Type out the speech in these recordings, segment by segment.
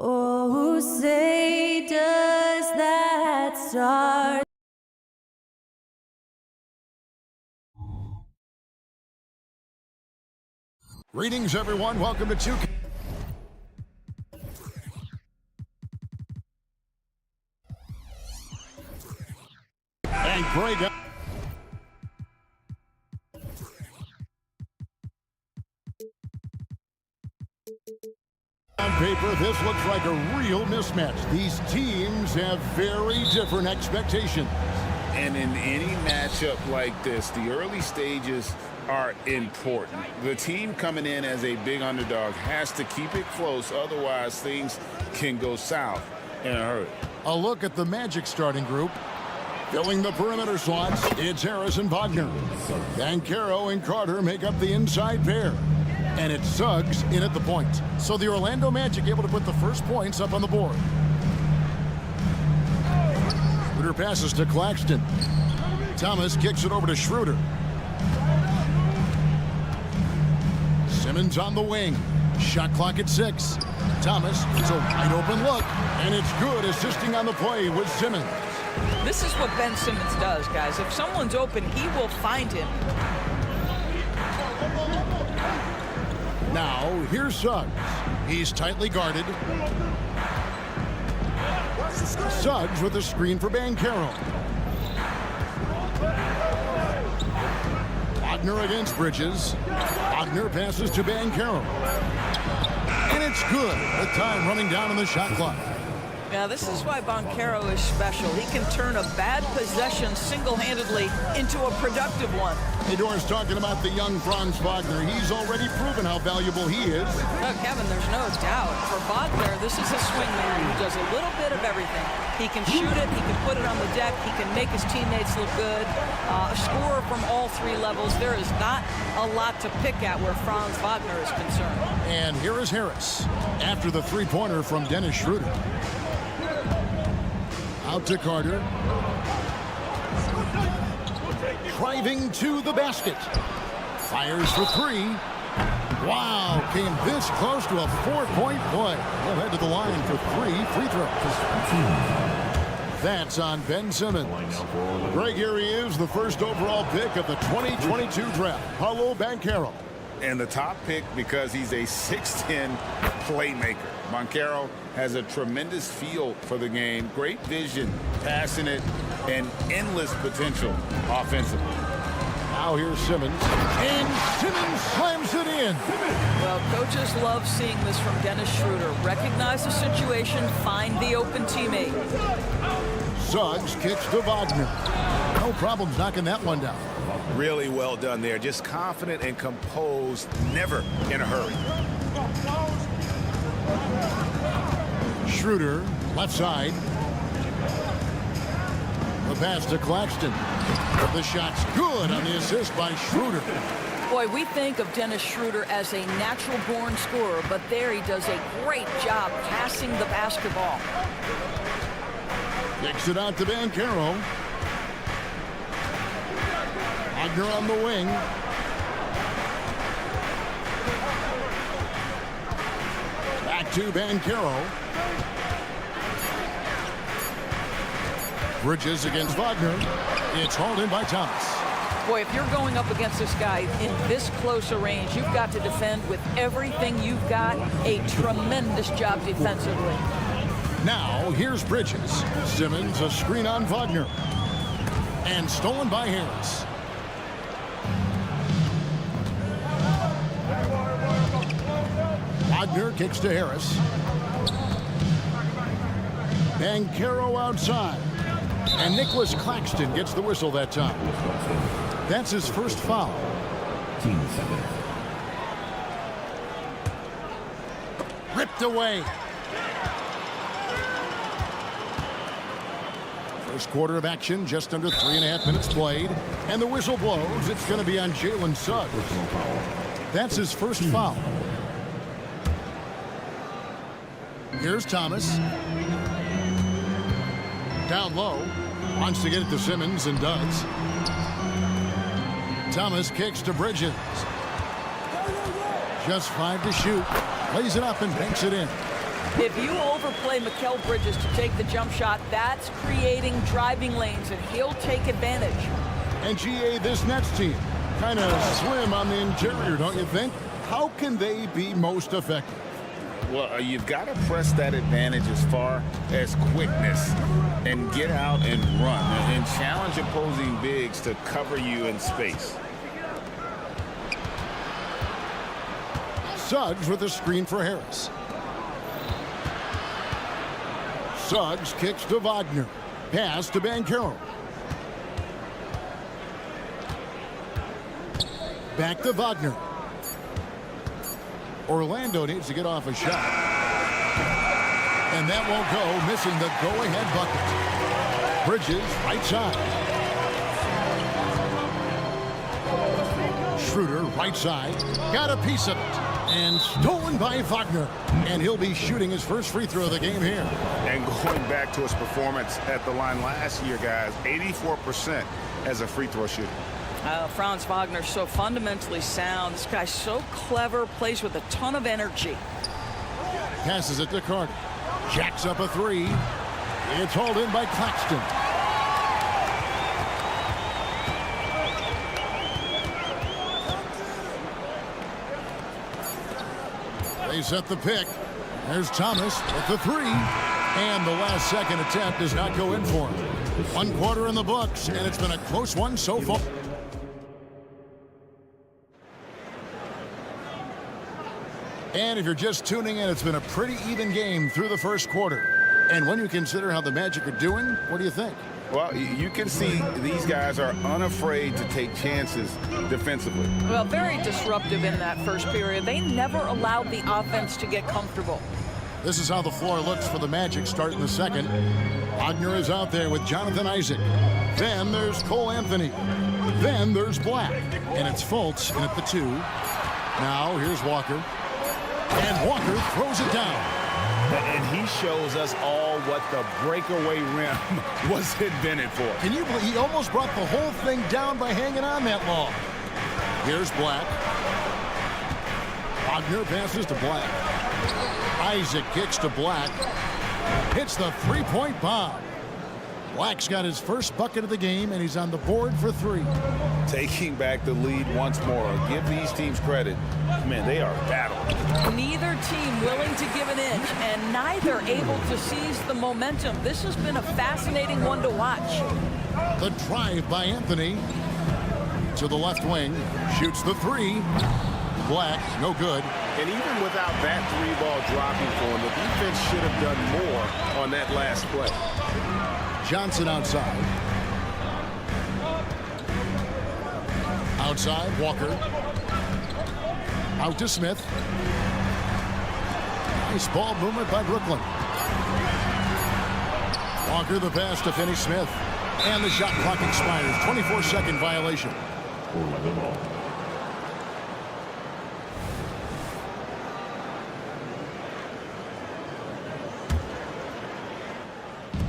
Oh, say does that star. Greetings, everyone. Welcome to 2K. And Greg. On paper, this looks like a real mismatch. These teams have very different expectations. And in any matchup like this, the early stages are important. The team coming in as a big underdog has to keep it close, otherwise things can go south in a hurry. A look at the Magic starting group. Filling the perimeter slots, it's Harris and Wagner. Banchero and Carter make up the inside pair. And it's Suggs in at the point. So the Orlando Magic able to put the first points up on the board. Schroeder passes to Claxton. Thomas kicks it over to Schroeder. Simmons on the wing. Shot clock at 6. Thomas, it's a wide open look. And it's good, assisting on the play with Simmons. This is what Ben Simmons does, guys. If someone's open, he will find him. Now, here's Suggs. He's tightly guarded. Suggs with a screen for Banchero. Wagner against Bridges. Wagner passes to Banchero. And it's good. The time running down on the shot clock. Now, this is why Banchero is special. He can turn a bad possession single-handedly into a productive one. Doris talking about the young Franz Wagner. He's already proven how valuable he is. Kevin, there's no doubt. For Wagner, this is a swingman who does a little bit of everything. He can shoot it, he can put it on the deck, he can make his teammates look good. A scorer from all three levels. There is not a lot to pick at where Franz Wagner is concerned. And here is Harris after the three-pointer from Dennis Schroeder. Out to Carter. Driving to the basket. Fires for 3. Wow, came this close to a 4-point play. He'll head to the line for 3 free throws. That's on Ben Simmons. Greg, here he is, the first overall pick of the 2022 draft, Paolo Banchero. And the top pick because he's a 6'10 playmaker. Banchero has a tremendous feel for the game, great vision, passing it, and endless potential offensively. Now here's Simmons, and Simmons slams it in. Well, coaches love seeing this from Dennis Schroeder. Recognize the situation, find the open teammate. Suggs kicks to Wagner. No problems knocking that one down. Really well done there. Just confident and composed, never in a hurry. Schroeder, left side. The pass to Claxton. The shot's good on the assist by Schroeder. Boy, we think of Dennis Schroeder as a natural-born scorer, but there he does a great job passing the basketball. Kicks it out to Banchero. Wagner on the wing. Back to Banchero. Bridges against Wagner. It's hauled in by Thomas. Boy, if you're going up against this guy in this close a range, you've got to defend with everything you've got. A tremendous job defensively. Now, here's Bridges. Simmons, a screen on Wagner. And stolen by Harris. Wagner kicks to Harris. Banchero outside. And Nicholas Claxton gets the whistle that time. That's his first foul. Ripped away. First quarter of action, just under 3.5 minutes played. And the whistle blows. It's going to be on Jalen Suggs. That's his first foul. Here's Thomas. Down low. Wants to get it to Simmons and does. Thomas kicks to Bridges. Just 5 to shoot. Lays it up and banks it in. If you overplay Mikal Bridges to take the jump shot, that's creating driving lanes, and he'll take advantage. And GA, this Nets team, kind of slim on the interior, don't you think? How can they be most effective? Well, you've got to press that advantage as far as quickness and get out and run and challenge opposing bigs to cover you in space. Suggs with a screen for Harris. Suggs kicks to Wagner. Pass to Banchero. Back to Wagner. Orlando needs to get off a shot. And that won't go, missing the go-ahead bucket. Bridges, right side. Schroeder, right side. Got a piece of it. And stolen by Wagner. And he'll be shooting his first free throw of the game here. And going back to his performance at the line last year, guys, 84% as a free throw shooter. Franz Wagner, so fundamentally sound. This guy's so clever, plays with a ton of energy. Passes it to Carter. Jacks up a three. It's hauled in by Claxton. They set the pick. There's Thomas with the three. And the last second attempt does not go in for him. 1 quarter in the books, and it's been a close one so far. And if you're just tuning in, it's been a pretty even game through the first quarter. And when you consider how the Magic are doing, what do you think? Well, you can see these guys are unafraid to take chances defensively. Well, very disruptive in that first period. They never allowed the offense to get comfortable. This is how the floor looks for the Magic starting the second. Wagner is out there with Jonathan Isaac. Then there's Cole Anthony. Then there's Black. And it's Fultz in at the 2. Now here's Walker. And Walker throws it down. And he shows us all what the breakaway rim was invented for. Can you believe he almost brought the whole thing down by hanging on that long? Here's Black. Wagner passes to Black. Isaac kicks to Black. Hits the three-point bomb. Black's got his first bucket of the game, and he's on the board for 3. Taking back the lead once more. Give these teams credit. Man, they are battling. Neither team willing to give an inch, and neither able to seize the momentum. This has been a fascinating one to watch. The drive by Anthony to the left wing. Shoots the 3. Black, no good. And even without that 3-ball dropping for him, the defense should have done more on that last play. Johnson outside. Outside, Walker. Out to Smith. Nice ball movement by Brooklyn. Walker the pass to Finney Smith. And the shot clock expires. 24-second violation.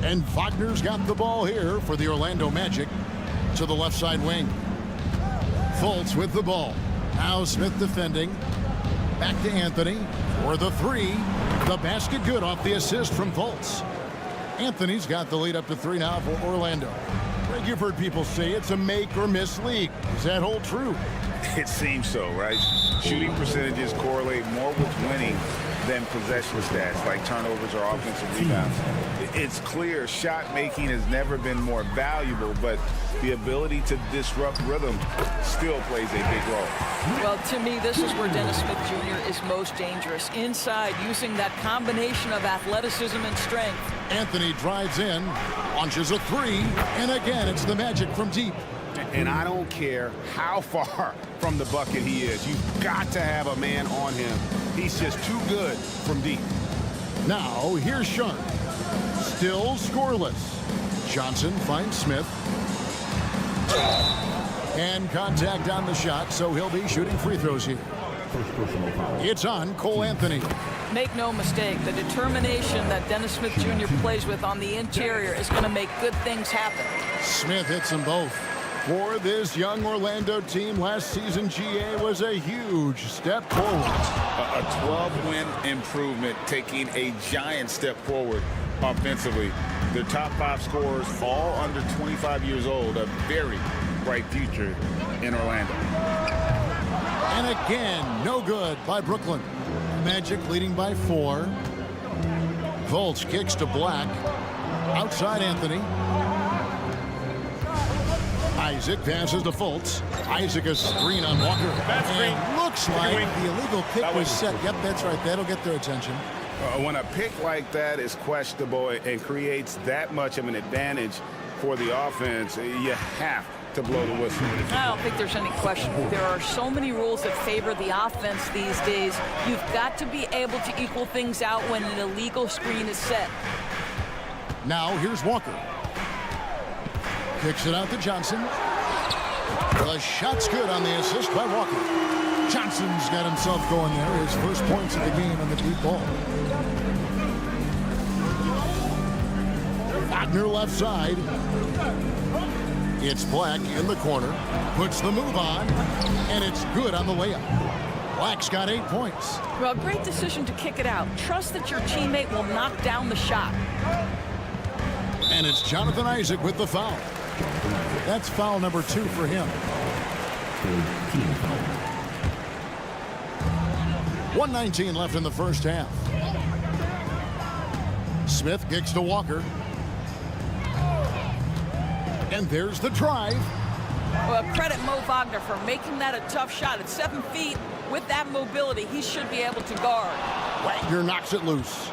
And Wagner's got the ball here for the Orlando Magic to the left side wing. Fultz with the ball. Now Smith defending. Back to Anthony for the 3. The basket good off the assist from Fultz. Anthony's got the lead up to 3 now for Orlando. Greg, you've heard people say it's a make or miss league. Does that hold true? It seems so, right? Shooting percentages correlate more with winning than possession stats like turnovers or offensive rebounds. It's clear shot making has never been more valuable, but the ability to disrupt rhythm still plays a big role. Well, to me, this is where Dennis Smith Jr. is most dangerous. Inside, using that combination of athleticism and strength. Anthony drives in, launches a 3, and again, it's the Magic from deep. And I don't care how far from the bucket he is. You've got to have a man on him. He's just too good from deep. Now, here's Sharp. Still scoreless. Johnson finds Smith. And contact on the shot, so he'll be shooting free throws here. It's on Cole Anthony. Make no mistake, the determination that Dennis Smith Jr. plays with on the interior is going to make good things happen. Smith hits them both. For this young Orlando team, last season GA was a huge step forward. A 12-win improvement, taking a giant step forward offensively. Their top 5 scorers, all under 25 years old, a very bright future in Orlando. And again, no good by Brooklyn. Magic leading by 4. Fultz kicks to Black. Outside Anthony. Isaac passes to Fultz. Isaac a screen on Walker. And looks like the illegal pick was set. Yep, that's right. That'll get their attention. When a pick like that is questionable and creates that much of an advantage for the offense, you have to blow the whistle. I don't think there's any question. There are so many rules that favor the offense these days. You've got to be able to equal things out when an illegal screen is set. Now here's Walker. Kicks it out to Johnson. The shot's good on the assist by Walker. Johnson's got himself going there. His first points of the game on the deep ball. Wagner left side. It's Black in the corner. Puts the move on. And it's good on the layup. Black's got 8 points. Well, great decision to kick it out. Trust that your teammate will knock down the shot. And it's Jonathan Isaac with the foul. That's foul number 2 for him. 1:19 left in the first half. Smith kicks to Walker. And there's the drive. Well, credit Mo Wagner for making that a tough shot. At 7 feet, with that mobility, he should be able to guard. Wagner knocks it loose.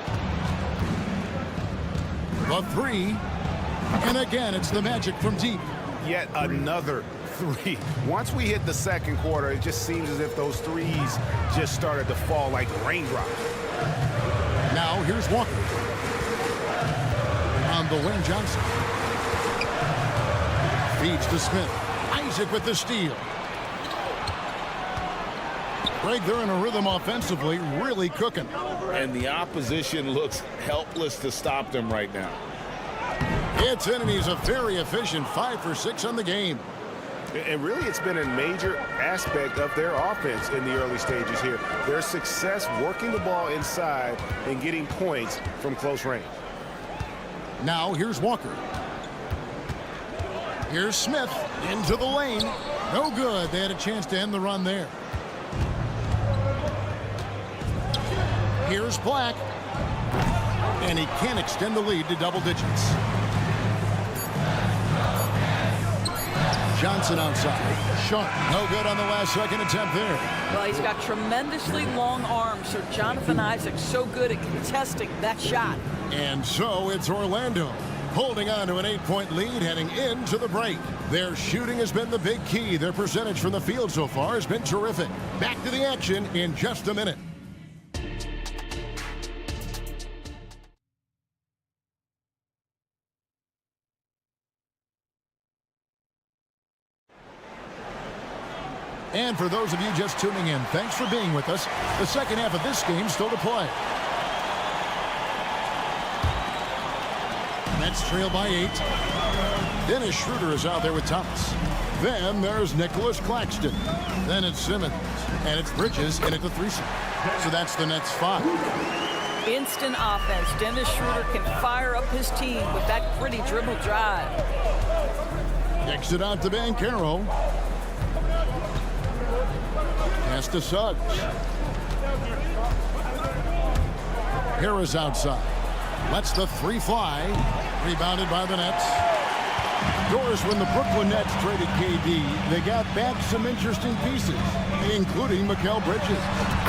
The 3. And again, it's the Magic from deep. Yet another 3. Once we hit the second quarter, it just seems as if those threes just started to fall like raindrops. Now here's Walker. On the wing, Johnson. Feeds to Smith. Isaac with the steal. Greg, they're in a rhythm offensively, really cooking. And the opposition looks helpless to stop them right now. It's in, and he's a very efficient 5 for 6 on the game. And really, it's been a major aspect of their offense in the early stages here. Their success working the ball inside and getting points from close range. Now here's Walker. Here's Smith into the lane. No good. They had a chance to end the run there. Here's Black. And he can't extend the lead to double digits. Johnson outside. Sharp. No good on the last second attempt there. Well, he's got tremendously long arms, so Jonathan Isaac's so good at contesting that shot. And so it's Orlando holding on to an 8-point lead heading into the break. Their shooting has been the big key. Their percentage from the field so far has been terrific. Back to the action in just a minute. And for those of you just tuning in, thanks for being with us. The second half of this game still to play. Nets trail by 8. Dennis Schroeder is out there with Thomas. Then there's Nicholas Claxton. Then it's Simmons. And it's Bridges in at the 3 slot. So that's the Nets 5. Instant offense. Dennis Schroeder can fire up his team with that pretty dribble drive. Kicks it out to Banchero. Pass to Suggs. Harris outside. Lets the 3 fly. Rebounded by the Nets. Doris, when the Brooklyn Nets traded KD, they got back some interesting pieces, including Mikal Bridges.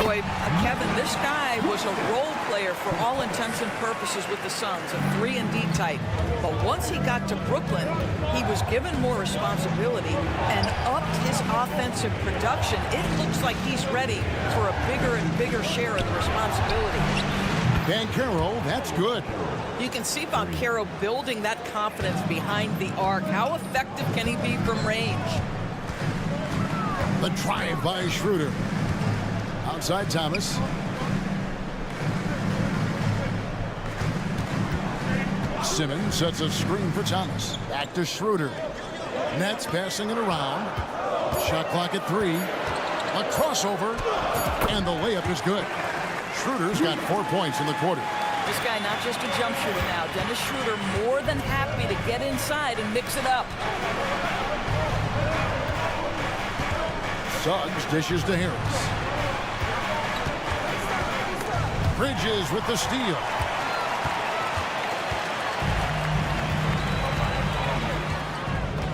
Boy, Kevin, this guy was a role player for all intents and purposes with the Suns, a 3-and-D type. But once he got to Brooklyn, he was given more responsibility and upped his offensive production. It looks like he's ready for a bigger and bigger share of the responsibility. Banchero, that's good. You can see Banchero building that confidence behind the arc. How effective can he be from range? The drive by Schroeder. Outside Thomas. Simmons sets a screen for Thomas. Back to Schroeder. Nets passing it around. Shot clock at 3. A crossover. And the layup is good. Schroeder's got 4 points in the quarter. This guy not just a jump shooter now. Dennis Schroeder more than happy to get inside and mix it up. Suggs dishes to Harris. Bridges with the steal.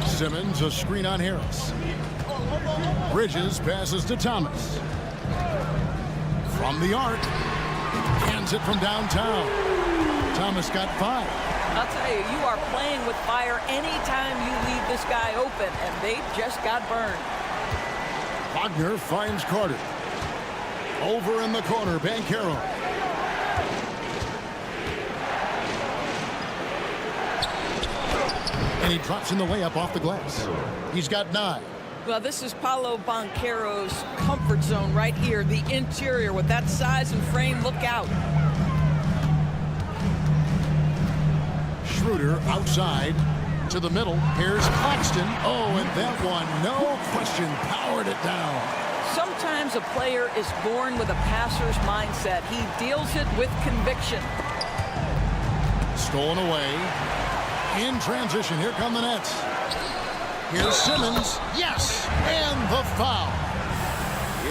Simmons a screen on Harris. Bridges passes to Thomas. From the arc. Hands it from downtown. Thomas got 5. I'll tell you, you are playing with fire anytime you leave this guy open, and they just got burned. Wagner finds Carter. Over in the corner, Banchero. And he drops in the layup off the glass. He's got 9. Well, this is Paolo Banchero's comfort zone right here, the interior with that size and frame. Look out. Schroeder outside to the middle. Here's Claxton. Oh, and that one, no question, powered it down. Sometimes a player is born with a passer's mindset. He deals it with conviction. Stolen away. In transition, here come the Nets. Here's Simmons. Yes, and the foul.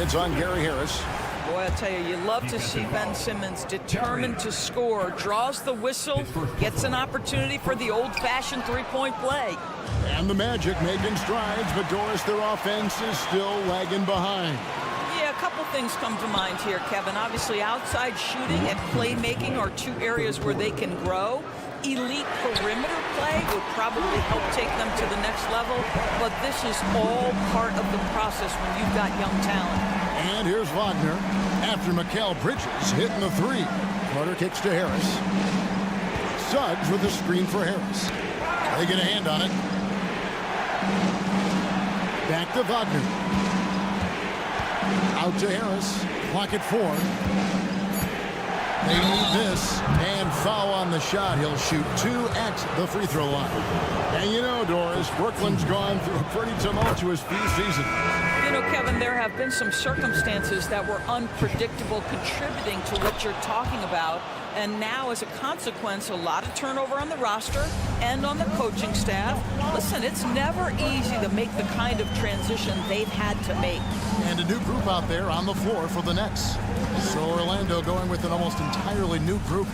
It's on Gary Harris. Boy, I tell you, you love to see Ben Simmons determined to score, draws the whistle, gets an opportunity for the old-fashioned three-point play. And the Magic making strides, but Doris, their offense is still lagging behind. Yeah, a couple things come to mind here, Kevin. Obviously, outside shooting and playmaking are 2 areas where they can grow. Elite perimeter play would probably help take them to the next level, but this is all part of the process when you've got young talent. And here's Wagner after Mikal Bridges hitting the 3. Carter kicks to Harris. Suggs with the screen for Harris. They get a hand on it. Back to Wagner. Out to Harris. Clock at 4. They need this, and foul on the shot. He'll shoot 2 at the free throw line. And you know, Doris, Brooklyn's gone through a pretty tumultuous few seasons. You know, Kevin, there have been some circumstances that were unpredictable contributing to what you're talking about. And now, as a consequence, a lot of turnover on the roster and on the coaching staff. Listen, it's never easy to make the kind of transition they've had to make. And a new group out there on the floor for the Nets. So Orlando going with an almost entirely new group.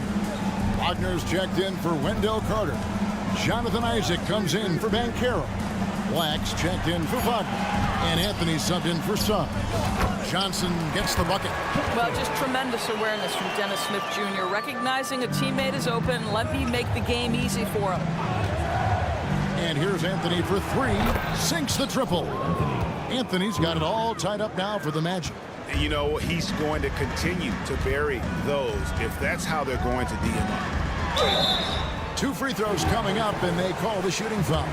Wagner's checked in for Wendell Carter. Jonathan Isaac comes in for Banchero. Blacks checked in for Wagner. And Anthony subbed in for Suggs. Johnson gets the bucket. Well, just tremendous awareness from Dennis Smith Jr. Recognizing a teammate is open. Let me make the game easy for him. And here's Anthony for 3. Sinks the triple. Anthony's got it all tied up now for the Magic. You know, he's going to continue to bury those if that's how they're going to D him up. 2 free throws coming up, and they call the shooting foul.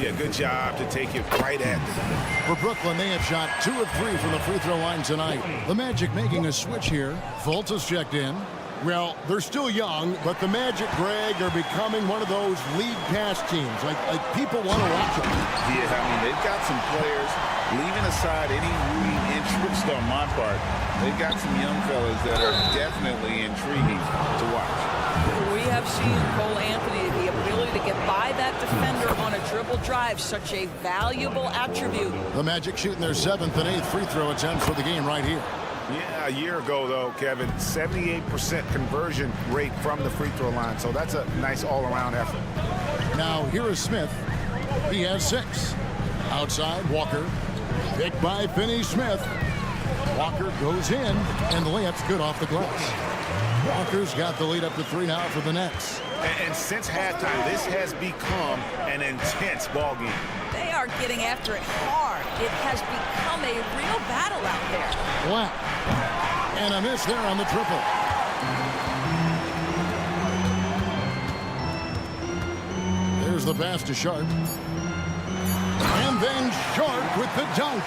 Yeah, good job to take it right at them. For Brooklyn, they have shot 2 of 3 from the free throw line tonight. The Magic making a switch here. Fultz is checked in. Well, they're still young, but the Magic, Greg, are becoming one of those league pass teams. Like people want to watch them. Yeah, I mean, they've got some players, leaving aside any rooting interest on my part, they've got some young fellas that are definitely intriguing to watch. We have seen Cole Anthony, the ability to get by that defender on a dribble drive, such a valuable attribute. The Magic shooting their 7th and 8th free throw attempts for the game right here. Yeah, a year ago, though, Kevin, 78% conversion rate from the free throw line. So that's a nice all-around effort. Now, here is Smith. He has 6. Outside, Walker. Picked by Finney-Smith. Walker goes in, and the layup's good off the glass. Walker's got the lead up to 3 now for the Nets. And since halftime, this has become an intense ball game. They are getting after it hard. It has become a real battle out there. Wow. And a miss there on the triple. There's the pass to Sharp. And then Sharp with the dunk.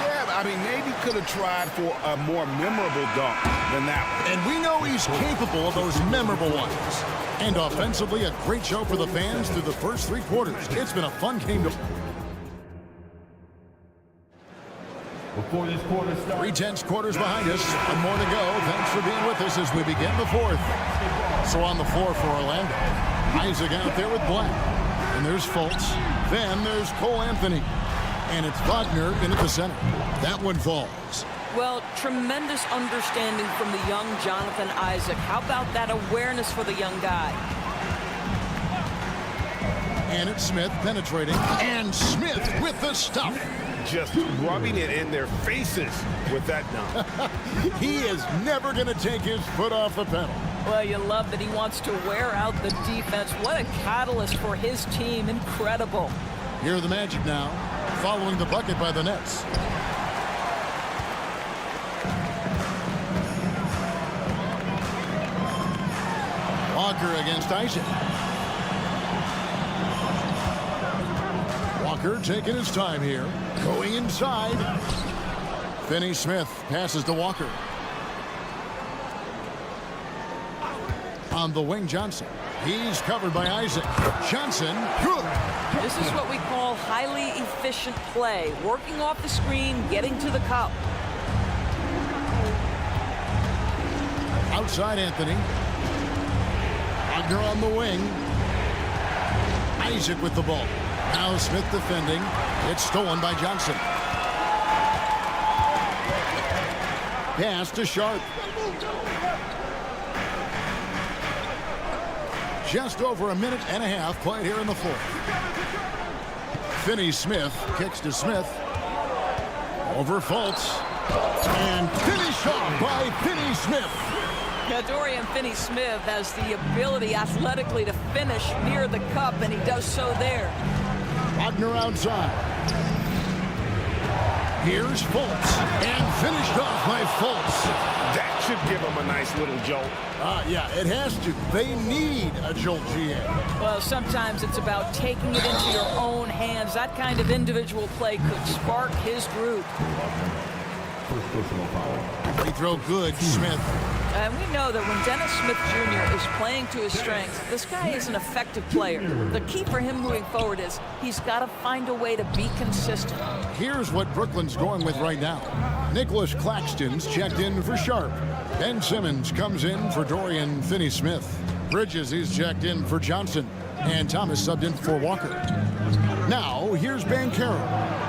Yeah, I mean, maybe could have tried for a more memorable dunk than that one. And we know he's capable of those memorable ones. And offensively, a great show for the fans through the first 3 quarters. It's been a fun game to... Before this quarter starts, 3 tense quarters behind us, and more to go. Thanks for being with us as we begin the 4th. So on the floor for Orlando, Isaac out there with Black. And there's Fultz. Then there's Cole Anthony. And it's Wagner in at the center. That one falls. Well, tremendous understanding from the young Jonathan Isaac. How about that awareness for the young guy? And it's Smith penetrating. And Smith with the stop. Just rubbing it in their faces with that dunk. He is never going to take his foot off the pedal. Well, you love that he wants to wear out the defense. What a catalyst for his team. Incredible. Here are the Magic now, following the bucket by the Nets. Walker against Isaac. Walker taking his time here. Going inside. Finney Smith passes to Walker. On the wing, Johnson. He's covered by Isaac. Johnson, good. This is what we call highly efficient play. Working off the screen, getting to the cup. Outside Anthony. Wagner on the wing. Isaac with the ball. Now Smith defending. It's stolen by Johnson. Pass to Sharp. Just over a minute and a half played here in the 4th. Finney Smith kicks to Smith. Over Fultz. And finish off by Finney Smith. Now, Dorian Finney-Smith has the ability athletically to finish near the cup, and he does so there. Wagner outside. Here's Fultz. And finished off by Fultz. That should give them a nice little jolt. Yeah, it has to. They need a jolt, GA. Well, sometimes it's about taking it into your own hands. That kind of individual play could spark his group. Free throw good, Smith. And we know that when Dennis Smith Jr. is playing to his strengths, this guy is an effective player. The key for him moving forward is he's got to find a way to be consistent. Here's what Brooklyn's going with right now. Nicholas Claxton's checked in for Sharp. Ben Simmons comes in for Dorian Finney-Smith. Bridges is checked in for Johnson. And Thomas subbed in for Walker. Now, here's Banchero.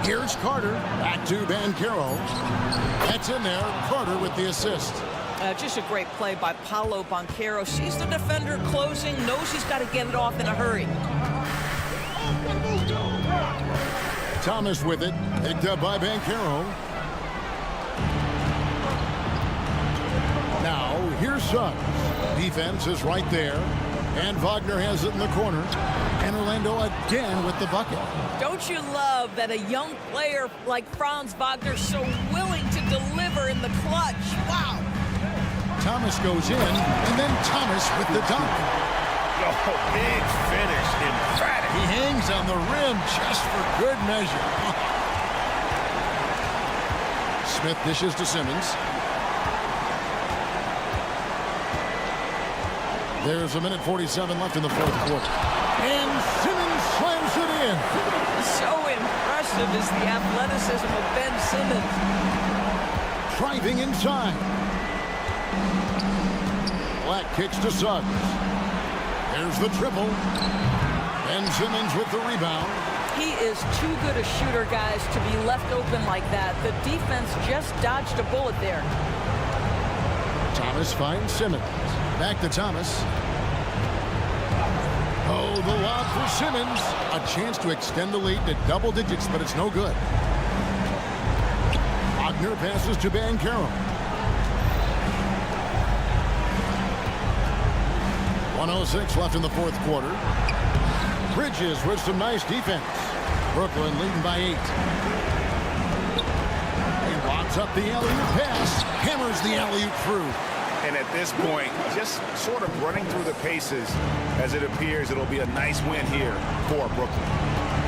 Here's Carter. Back to Banchero. That's in there. Carter with the assist. Just a great play by Paolo Banchero. Sees the defender closing, knows he's got to get it off in a hurry. Thomas with it. Picked up by Banchero. Now, here's Suggs. Defense is right there. And Wagner has it in the corner. And Orlando again with the bucket. Don't you love that a young player like Franz Wagner so willing to deliver in the clutch? Wow. Thomas goes in, and then Thomas with the dunk. Oh, big finish, emphatic. He hangs on the rim just for good measure. Smith dishes to Simmons. There's 1:47 left in the 4th quarter. And Simmons slams it in. So impressive is the athleticism of Ben Simmons. Driving inside. Black kicks to Suggs. There's the triple. Ben Simmons with the rebound. He is too good a shooter, guys, to be left open like that. The defense just dodged a bullet there. Thomas finds Simmons. Back to Thomas. Oh, the lob for Simmons. A chance to extend the lead to double digits, but it's no good. Wagner passes to Banchero. 1:06 left in the 4th quarter. Bridges with some nice defense. Brooklyn leading by 8. He locks up the alley-oop pass. Hammers the alley-oop through. And at this point, just sort of running through the paces as it appears it'll be a nice win here for Brooklyn.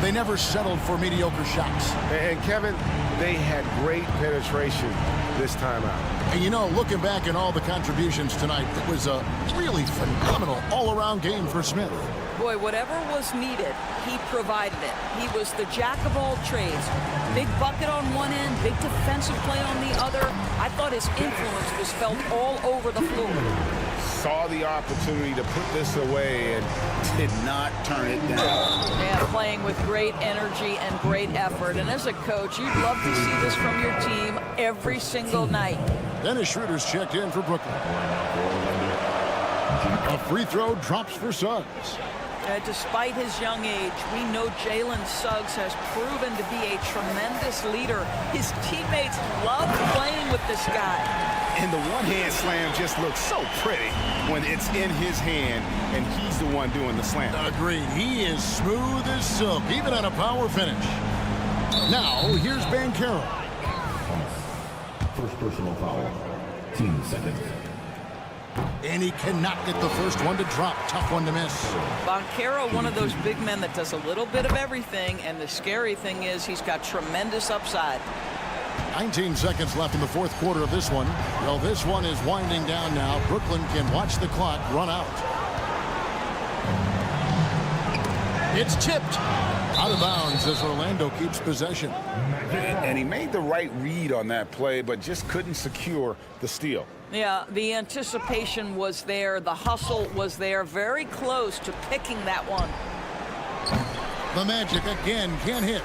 They never settled for mediocre shots. And Kevin, they had great penetration this time out. And you know, looking back at all the contributions tonight, it was a really phenomenal all-around game for Smith. Boy, whatever was needed, he provided it. He was the jack of all trades. Big bucket on one end, big defensive play on the other. I thought his influence was felt all over the floor. Saw the opportunity to put this away and did not turn it down. Yeah, playing with great energy and great effort. And as a coach, you'd love to see this from your team every single night. Dennis Schroeder's checked in for Brooklyn. A free throw drops for Suggs. Despite his young age, we know Jalen Suggs has proven to be a tremendous leader. His teammates love playing with this guy. And the one-hand slam just looks so pretty when it's in his hand and he's the one doing the slam. Agreed. He is smooth as silk, even at a power finish. Now, here's Banchero. First personal foul. 10 seconds. And he cannot get the first one to drop. Tough one to miss. Banchero, one of those big men that does a little bit of everything, and the scary thing is he's got tremendous upside. 19 seconds left in the fourth quarter of this one. Well, this one is winding down now. Brooklyn can watch the clock run out. It's tipped. Out of bounds as Orlando keeps possession. And he made the right read on that play, but just couldn't secure the steal. Yeah, the anticipation was there. The hustle was there. Very close to picking that one. The Magic again can't hit.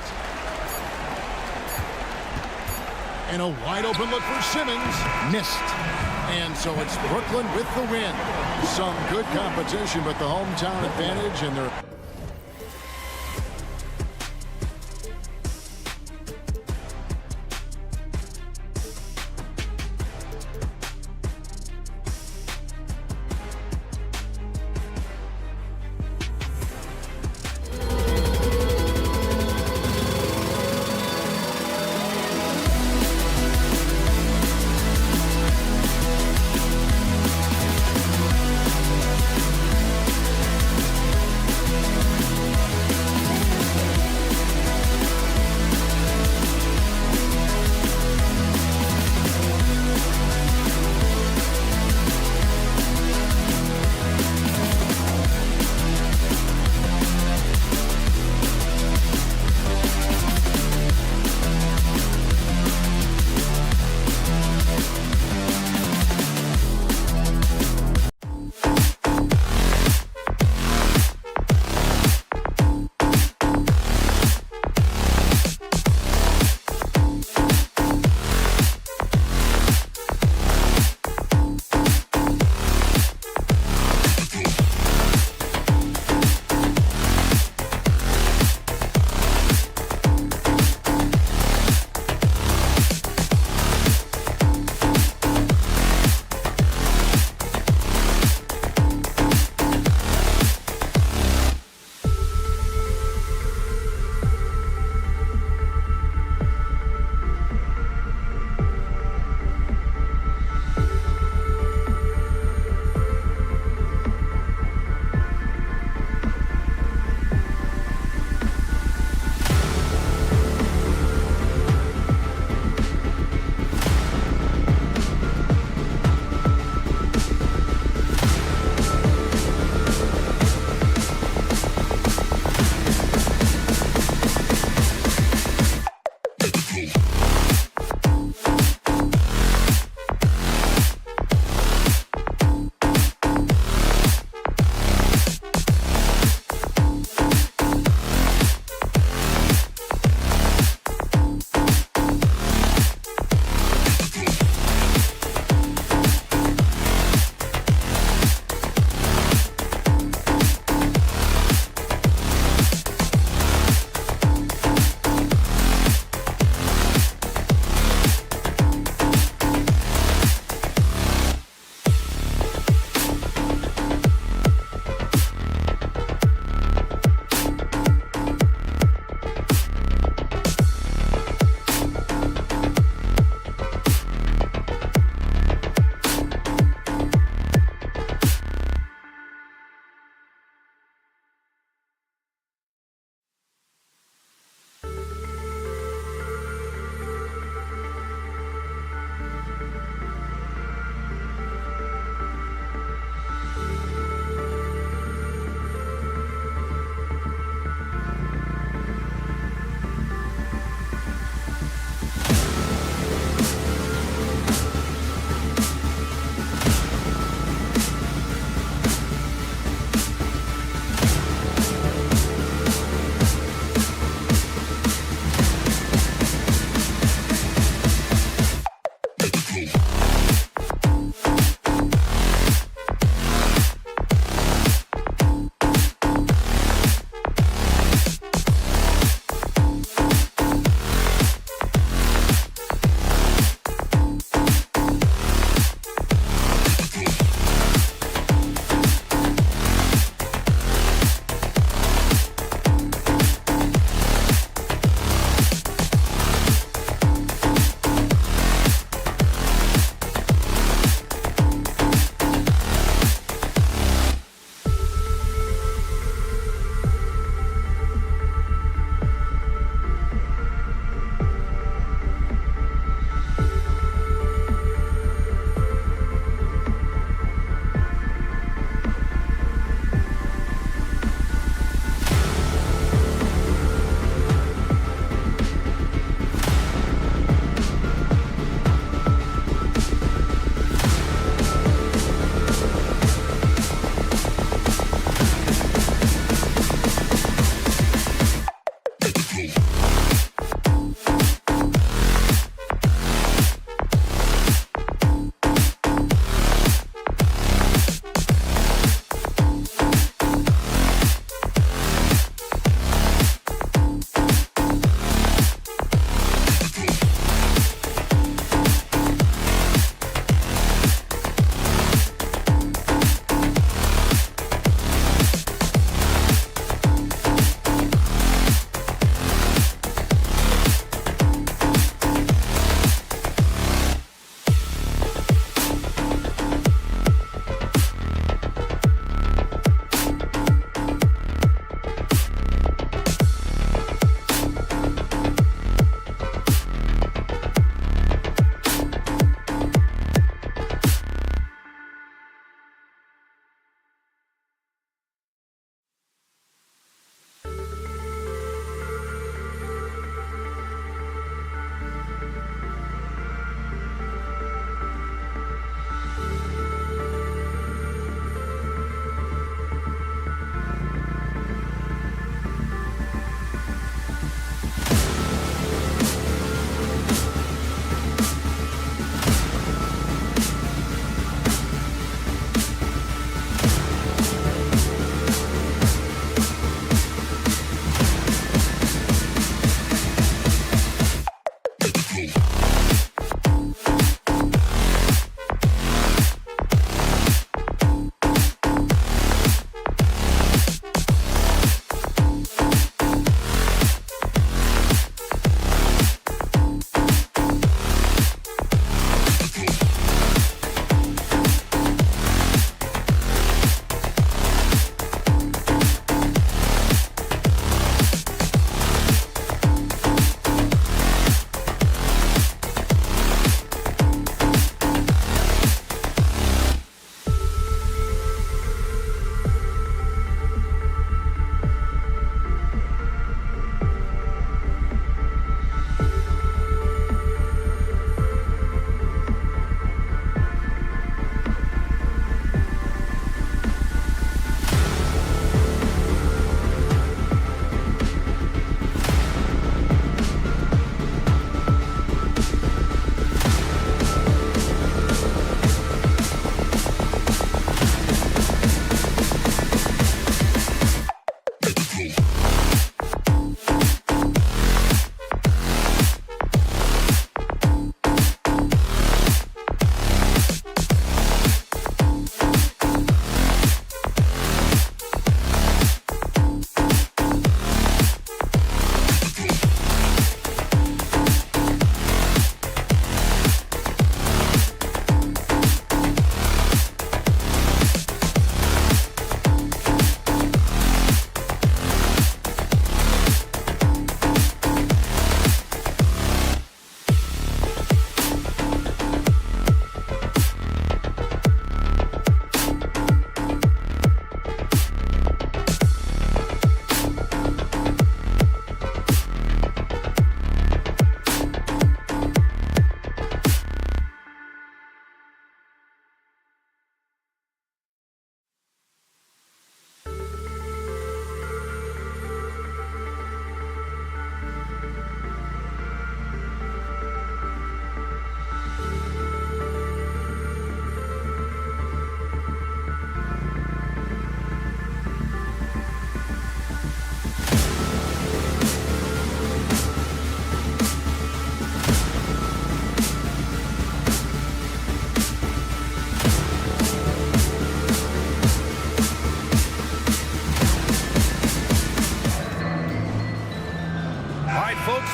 And a wide open look for Simmons. Missed. And so it's Brooklyn with the win. Some good competition, but the hometown advantage, and they're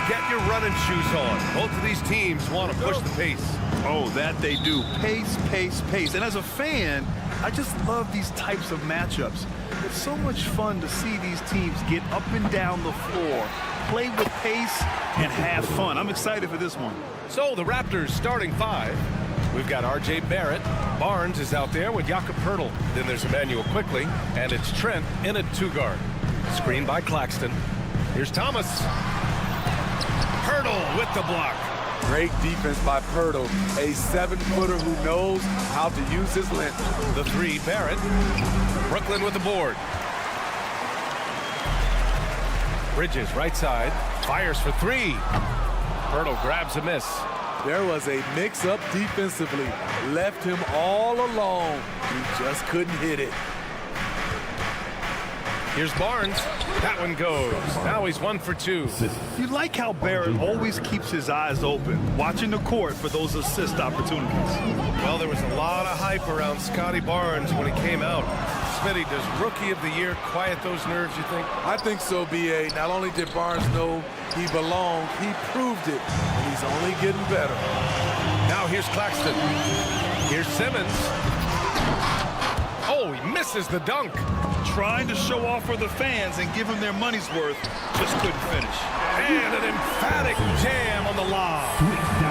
get your running shoes on. Both of these teams want to push the pace. Oh, that they do. Pace, pace, pace. And as a fan, I just love these types of matchups. It's so much fun to see these teams get up and down the floor, play with pace, and have fun. I'm excited for this one. So the Raptors starting five. We've got R.J. Barrett. Barnes is out there with Jakob Poeltl. Then there's Emmanuel Quickly, and it's Trent in at two-guard. Screen by Claxton. Here's Thomas. Poeltl with the block. Great defense by Poeltl, a 7-footer who knows how to use his length. The three, Barrett. Brooklyn with the board. Bridges, right side. Fires for three. Poeltl grabs a miss. There was a mix-up defensively. Left him all alone. He just couldn't hit it. Here's Barnes. That one goes. Now he's 1 for 2. You like how Barrett always keeps his eyes open, watching the court for those assist opportunities. Well, there was a lot of hype around Scotty Barnes when he came out. Smitty, does Rookie of the Year quiet those nerves, you think? I think so, B.A. Not only did Barnes know he belonged, he proved it, and he's only getting better. Now here's Claxton. Here's Simmons. Oh, he misses the dunk. Trying to show off for the fans and give them their money's worth, just couldn't finish. And an emphatic jam on the lob.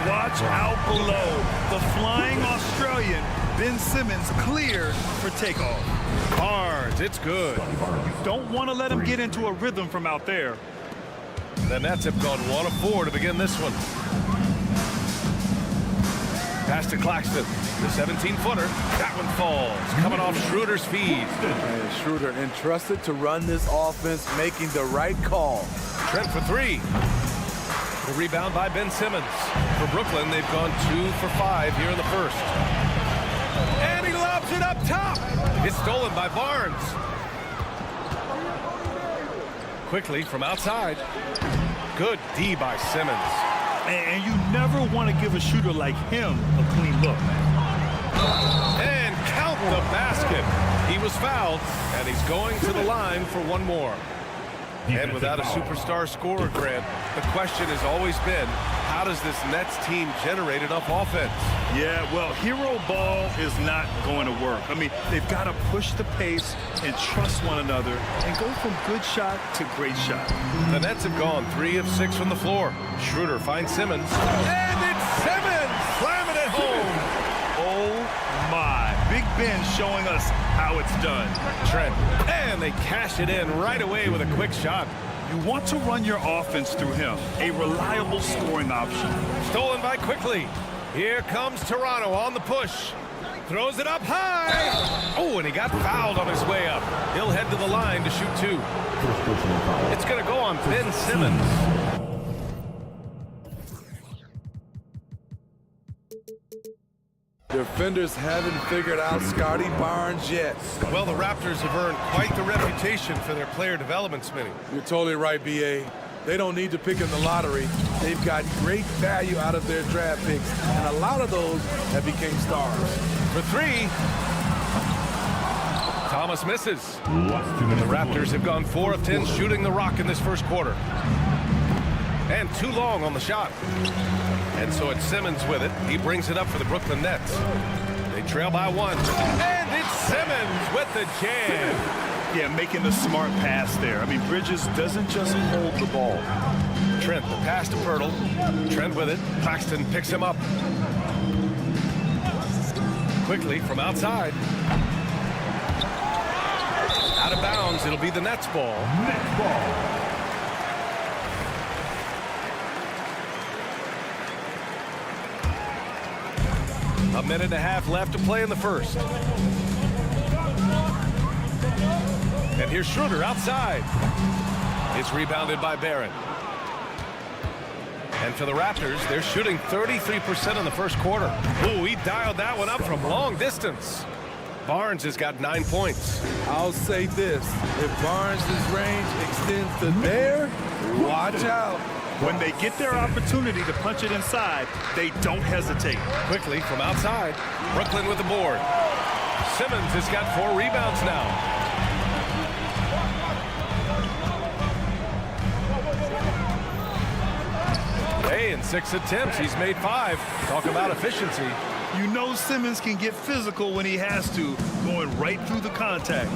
Watch out below. The flying Australian, Ben Simmons, cleared for takeoff. Barnes, it's good. Don't want to let him get into a rhythm from out there. The Nets have gone 1 of 4 to begin this one. Pass to Claxton. The 17-footer. That one falls. Coming off Schroeder's feed. And Schroeder entrusted to run this offense, making the right call. Trent for three. The rebound by Ben Simmons. For Brooklyn, they've gone 2 for 5 here in the first. And he lobs it up top. It's stolen by Barnes. Quickly from outside. Good D by Simmons. And you never want to give a shooter like him a clean look. And count the basket. He was fouled, and he's going to the line for one more. And without a superstar scorer, Grant, the question has always been, how does this Nets team generate enough offense? Yeah, well, hero ball is not going to work. I mean, they've got to push the pace and trust one another and go from good shot to great shot. The Nets have gone 3 of 6 from the floor. Schroeder finds Simmons. And it's Simmons slamming it home. Oh, my. Big Ben showing us how it's done. Trent. And they cash it in right away with a quick shot. You want to run your offense through him, a reliable scoring option. Stolen by Quickly. Here comes Toronto on the push. Throws it up high. Oh, and he got fouled on his way up. He'll head to the line to shoot 2. It's going to go on Ben Simmons. Defenders haven't figured out Scotty Barnes yet. Well, the Raptors have earned quite the reputation for their player development, Smitty. You're totally right, B.A. They don't need to pick in the lottery. They've got great value out of their draft picks, and a lot of those have become stars. For 3. Thomas misses. The Raptors have gone 4 of 10 shooting the rock in this first quarter. And too long on the shot. And so it's Simmons with it. He brings it up for the Brooklyn Nets. They trail by 1. And it's Simmons with the jam. Yeah, making the smart pass there. I mean, Bridges doesn't just hold the ball. Trent, the pass to Poeltl. Trent with it. Claxton picks him up. Quickly from outside. Out of bounds. It'll be the Nets ball. Nets ball. A minute and a half left to play in the first. And here's Schroeder outside. It's rebounded by Barrett. And for the Raptors, they're shooting 33% in the first quarter. Ooh, he dialed that one up from long distance. Barnes has got 9 points. I'll say this, if Barnes' range extends to there, watch out. When they get their opportunity to punch it inside, they don't hesitate. Quickly from outside, Brooklyn with the board. Simmons has got 4 rebounds now. 6 attempts. He's made 5. Talk about efficiency. You know Simmons can get physical when he has to, going right through the contact.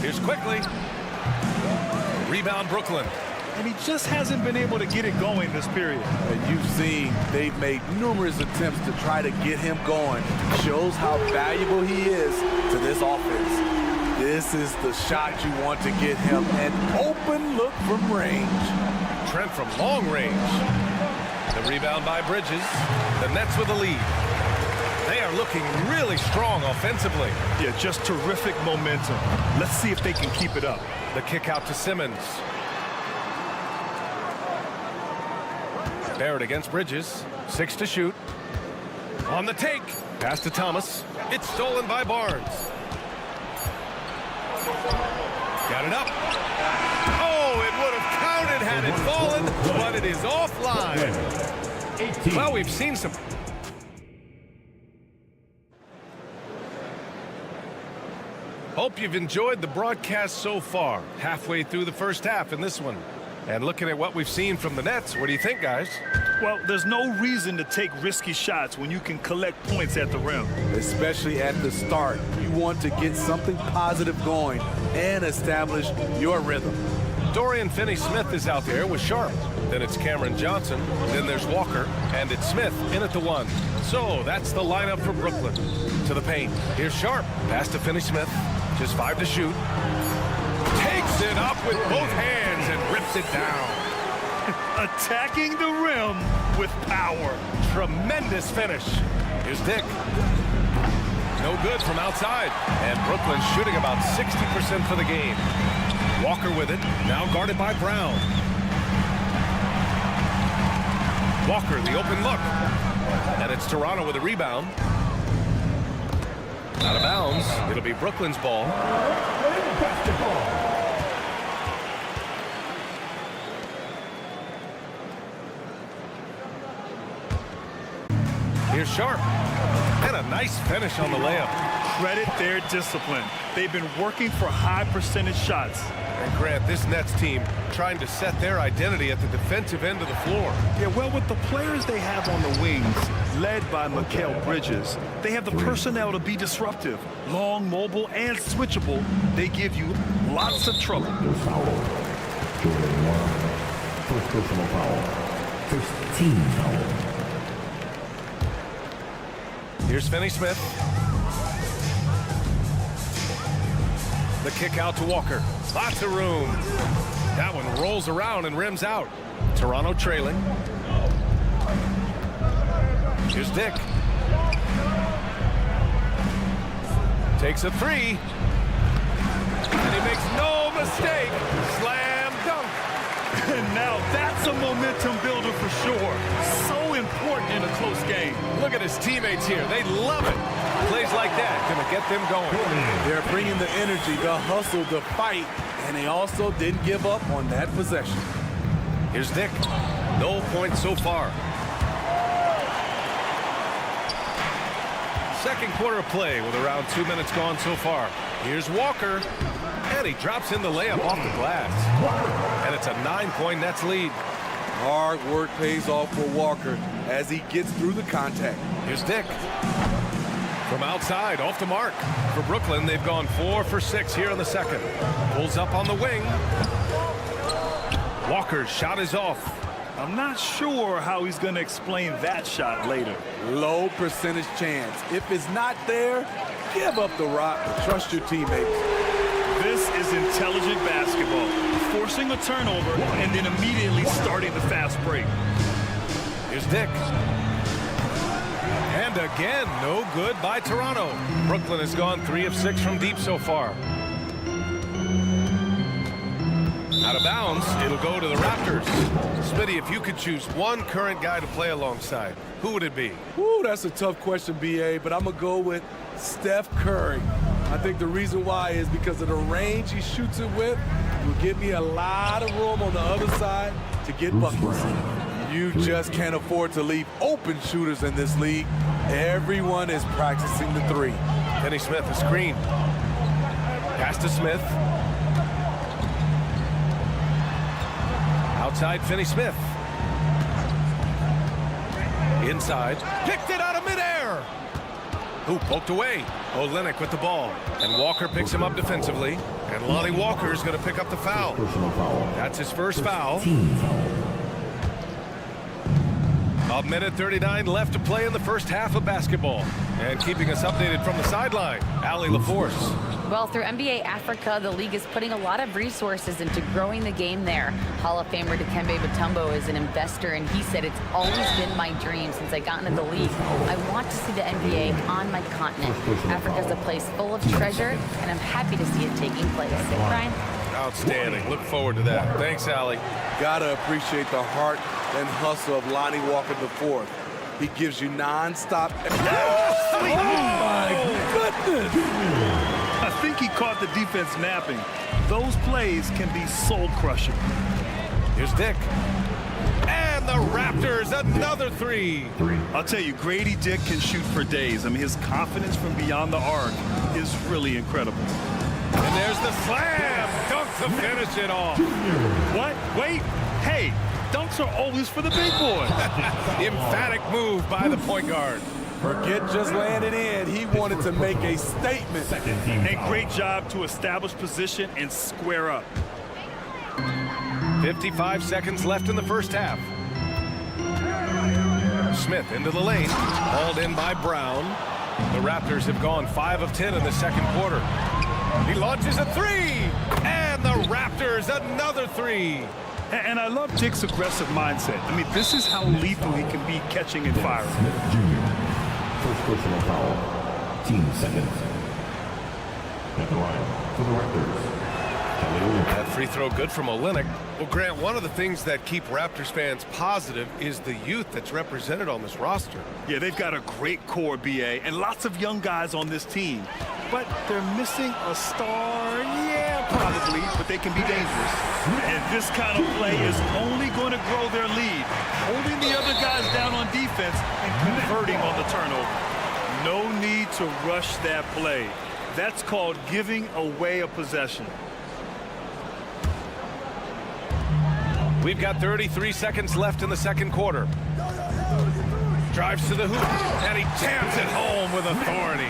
Here's quickly. Rebound Brooklyn. And he just hasn't been able to get it going this period. And you've seen they've made numerous attempts to try to get him going. Shows how valuable he is to this offense. This is the shot you want to get him. An open look from range. Trent from long range. The rebound by Bridges. The Nets with the lead. They are looking really strong offensively. Yeah, just terrific momentum. Let's see if they can keep it up. The kick out to Simmons. Barrett against Bridges. 6 to shoot. On the take. Pass to Thomas. It's stolen by Barnes. Got it up. Oh, it would have counted had it fallen, but it is offline. Well, we've seen some... Hope you've enjoyed the broadcast so far. Halfway through the first half in this one. And looking at what we've seen from the Nets, what do you think, guys? Well, there's no reason to take risky shots when you can collect points at the rim. Especially at the start. You want to get something positive going and establish your rhythm. Dorian Finney-Smith is out there with Sharp. Then it's Cameron Johnson. Then there's Walker. And it's Smith in at the 1. So that's the lineup for Brooklyn. To the paint. Here's Sharp. Pass to Finney-Smith. Just 5 to shoot. Takes it up with both hands and rips it down. Attacking the rim with power. Tremendous finish. Here's Dick. No good from outside. And Brooklyn shooting about 60% for the game. Walker with it. Now guarded by Brown. Walker, the open look. And it's Toronto with a rebound. Out of bounds. It'll be Brooklyn's ball. Here's Sharp. And a nice finish on the layup. Credit their discipline. They've been working for high percentage shots. And Grant, this Nets team trying to set their identity at the defensive end of the floor. Yeah, well, with the players they have on the wings, led by Mikal Bridges, they have the personnel to be disruptive. Long, mobile, and switchable. They give you lots of trouble. Foul. Jordan 1. First personal foul. First team foul. Here's Finney-Smith. The kick out to Walker. Lots of room. That one rolls around and rims out. Toronto trailing. Here's Dick. Takes a 3. And he makes no mistake. Slam dunk. And now that's a momentum builder for sure. So important in a close game. Look at his teammates here. They love it. Plays like that gonna get them going. They're bringing the energy, the hustle, the fight, and they also didn't give up on that possession. Here's Dick. No points so far. Second quarter of play with around 2 minutes gone so far. Here's Walker. And he drops in the layup off the glass. And it's a 9-point Nets lead. Hard work pays off for Walker as he gets through the contact. Here's Dick. From outside, off the mark. For Brooklyn, they've gone 4 for 6 here in the second. Pulls up on the wing. Walker's shot is off. I'm not sure how he's going to explain that shot later. Low percentage chance. If it's not there, give up the rock. Trust your teammates. This is intelligent basketball. Forcing a turnover and then immediately starting the fast break. Here's Dick. And again, no good by Toronto. Brooklyn has gone 3 of 6 from deep so far. Out of bounds, it'll go to the Raptors. Smitty, if you could choose one current guy to play alongside, who would it be? Ooh, that's a tough question, B.A., but I'm going to go with Steph Curry. I think the reason why is because of the range he shoots it with. It will give me a lot of room on the other side to get buckets. You just can't afford to leave open shooters in this league. Everyone is practicing the 3. Finney-Smith, a screen. Pass to Smith. Outside Finney-Smith. Inside. Picked it out of midair. Who poked away? Olynyk with the ball. And Walker picks him up defensively. And Lonnie Walker is going to pick up the foul. Personal foul. That's his first foul. Team foul. A minute 39 left to play in the first half of basketball. And keeping us updated from the sideline, Allie LaForce. Well, through NBA Africa, the league is putting a lot of resources into growing the game there. Hall of Famer Dikembe Mutombo is an investor, and he said, it's always been my dream since I got into the league. I want to see the NBA on my continent. Africa's a place full of treasure, and I'm happy to see it taking place. Brian? Outstanding. Look forward to that. Thanks, Allie. Gotta appreciate the heart and hustle of Lonnie Walker IV. He gives you non-stop. Oh, my goodness! I think he caught the defense napping. Those plays can be soul-crushing. Here's Dick. And the Raptors, another three. I'll tell you, Grady Dick can shoot for days. I mean, his confidence from beyond the arc is really incredible. And there's the slam. Dunk to finish it off. What? Wait. Hey, dunks are always for the big boys. Emphatic move by the point guard. Forget just laying it in. He wanted to make a statement. And great job to establish position and square up. 55 seconds left in the first half. Smith into the lane. Hauled in by Brown. The Raptors have gone 5 of 10 in the second quarter. He launches a three. And the Raptors another three. And I love Dick's aggressive mindset. I mean, this is how lethal he can be catching and firing. Smith Jr. First personal foul. Team seconds. At the line for the Raptors. That free throw good from Olynyk. Well, Grant, one of the things that keep Raptors fans positive is the youth that's represented on this roster. Yeah, they've got a great core, BA, and lots of young guys on this team. But they're missing a star, yeah, probably, but they can be dangerous. And this kind of play is only going to grow their lead, holding the other guys down on defense and converting on the turnover. No need to rush that play. That's called giving away a possession. We've got 33 seconds left in the second quarter. Drives to the hoop, and he jams it home with authority.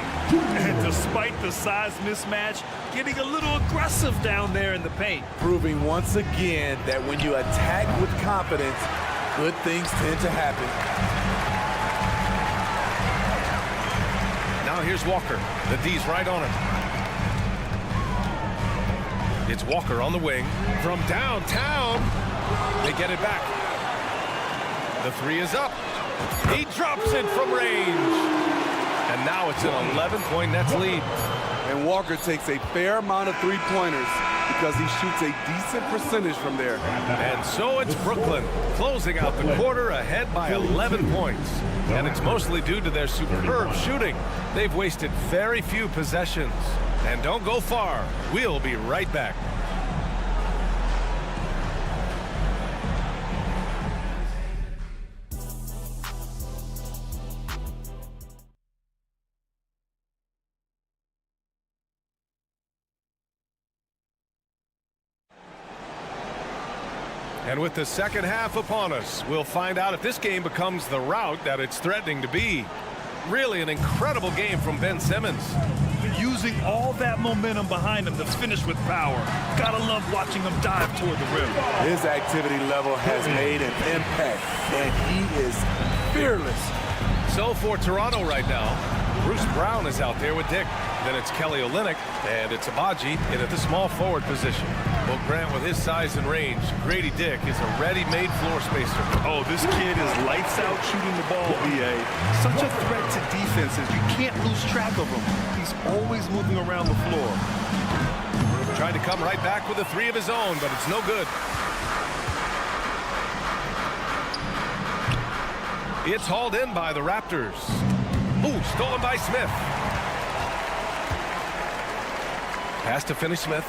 And despite the size mismatch, getting a little aggressive down there in the paint. Proving once again that when you attack with confidence, good things tend to happen. Now here's Walker. The D's right on him. It's Walker on the wing. From downtown, they get it back. The three is up. He drops it from range. And now it's an 11-point Nets lead. And Walker takes a fair amount of three-pointers because he shoots a decent percentage from there. And so it's Brooklyn closing out the quarter ahead by 11 points. And it's mostly due to their superb shooting. They've wasted very few possessions. And don't go far. We'll be right back. And with the second half upon us, we'll find out if this game becomes the rout that it's threatening to be. Really an incredible game from Ben Simmons. Using all that momentum behind him to finish with power. Gotta love watching him dive toward the rim. His activity level has made an impact, and he is fearless. So for Toronto right now, Bruce Brown is out there with Dick. Then it's Kelly Olynyk, and it's Abaji in at the small forward position. Well, Grant, with his size and range, Grady Dick is a ready-made floor spacer. Oh, this kid is lights out shooting the ball, BA. Such a threat to defenses. You can't lose track of him. He's always moving around the floor. Trying to come right back with a three of his own, but it's no good. It's hauled in by the Raptors. Ooh, stolen by Smith. Pass to Finney-Smith.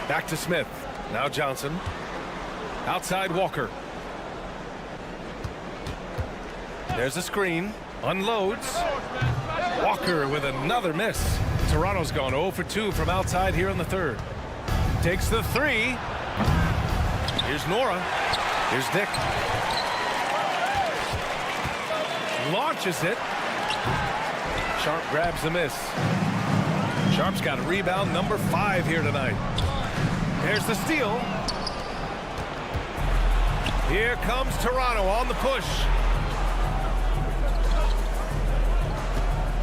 Back to Smith. Now Johnson. Outside Walker. There's a screen. Unloads. Walker with another miss. Toronto's gone 0 for 2 from outside here in the third. Takes the three. Here's Nora. Here's Dick. launches it. Sharp grabs the miss. Sharp's got a rebound number 5 here tonight. There's the steal. Here comes Toronto on the push.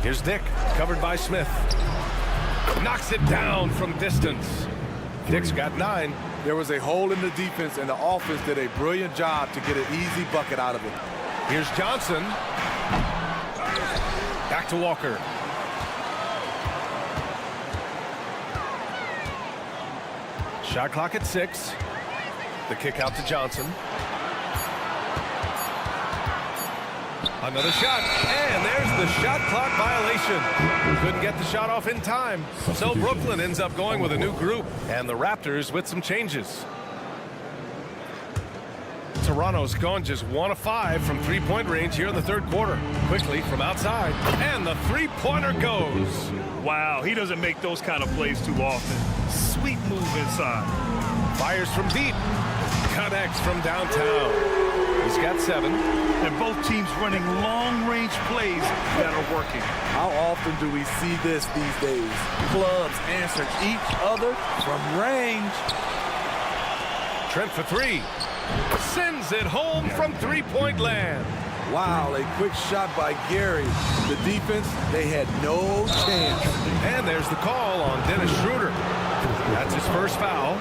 Here's Dick, covered by Smith. Knocks it down from distance. Dick's got 9. There was a hole in the defense, and the offense did a brilliant job to get an easy bucket out of it. Here's Johnson. Back to Walker. Shot clock at 6. The kick out to Johnson. Another shot, and there's the shot clock violation. Couldn't get the shot off in time. So Brooklyn ends up going with a new group, and the Raptors with some changes. Toronto's gone just 1 of 5 from three-point range here in the third quarter. Quickly from outside, and the three-pointer goes. Wow, he doesn't make those kind of plays too often. Sweet move inside. Fires from deep. Connects from downtown. He's got 7. And both teams running long-range plays that are working. How often do we see this these days? Clubs answering each other from range. Trent for 3. Sends it home from three-point land. Wow, a quick shot by Gary. The defense, they had no chance. And there's the call on Dennis Schroeder. That's his first foul.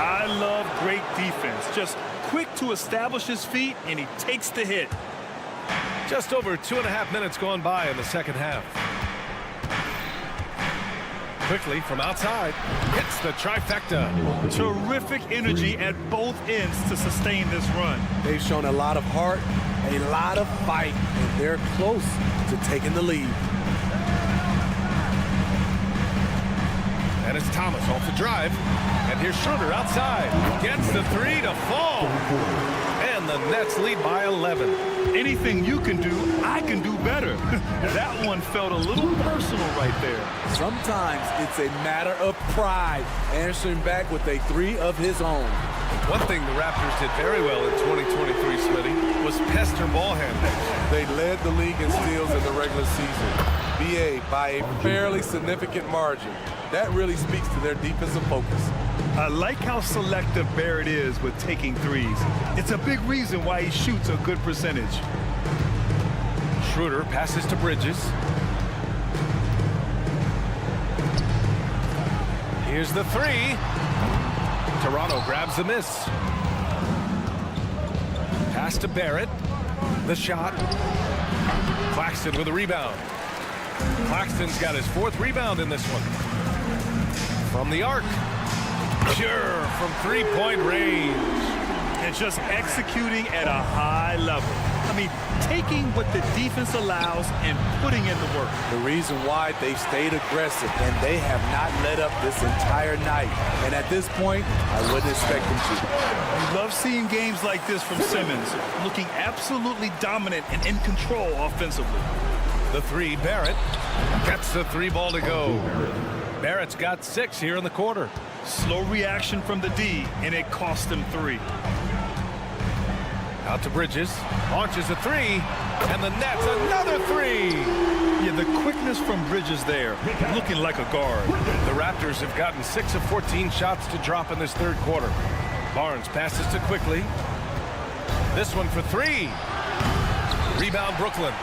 I love great defense. Just quick to establish his feet, and he takes the hit. Just over 2.5 minutes gone by in the second half. Quickly from outside, hits the trifecta. Terrific energy at both ends to sustain this run. They've shown a lot of heart, a lot of fight, and they're close to taking the lead. And it's Thomas off the drive. And here's Schroeder outside. Gets the 3 to fall. And the Nets lead by 11. Anything you can do, I can do better. That one felt a little personal right there. Sometimes it's a matter of pride, answering back with a 3 of his own. One thing the Raptors did very well in 2023, Smitty, was pester ball handling. They led the league in steals in the regular season. BA by a fairly significant margin. That really speaks to their defensive focus. I like how selective Barrett is with taking threes. It's a big reason why he shoots a good percentage. Schroeder passes to Bridges. Here's the 3. Toronto grabs the miss. Pass to Barrett. The shot. Claxton with a rebound. Claxton's got his 4th rebound in this one. From the arc. Pure from three-point range. And just executing at a high level. I mean, taking what the defense allows and putting in the work. The reason why they stayed aggressive, and they have not let up this entire night. And at this point, I wouldn't expect them to. You love seeing games like this from Simmons, looking absolutely dominant and in control offensively. The 3, Barrett gets the 3 ball to go. Barrett's got 6 here in the quarter. Slow reaction from the D, and it cost him 3. Out to Bridges, launches a 3, and the Nets another 3. Yeah, the quickness from Bridges there, looking like a guard. The Raptors have gotten 6 of 14 shots to drop in this third quarter. Barnes passes to Quickly. This one for 3. Rebound Brooklyn.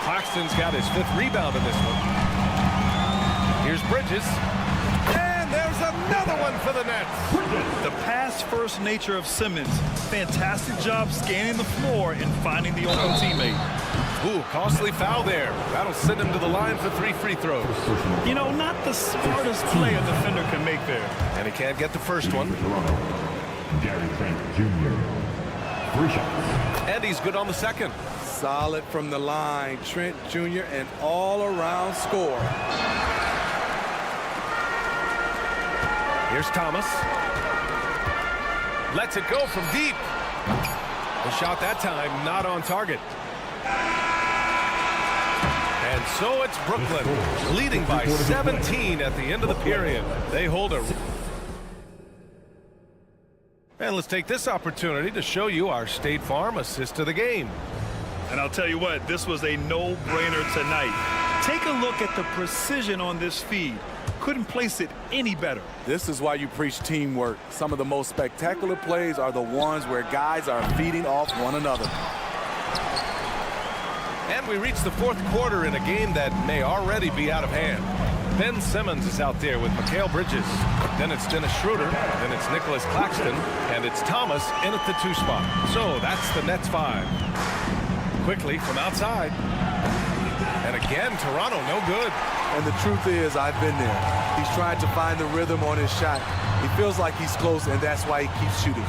Claxton's got his 5th rebound in this one. Here's Bridges. And there's another one for the Nets. The pass-first nature of Simmons. Fantastic job scanning the floor and finding the open teammate. Ooh, costly foul there. That'll send him to the line for 3 free throws. You know, not the smartest play a defender can make there. And he can't get the first one. Gary Trent Jr. 3 shots. And he's good on the second. Solid from the line. Trent Jr. an all-around scorer. Here's Thomas. Lets it go from deep. The shot that time not on target. And so it's Brooklyn leading by 17 at the end of the period. They hold a... And let's take this opportunity to show you our State Farm assist of the game. And I'll tell you what, this was a no-brainer tonight. Take a look at the precision on this feed. Couldn't place it any better. This is why you preach teamwork. Some of the most spectacular plays are the ones where guys are feeding off one another. And we reach the fourth quarter in a game that may already be out of hand. Ben Simmons is out there with Mikal Bridges. Then it's Dennis Schroeder. Then it's Nicholas Claxton. And it's Thomas in at the 2 spot. So that's the Nets 5. Quickly from outside. And again, Toronto no good. And the truth is, I've been there. He's trying to find the rhythm on his shot. He feels like he's close, and that's why he keeps shooting.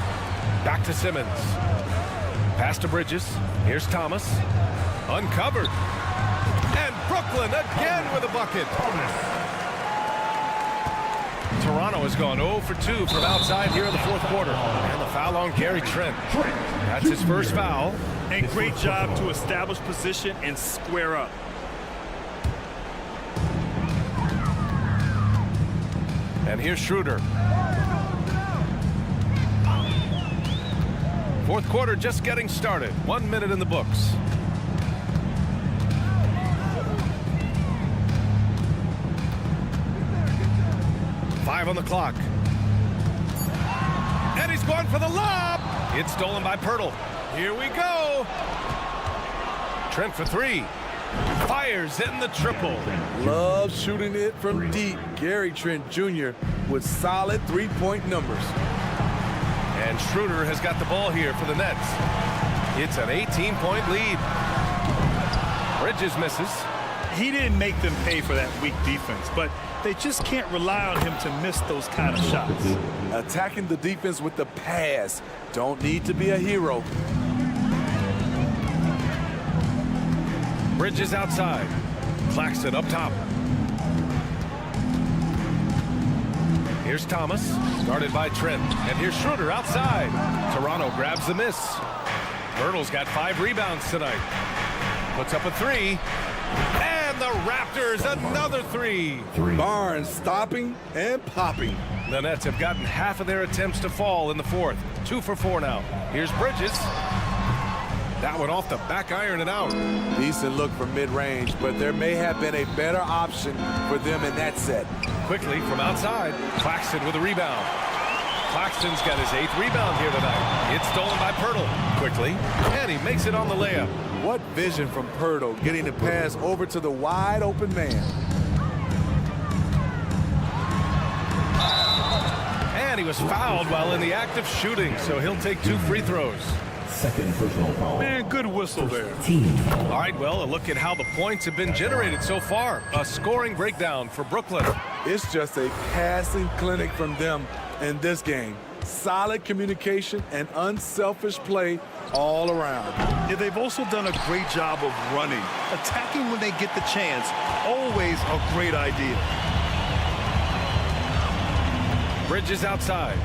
Back to Simmons. Pass to Bridges. Here's Thomas. Uncovered. And Brooklyn again with a bucket. Toronto has gone 0 for 2 from outside here in the fourth quarter. And the foul on Gary Trent. That's his first foul. And great job to establish position and square up. And here's Schroeder. Fourth quarter just getting started. 1 minute in the books. Five on the clock. And he's going for the lob. It's stolen by Pirtle. Here we go. Trent for 3. Fires in the triple. Loves shooting it from deep. Gary Trent Jr. with solid three-point numbers. And Schroeder has got the ball here for the Nets. It's an 18-point lead. Bridges misses. He didn't make them pay for that weak defense, but they just can't rely on him to miss those kind of shots. Attacking the defense with the pass. Don't need to be a hero. Bridges outside. Claxton up top. Here's Thomas, guarded by Trent. And here's Schroeder outside. Toronto grabs the miss. Pirtle's got 5 rebounds tonight. Puts up a 3. And the Raptors another 3. Barnes stopping and popping. The Nets have gotten half of their attempts to fall in the fourth. 2 for 4 now. Here's Bridges. That one off the back iron and out. Decent look from mid-range, but there may have been a better option for them in that set. Quickly from outside. Claxton with a rebound. Claxton's got his 8th rebound here tonight. It's stolen by Pirtle. Quickly. And he makes it on the layup. What vision from Pirtle, getting the pass over to the wide open man. And he was fouled while in the act of shooting, so he'll take 2 free throws. Second personal foul. Man, good whistle there. All right, well, a look at how the points have been generated so far. A scoring breakdown for Brooklyn. It's just a passing clinic from them in this game. Solid communication and unselfish play all around. Yeah, they've also done a great job of running. Attacking when they get the chance, always a great idea. Bridges outside.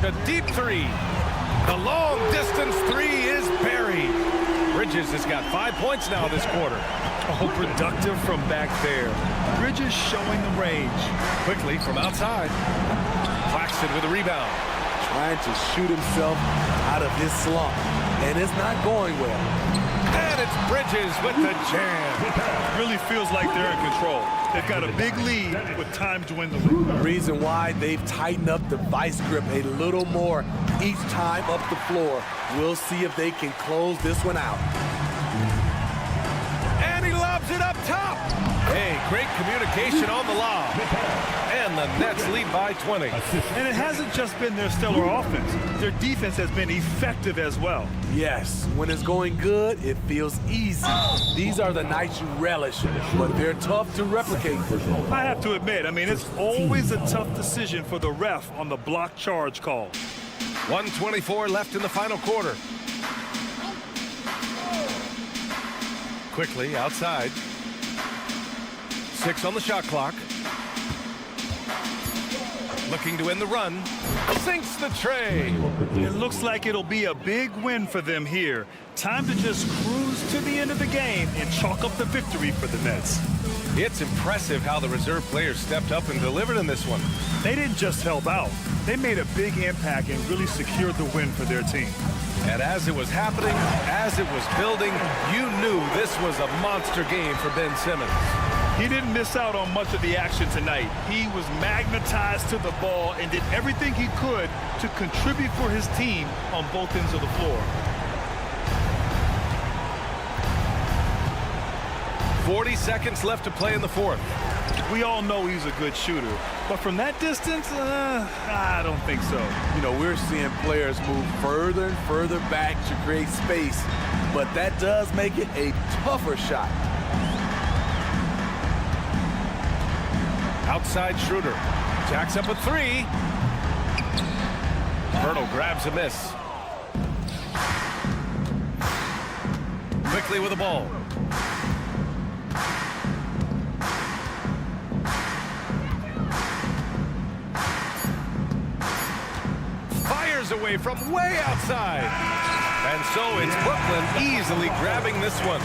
The deep 3. The long distance 3 is buried. Bridges has got 5 points now this quarter. Oh, productive from back there. Bridges showing the range. Quickly from outside. Claxton with a rebound. Trying to shoot himself out of his slump, and it's not going well. And it's Bridges with the jam. Really feels like they're in control. They've got a big lead with time dwindling. Reason why they've tightened up the vice grip a little more each time up the floor. We'll see if they can close this one out. And he lobs it up top. Hey, great communication on the lob. And the Nets lead by 20. And it hasn't just been their stellar offense. Their defense has been effective as well. Yes, when it's going good, it feels easy. These are the nights you relish, but they're tough to replicate. I have to admit, it's always a tough decision for the ref on the block charge call. 1:24 left in the final quarter. Quickly outside. 6 on the shot clock. Looking to end the run. Sinks the tray. It looks like it'll be a big win for them here. Time to just cruise to the end of the game and chalk up the victory for the Nets. It's impressive how the reserve players stepped up and delivered in this one. They didn't just help out. They made a big impact and really secured the win for their team. And as it was happening, as it was building, you knew this was a monster game for Ben Simmons. He didn't miss out on much of the action tonight. He was magnetized to the ball and did everything he could to contribute for his team on both ends of the floor. 40 seconds left to play in the fourth. We all know he's a good shooter, but from that distance, I don't think so. You know, we're seeing players move further and further back to create space, but that does make it a tougher shot. Outside Schroeder. Jacks up a three. Hurdle grabs a miss. Quickly with the ball. Fires away from way outside. And so it's Brooklyn easily grabbing this one.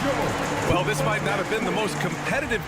Well, this might not have been the most competitive.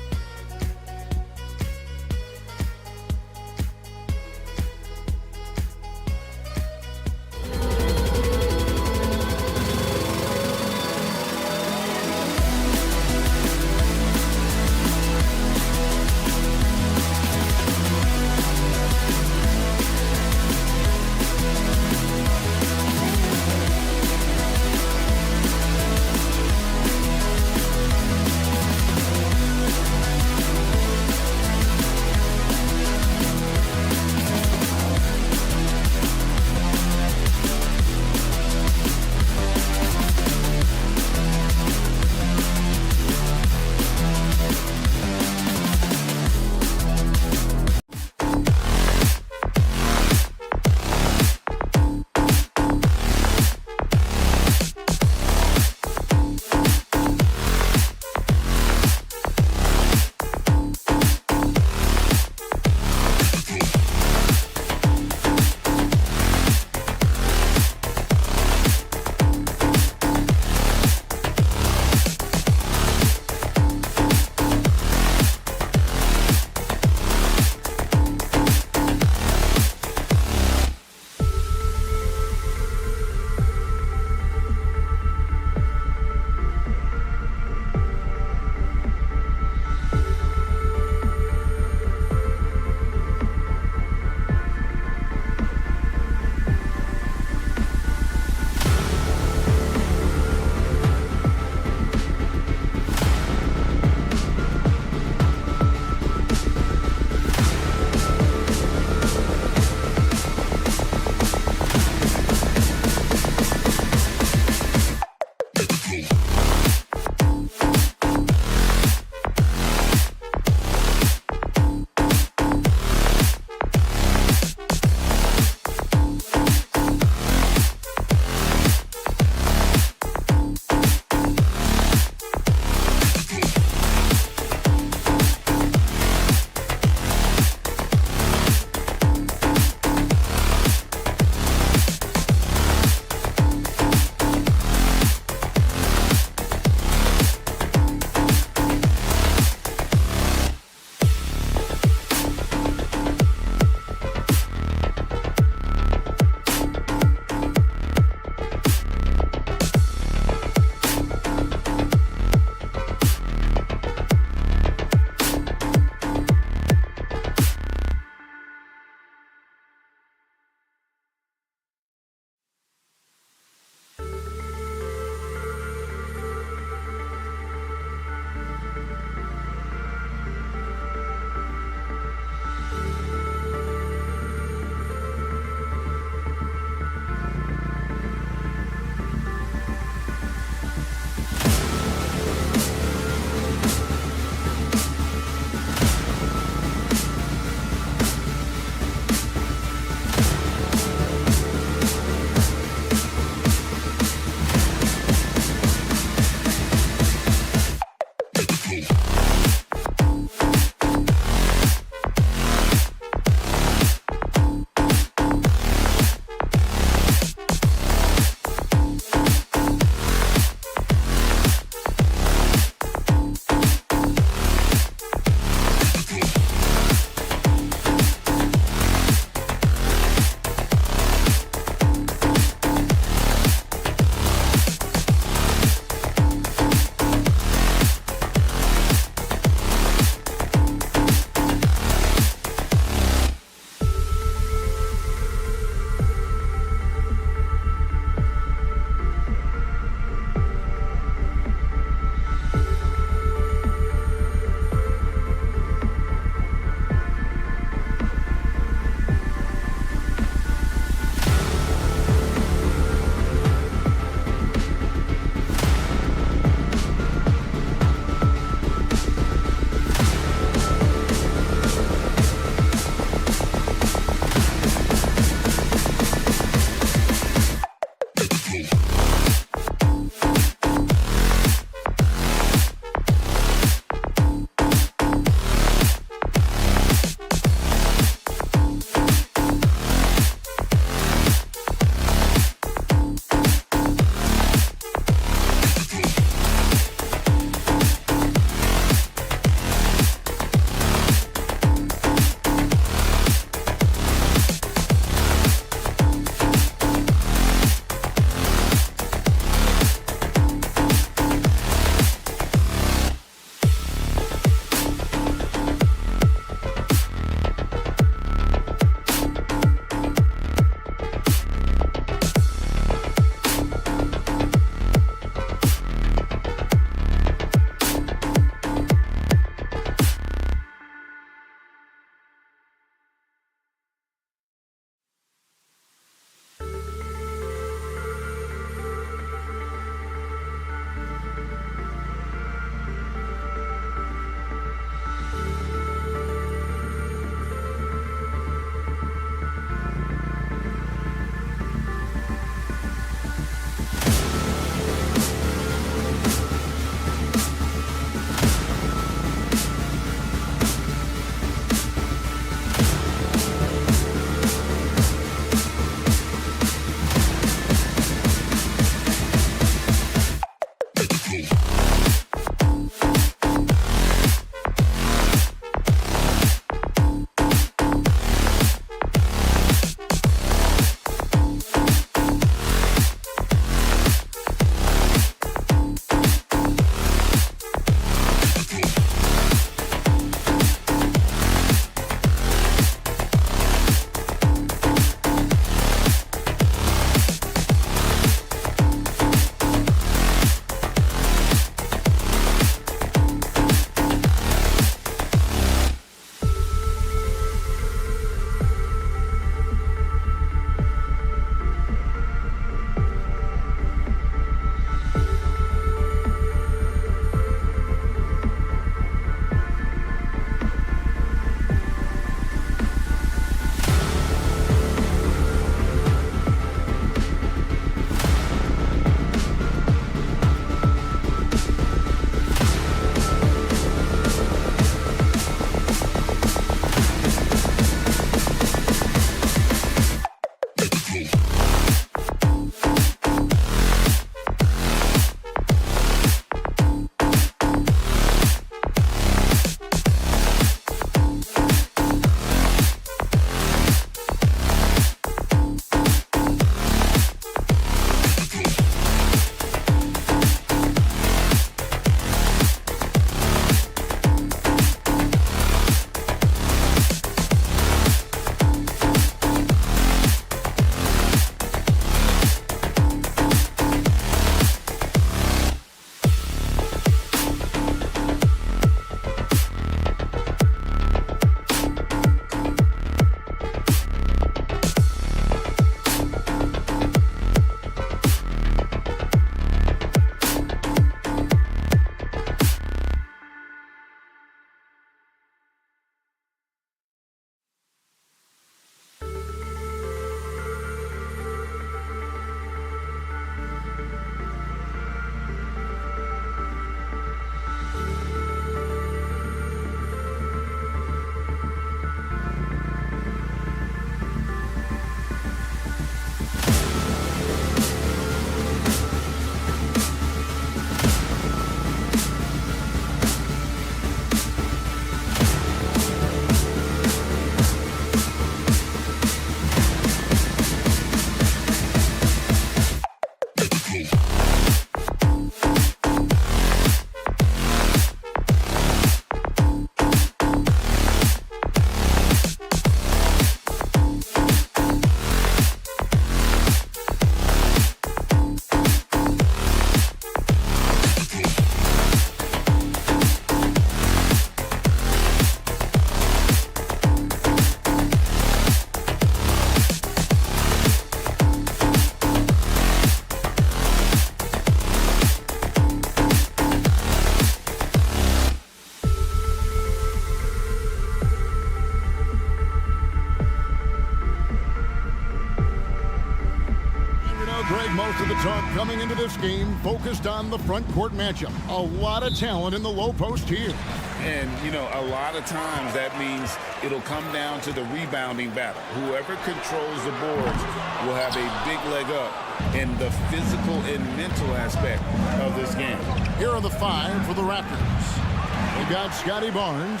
Well, Greg, most of the talk coming into this game focused on the front court matchup. A lot of talent in the low post here. And, you know, a lot of times that means it'll come down to the rebounding battle. Whoever controls the boards will have a big leg up in the physical and mental aspect of this game. Here are the 5 for the Raptors. They got Scotty Barnes.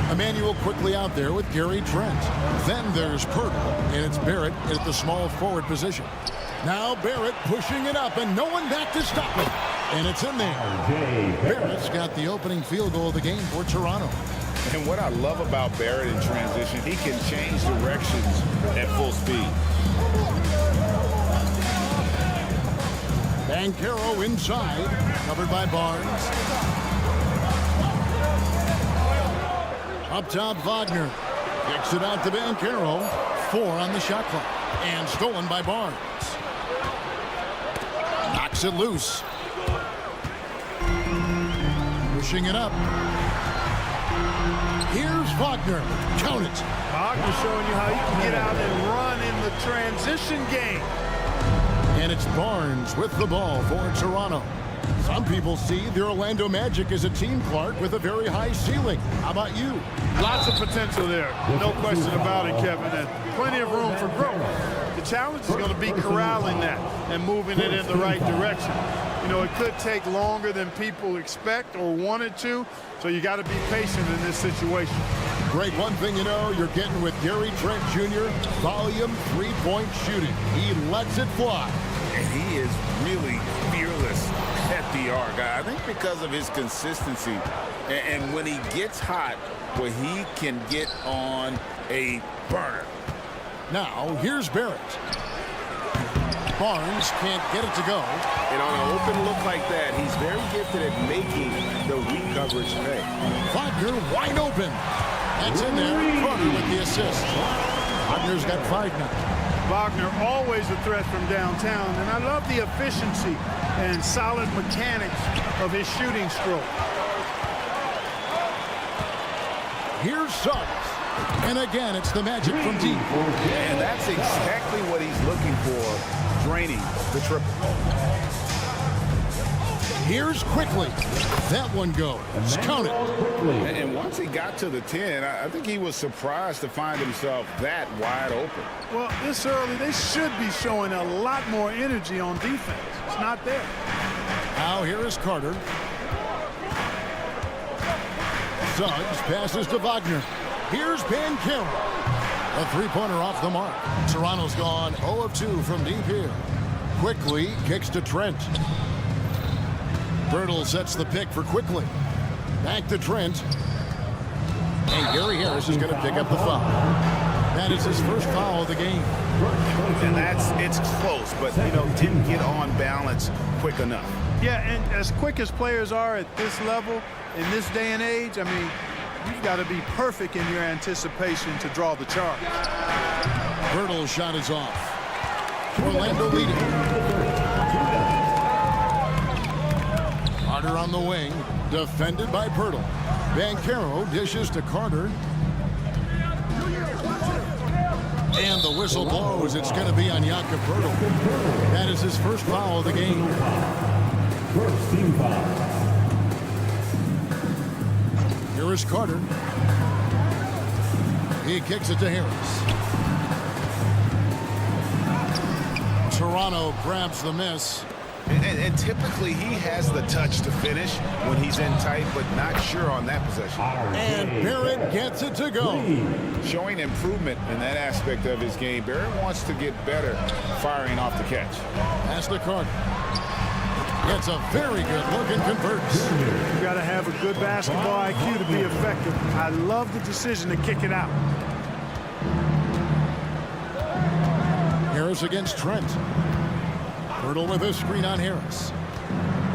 Emmanuel quickly out there with Gary Trent. Then there's Purtle, and it's Barrett at the small forward position. Now Barrett pushing it up, and no one back to stop it. And it's in there. Barrett's got the opening field goal of the game for Toronto. And what I love about Barrett in transition, he can change directions at full speed. Banchero inside, covered by Barnes. Up top, Wagner. Kicks it out to Banchero. 4 on the shot clock. And stolen by Barnes. Knocks it loose. Pushing it up. Here's Wagner. Count it. Wagner showing you how you can get out and run in the transition game. And it's Barnes with the ball for Toronto. Some people see the Orlando Magic as a team, Clark, with a very high ceiling. How about you? Lots of potential there. No question about it, Kevin. And plenty of room for growth. The challenge is going to be corralling that and moving it in the right direction. You know, it could take longer than people expect or wanted to, so you got to be patient in this situation. Great. One thing you know, you're getting with Gary Trent Jr., volume 3-point shooting. He lets it fly. And he is really fearless at the arc. I think because of his consistency. And when he gets hot, well, he can get on a burner. Now, here's Barrett. Barnes can't get it to go. And on an open look like that, he's very gifted at making the weak coverage pay. Wagner wide open. That's in there. Carter with the assist. Wagner's got 5 now. Wagner always a threat from downtown, and I love the efficiency and solid mechanics of his shooting stroke. Here's Suggs. And again, it's the Magic from deep. And that's exactly what he's looking for, draining the triple. Here's quickly. That one goes. Count it. And once he got to the 10, I think he was surprised to find himself that wide open. Well, this early, they should be showing a lot more energy on defense. It's not there. Now here is Carter. Suggs passes to Wagner. Here's Banchero. A 3-pointer off the mark. Toronto's gone 0 of 2 from deep here. Quickly kicks to Trent. Birtle sets the pick for Quickly. Back to Trent. And Gary Harris is going to pick up the foul. That is his first foul of the game. And it's close, but, you know, didn't get on balance quick enough. Yeah, and as quick as players are at this level, in this day and age, I mean, you've got to be perfect in your anticipation to draw the charge. Birtle's shot is off. Orlando leading. Carter on the wing, defended by Pirtle. Banchero dishes to Carter. And the whistle blows. It's going to be on Jakob Pirtle. That is his first foul of the game. First team foul. Here is Carter. He kicks it to Harris. Toronto grabs the miss. And typically he has the touch to finish when he's in tight, but not sure on that possession. And Barrett gets it to go. Showing improvement in that aspect of his game. Barrett wants to get better firing off the catch. Pass to Carter. Gets a very good look and converts. You got to have a good basketball IQ to be effective. I love the decision to kick it out. Harris against Trent. Pirtle with a screen on Harris.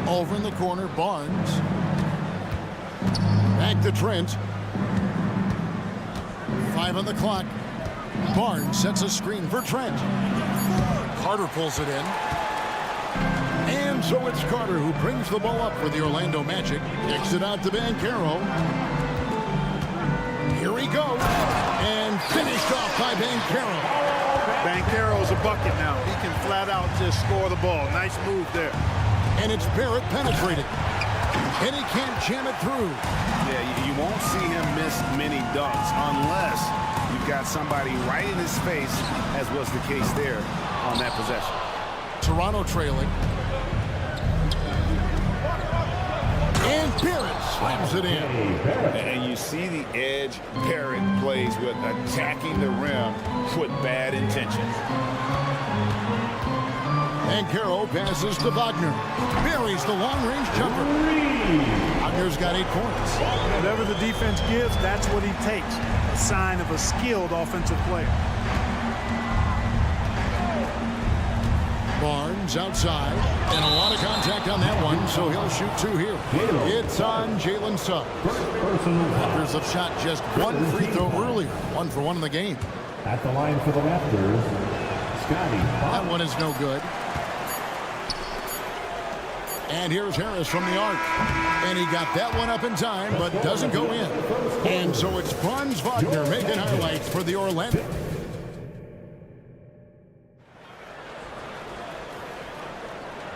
Over in the corner, Barnes. Back to Trent. 5 on the clock. Barnes sets a screen for Trent. Carter pulls it in. And so it's Carter who brings the ball up for the Orlando Magic. Kicks it out to Banchero. Here he goes. And finished off by Banchero. Banchero's a bucket now. He can flat out just score the ball. Nice move there. And it's Barrett penetrating. And he can't jam it through. Yeah, you won't see him miss many dunks unless you've got somebody right in his face, as was the case there on that possession. Toronto trailing. And Barrett slams it in. And you see the edge Barrett plays with, attacking the rim with bad intentions. And Carroll passes to Wagner. Buries the long-range jumper. Wagner's got 8 points. Whatever the defense gives, that's what he takes. A sign of a skilled offensive player. Barnes outside, and a lot of contact on that one, so he'll shoot 2 here. It's on Jalen Suggs. Raptors have shot just 1 free throw earlier, 1 for 1 in the game. At the line for the Raptors, Scotty. That one is no good. And here's Harris from the arc. And he got that one up in time, but doesn't go in. And so it's Franz Wagner making highlights for the Orlando.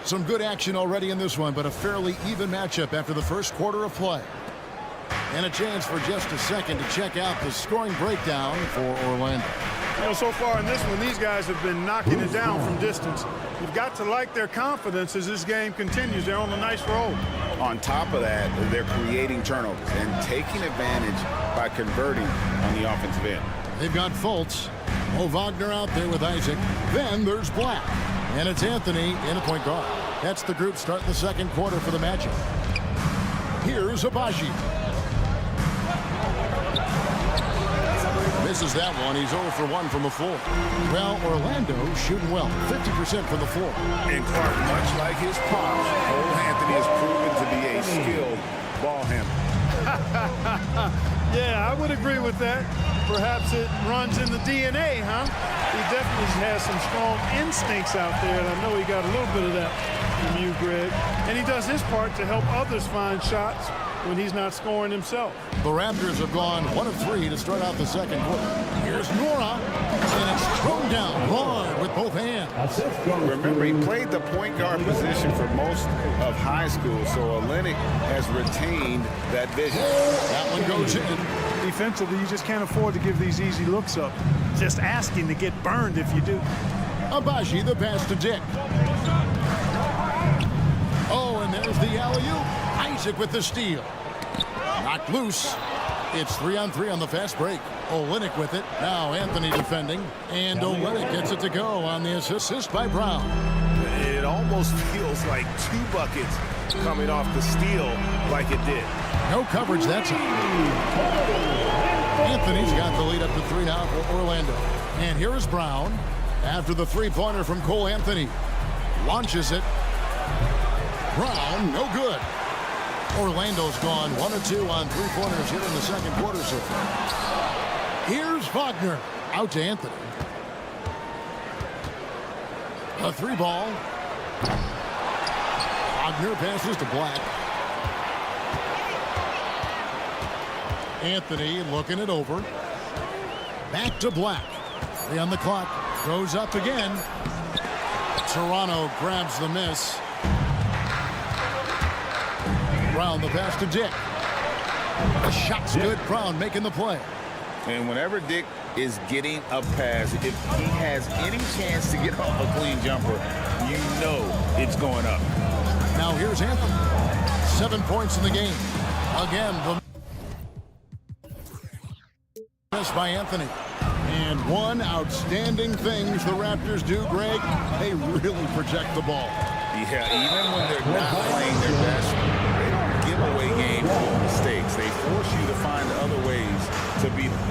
Some good action already in this one, but a fairly even matchup after the first quarter of play. And a chance for just a second to check out the scoring breakdown for Orlando. You know, so far in this one, these guys have been knocking it down from distance. You've got to like their confidence as this game continues. They're on a nice roll. On top of that, they're creating turnovers and taking advantage by converting on the offensive end. They've got Fultz. Oh, Wagner out there with Isaac. Then there's Black. And it's Anthony in a point guard. That's the group starting the second quarter for the matchup. Here's Abaji. Misses that one. He's 0 for 1 from the floor. Well, Orlando shooting well. 50% from the floor. And Clark, much like his pops, old Anthony has proven to be a skilled ball handler. Yeah, I would agree with that. Perhaps it runs in the DNA, huh? He definitely has some strong instincts out there, and I know he got a little bit of that from you, Greg. And he does his part to help others find shots when he's not scoring himself. The Raptors have gone 1 of 3 to start out the second quarter. Here's Nora, and it's thrown down hard with both hands. Remember, he played the point guard position for most of high school, so Olynyk has retained that vision. That one goes in. Defensively, you just can't afford to give these easy looks up. Just asking to get burned if you do. Abaji, the pass to Dick. Oh, and there's the alley-oop. Isaac with the steal. Knocked loose. It's 3-on-3 on the fast break. Olynyk with it. Now Anthony defending. And Olynyk gets it to go on the assist by Brown. It almost feels like 2 buckets coming off the steal like it did. No coverage that time. Anthony's got the lead up to 3 now for Orlando. And here is Brown after the 3-pointer from Cole Anthony. Launches it. Brown, no good. Orlando's gone 1 or 2 on 3-pointers here in the second quarter so far. Here's Wagner. Out to Anthony. A 3-ball. Wagner passes to Black. Anthony looking it over. Back to Black. 3 on the clock. Goes up again. Toronto grabs the miss. Brown the pass to Dick. The shot's good. Brown making the play. And whenever Dick is getting a pass, if he has any chance to get off a clean jumper, you know it's going up. Now here's Anthony. 7 points in the game. Again, the miss by Anthony. And one outstanding things the Raptors do, Greg, they really protect the ball. Yeah, even when they're not playing their best, they don't give away games with mistakes. They force you to find other ways to beat them.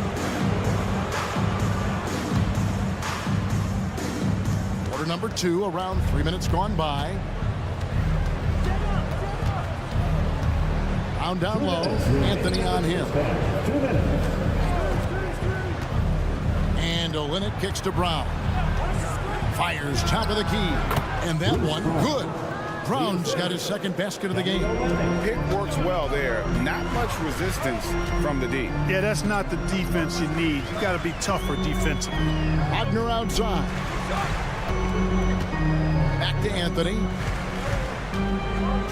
Quarter number 2, around 3 minutes gone by. Brown down low. Anthony on him. 2 minutes. And Olynyk kicks to Brown. Fires top of the key. And that one, good. Brown's got his second basket of the game. Pick works well there. Not much resistance from the D. Yeah, that's not the defense you need. You got to be tougher defensively. Wagner outside. Back to Anthony.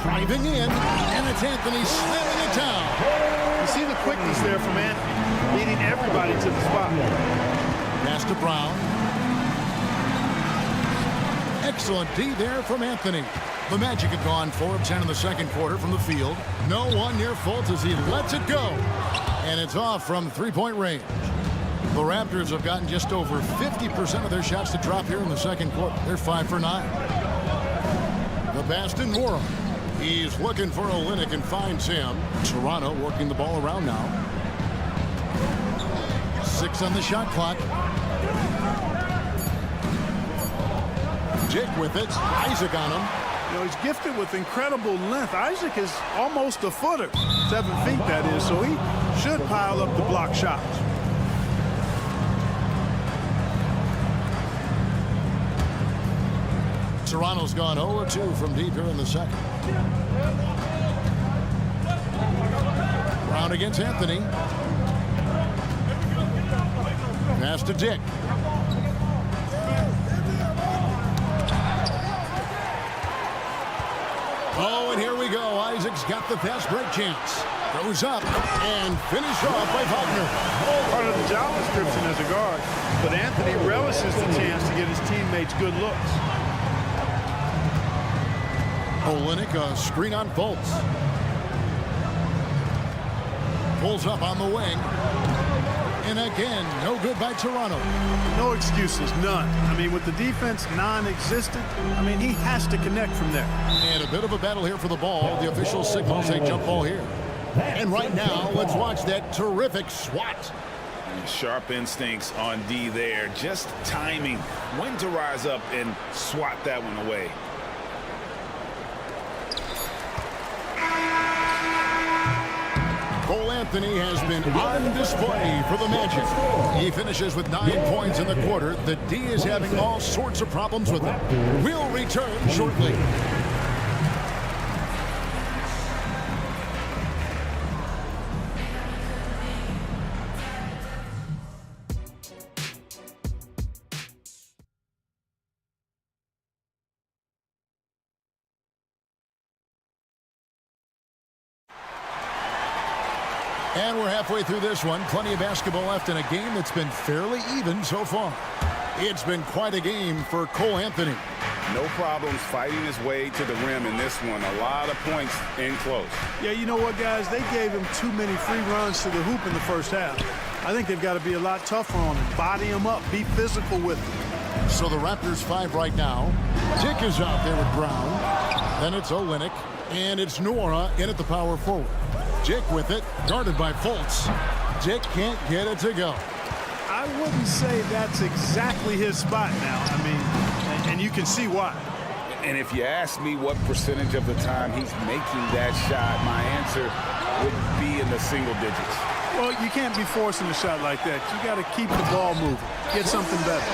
Driving in, and it's Anthony slamming it down. You see the quickness there from Anthony, leading everybody to the spot. Pass to Brown. Excellent D there from Anthony. The Magic have gone 4 of 10 in the second quarter from the field. No one near Fultz as he lets it go. And it's off from three-point range. The Raptors have gotten just over 50% of their shots to drop here in the second quarter. They're 5 for 9. The pass to Nora. He's looking for Olynyk and finds him. Toronto working the ball around now. 6 on the shot clock. Jake with it. Isaac on him. You know, he's gifted with incredible length. Isaac is almost a footer. 7 feet, that is, so he should pile up the block shots. Toronto's gone 0-2 from deep here in the second. Brown against Anthony. Pass to Dick. Oh, and here we go. Isaac's got the fast break chance. Goes up and finished off by Wagner. Part of the job description as a guard, but Anthony relishes the chance to get his teammates good looks. Olynyk, a screen on Fultz. Pulls up on the wing. And again, no good by Toronto. No excuses, none. I mean, with the defense non-existent, I mean, he has to connect from there. And a bit of a battle here for the ball. The official signals a jump ball here. And right now, let's watch that terrific swat. Sharp instincts on D there. Just timing when to rise up and swat that one away. Cole Anthony has been on display for the Magic. He finishes with 9 points in the quarter. The D is having all sorts of problems with him. We'll return shortly. And we're halfway through this one. Plenty of basketball left in a game that's been fairly even so far. It's been quite a game for Cole Anthony. No problems fighting his way to the rim in this one. A lot of points in close. Yeah, you know what, guys? They gave him too many free runs to the hoop in the first half. I think they've got to be a lot tougher on him. Body him up. Be physical with him. So the Raptors 5 right now. Dick is out there with Brown. Then it's Olynyk. And it's Nora in at the power forward. Jake with it, guarded by Fultz. Jake can't get it to go. I wouldn't say that's exactly his spot now. I mean, and you can see why. And if you ask me what percentage of the time he's making that shot, my answer would be in the single digits. Well, you can't be forcing a shot like that. You got to keep the ball moving, get something better.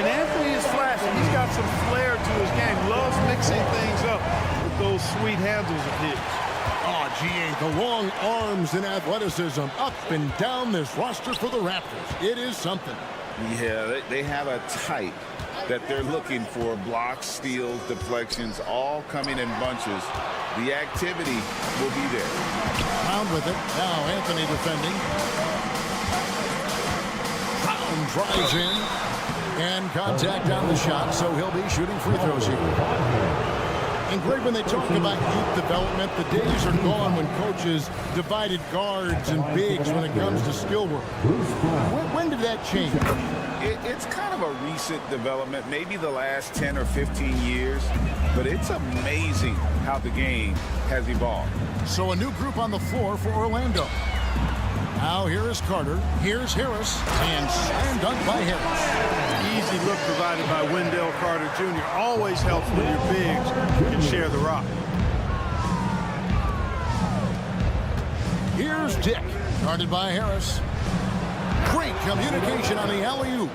And Anthony is flashing. He's got some flair to his game. Loves mixing things up with those sweet handles of his. Oh, GA, the long arms and athleticism up and down this roster for the Raptors. It is something. Yeah, they have a type that they're looking for. Blocks, steals, deflections, all coming in bunches. The activity will be there. Brown with it. Now Anthony defending. Brown drives in. And contact on the shot, so he'll be shooting free throws here. And great when they talk about youth development, the days are gone when coaches divided guards and bigs when it comes to skill work. When did that change? It's kind of a recent development, maybe the last 10 or 15 years, but it's amazing how the game has evolved. So a new group on the floor for Orlando. Now here is Carter, here's Harris, and slam dunk by Harris. Easy look provided by Wendell Carter Jr. Always helps when your bigs can share the rock. Here's Dick, guarded by Harris. Great Great communication on the alley-oop.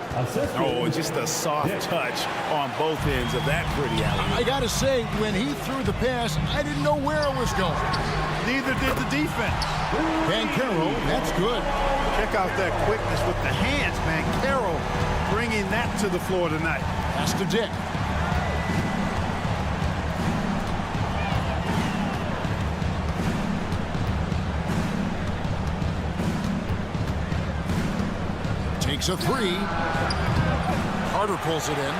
Oh, just a soft touch on both ends of that pretty alley-oop. I got to say, when he threw the pass, I didn't know where it was going. Neither did the defense. Banchero, that's good. Check out that quickness with the hands, man. Banchero bringing that to the floor tonight. Pass to Dick. Takes a three. Carter pulls it in.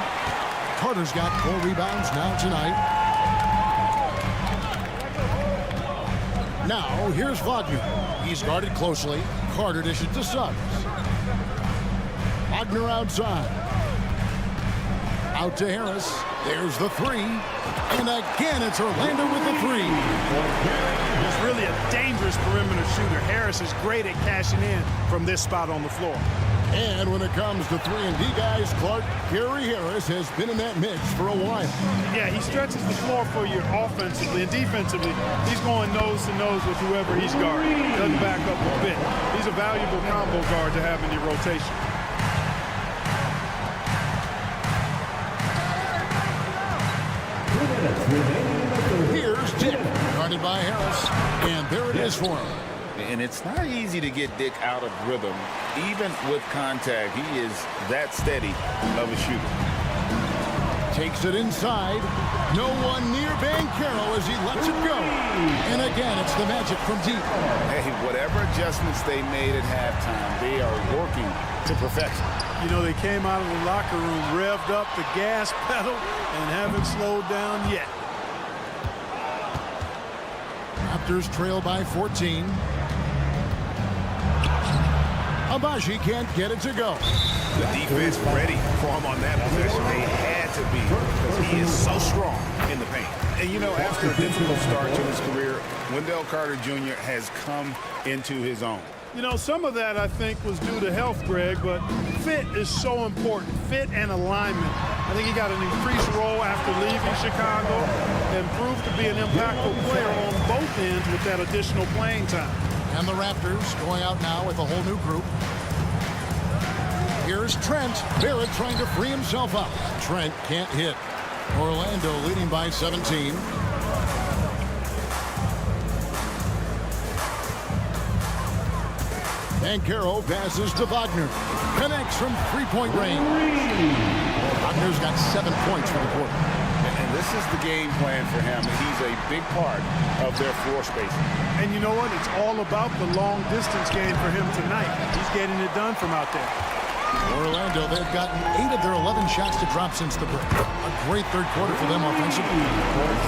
Carter's got 4 rebounds now tonight. Now, here's Wagner. He's guarded closely. Carter dishes to Suggs. Wagner outside. Out to Harris. There's the three. And again, it's Orlando with the three. He's really a dangerous perimeter shooter. Harris is great at cashing in from this spot on the floor. And when it comes to 3-and-D guys, Clark, Gary Harris has been in that mix for a while. Yeah, he stretches the floor for you offensively and defensively. He's going nose to nose with whoever he's guarding. Doesn't back up a bit. He's a valuable combo guard to have in your rotation. Here's Dick, guarded by Harris. And there it is for him. And it's not easy to get Dick out of rhythm. Even with contact, he is that steady of a shooter. Takes it inside. No one near Banchero as he lets it go. And again, it's the Magic from deep. Hey, whatever adjustments they made at halftime, they are working to perfection. You know, they came out of the locker room, revved up the gas pedal, and haven't slowed down yet. Raptors trail by 14. Abaji can't get it to go. The defense ready for him on that possession. They had to be because he is so strong in the paint. And, you know, after a difficult start to his career, Wendell Carter Jr. has come into his own. You know, some of that, I think, was due to health, Greg, but fit is so important. Fit and alignment. I think he got an increased role after leaving Chicago and proved to be an impactful player on both ends with that additional playing time. And the Raptors going out now with a whole new group. Here's Trent. Barrett trying to free himself up. Trent can't hit. Orlando leading by 17. Banchero passes to Wagner. Connects from three-point range. Wagner's got 7 points for the quarter. And this is the game plan for him. He's a big part of their floor spacing. And you know what? It's all about the long-distance game for him tonight. He's getting it done from out there. Orlando, they've gotten 8 of their 11 shots to drop since the break. A great third quarter for them offensively.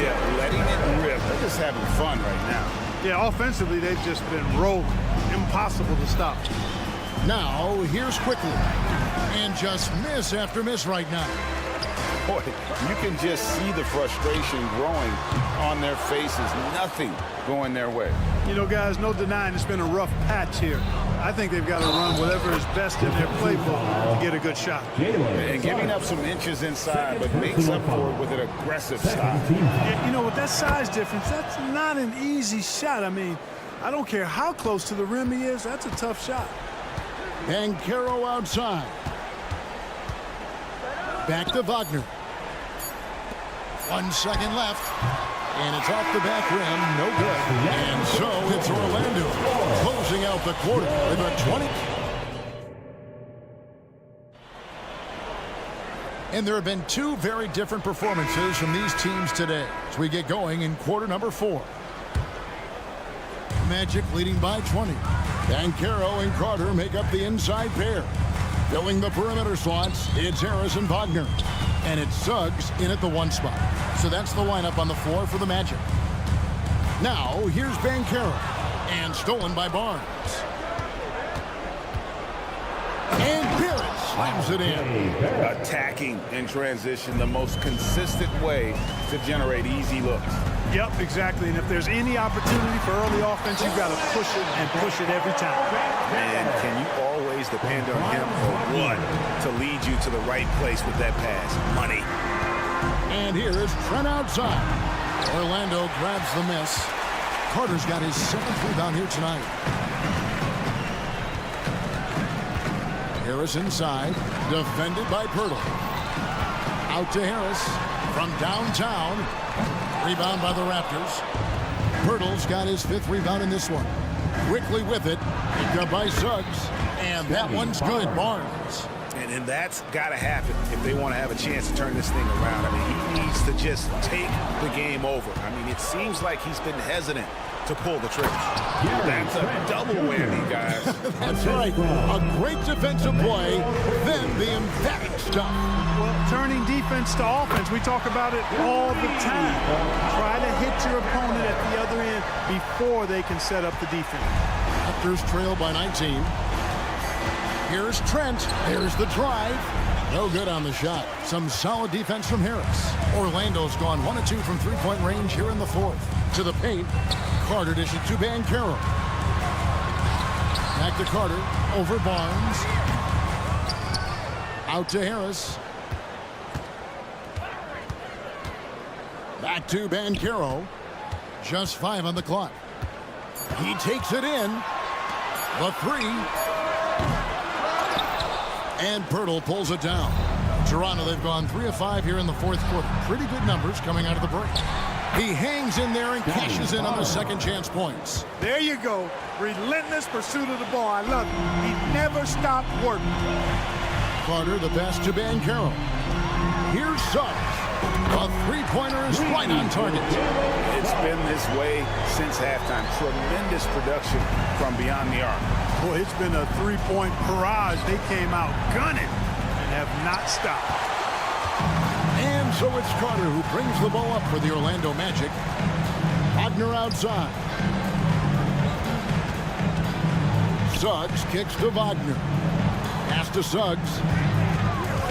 Yeah, letting it rip. They're just having fun right now. Yeah, offensively, they've just been rolling. Impossible to stop. Now, here's Quickly. And just miss after miss right now. Boy, you can just see the frustration growing on their faces. Nothing going their way. You know, guys, no denying it's been a rough patch here. I think they've got to run whatever is best in their playbook to get a good shot. And giving up some inches inside, but makes up for it with an aggressive style. And, you know, with that size difference, that's not an easy shot. I mean, I don't care how close to the rim he is. That's a tough shot. Banchero outside. Back to Wagner. 1 second left. And it's off the back rim. No good. And so it's Orlando closing out the quarter with a 20. And there have been 2 very different performances from these teams today as we get going in quarter number 4. Magic leading by 20. Banchero and Carter make up the inside pair. Filling the perimeter slots, it's Harris and Wagner. And it's Suggs in at the 1 spot. So that's the lineup on the floor for the Magic. Now, here's Banchero. And stolen by Barnes. And Barrett slams it in. Attacking in transition, the most consistent way to generate easy looks. Yep, exactly. And if there's any opportunity for early offense, you've got to push it and push it every time. And can you always depend on him or what to lead you to the right place with that pass? Money. And here is Trent outside. Orlando grabs the miss. Carter's got his 7th rebound here tonight. Harris inside, defended by Pirtle. Out to Harris from downtown. Rebound by the Raptors. Pirtle's got his 5th rebound in this one. Quickly with it, picked up by Suggs, and that one's good. Barnes. And that's got to happen if they want to have a chance to turn this thing around. I mean, he needs to just take the game over. I mean, it seems like he's been hesitant to pull the trigger. That's a double whammy, guys. That's right. A great defensive play, then the emphatic stuff. Well, turning defense to offense, we talk about it all the time. Try to hit your opponent at the other end before they can set up the defense. Raptors trail by 19. Here's Trent. Here's the drive. No good on the shot. Some solid defense from Harris. Orlando's gone 1 of 2 from three-point range here in the 4th. To the paint. Carter dishes to Banchero. Back to Carter. Over Barnes. Out to Harris. Back to Banchero. Just 5 on the clock. He takes it in. The 3. And Pirtle pulls it down. Toronto, they've gone 3 of 5 here in the 4th quarter. Pretty good numbers coming out of the break. He hangs in there and cashes in on the second chance points. There you go. Relentless pursuit of the ball. I love it. He never stopped working. Carter, the pass to Banchero. Here's Suggs. A three-pointer is right on target. It's been this way since halftime. Tremendous production from beyond the arc. Boy, it's been a three-point barrage. They came out gunning and have not stopped. And so it's Carter who brings the ball up for the Orlando Magic. Wagner outside. Suggs kicks to Wagner. Pass to Suggs.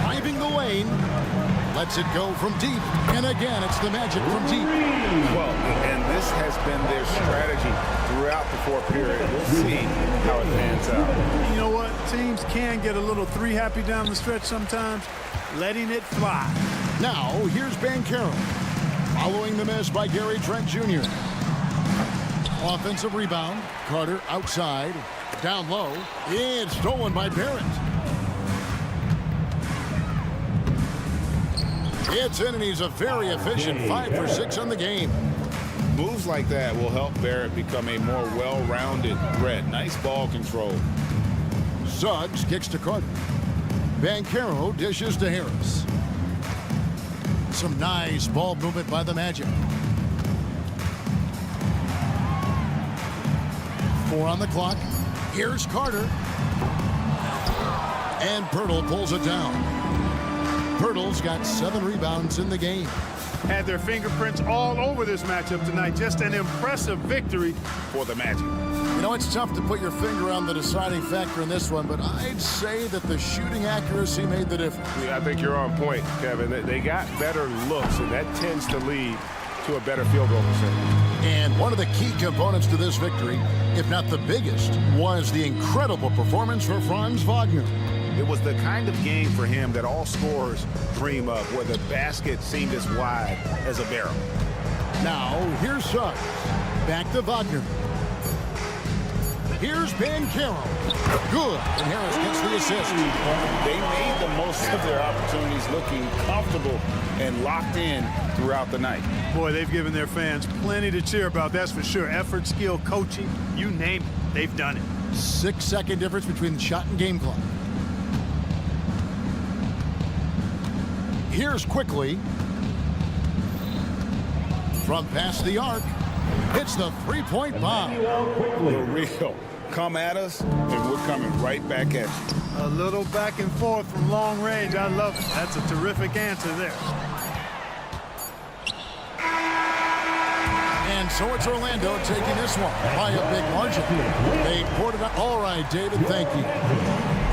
Driving the lane. Lets it go from deep. And again, it's the Magic from deep. Well, and this has been their strategy throughout the 4th period. We'll see how it pans out. You know what? Teams can get a little three-happy down the stretch sometimes. Letting it fly. Now, here's Banchero. Following the miss by Gary Trent Jr. Offensive rebound. Carter outside. Down low. It's stolen by Barrett. It's in, and he's a very efficient 5 for 6 on the game. Moves like that will help Barrett become a more well-rounded threat. Nice ball control. Suggs kicks to Carter. Banchero dishes to Harris. Some nice ball movement by the Magic. 4 on the clock. Here's Carter. And Pirtle pulls it down. Pirtle's got 7 rebounds in the game. Had their fingerprints all over this matchup tonight. Just an impressive victory for the Magic. You know, it's tough to put your finger on the deciding factor in this one, but I'd say that the shooting accuracy made the difference. Yeah, I think you're on point, Kevin. They got better looks, and that tends to lead to a better field goal percentage. And one of the key components to this victory, if not the biggest, was the incredible performance for Franz Wagner. It was the kind of game for him that all scorers dream of, where the basket seemed as wide as a barrel. Now, here's Suggs. Back to Wagner. Here's Banchero. Good. And Harris gets the assist. They made the most of their opportunities, looking comfortable and locked in throughout the night. Boy, they've given their fans plenty to cheer about, that's for sure. Effort, skill, coaching, you name it, they've done it. 6-second difference between the shot and game clock. Here's quickly. From past the arc. It's the three-point bomb. For real. Come at us, and we're coming right back at you. A little back and forth from long range. I love it. That's a terrific answer there. And so it's Orlando taking this one by a big margin. They poured it up. All right, David, thank you.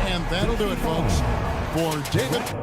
And that'll do it, folks. For David.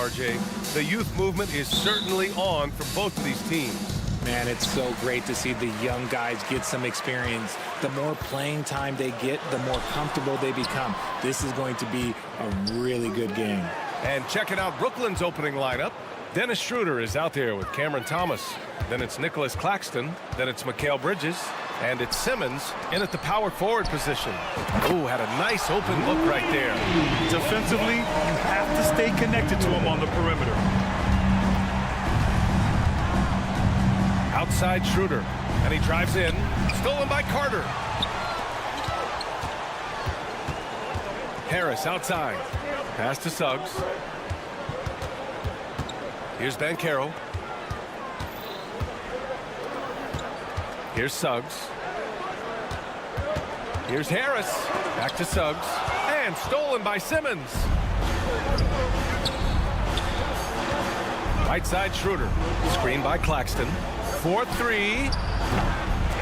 RJ. The youth movement is certainly on for both of these teams. Man, it's so great to see the young guys get some experience. The more playing time they get, the more comfortable they become. This is going to be a really good game. And checking out Brooklyn's opening lineup. Dennis Schroeder is out there with Cameron Thomas. Then it's Nicholas Claxton. Then it's Mikal Bridges. And it's Simmons in at the power forward position. Ooh, had a nice open look right there. Defensively, you have to stay connected to him on the perimeter. Outside Schroeder, and he drives in. Stolen by Carter. Harris outside. Pass to Suggs. Here's Banchero. Here's Suggs. Here's Harris. Back to Suggs. And stolen by Simmons. Right side Schroeder. Screen by Claxton. 4-3.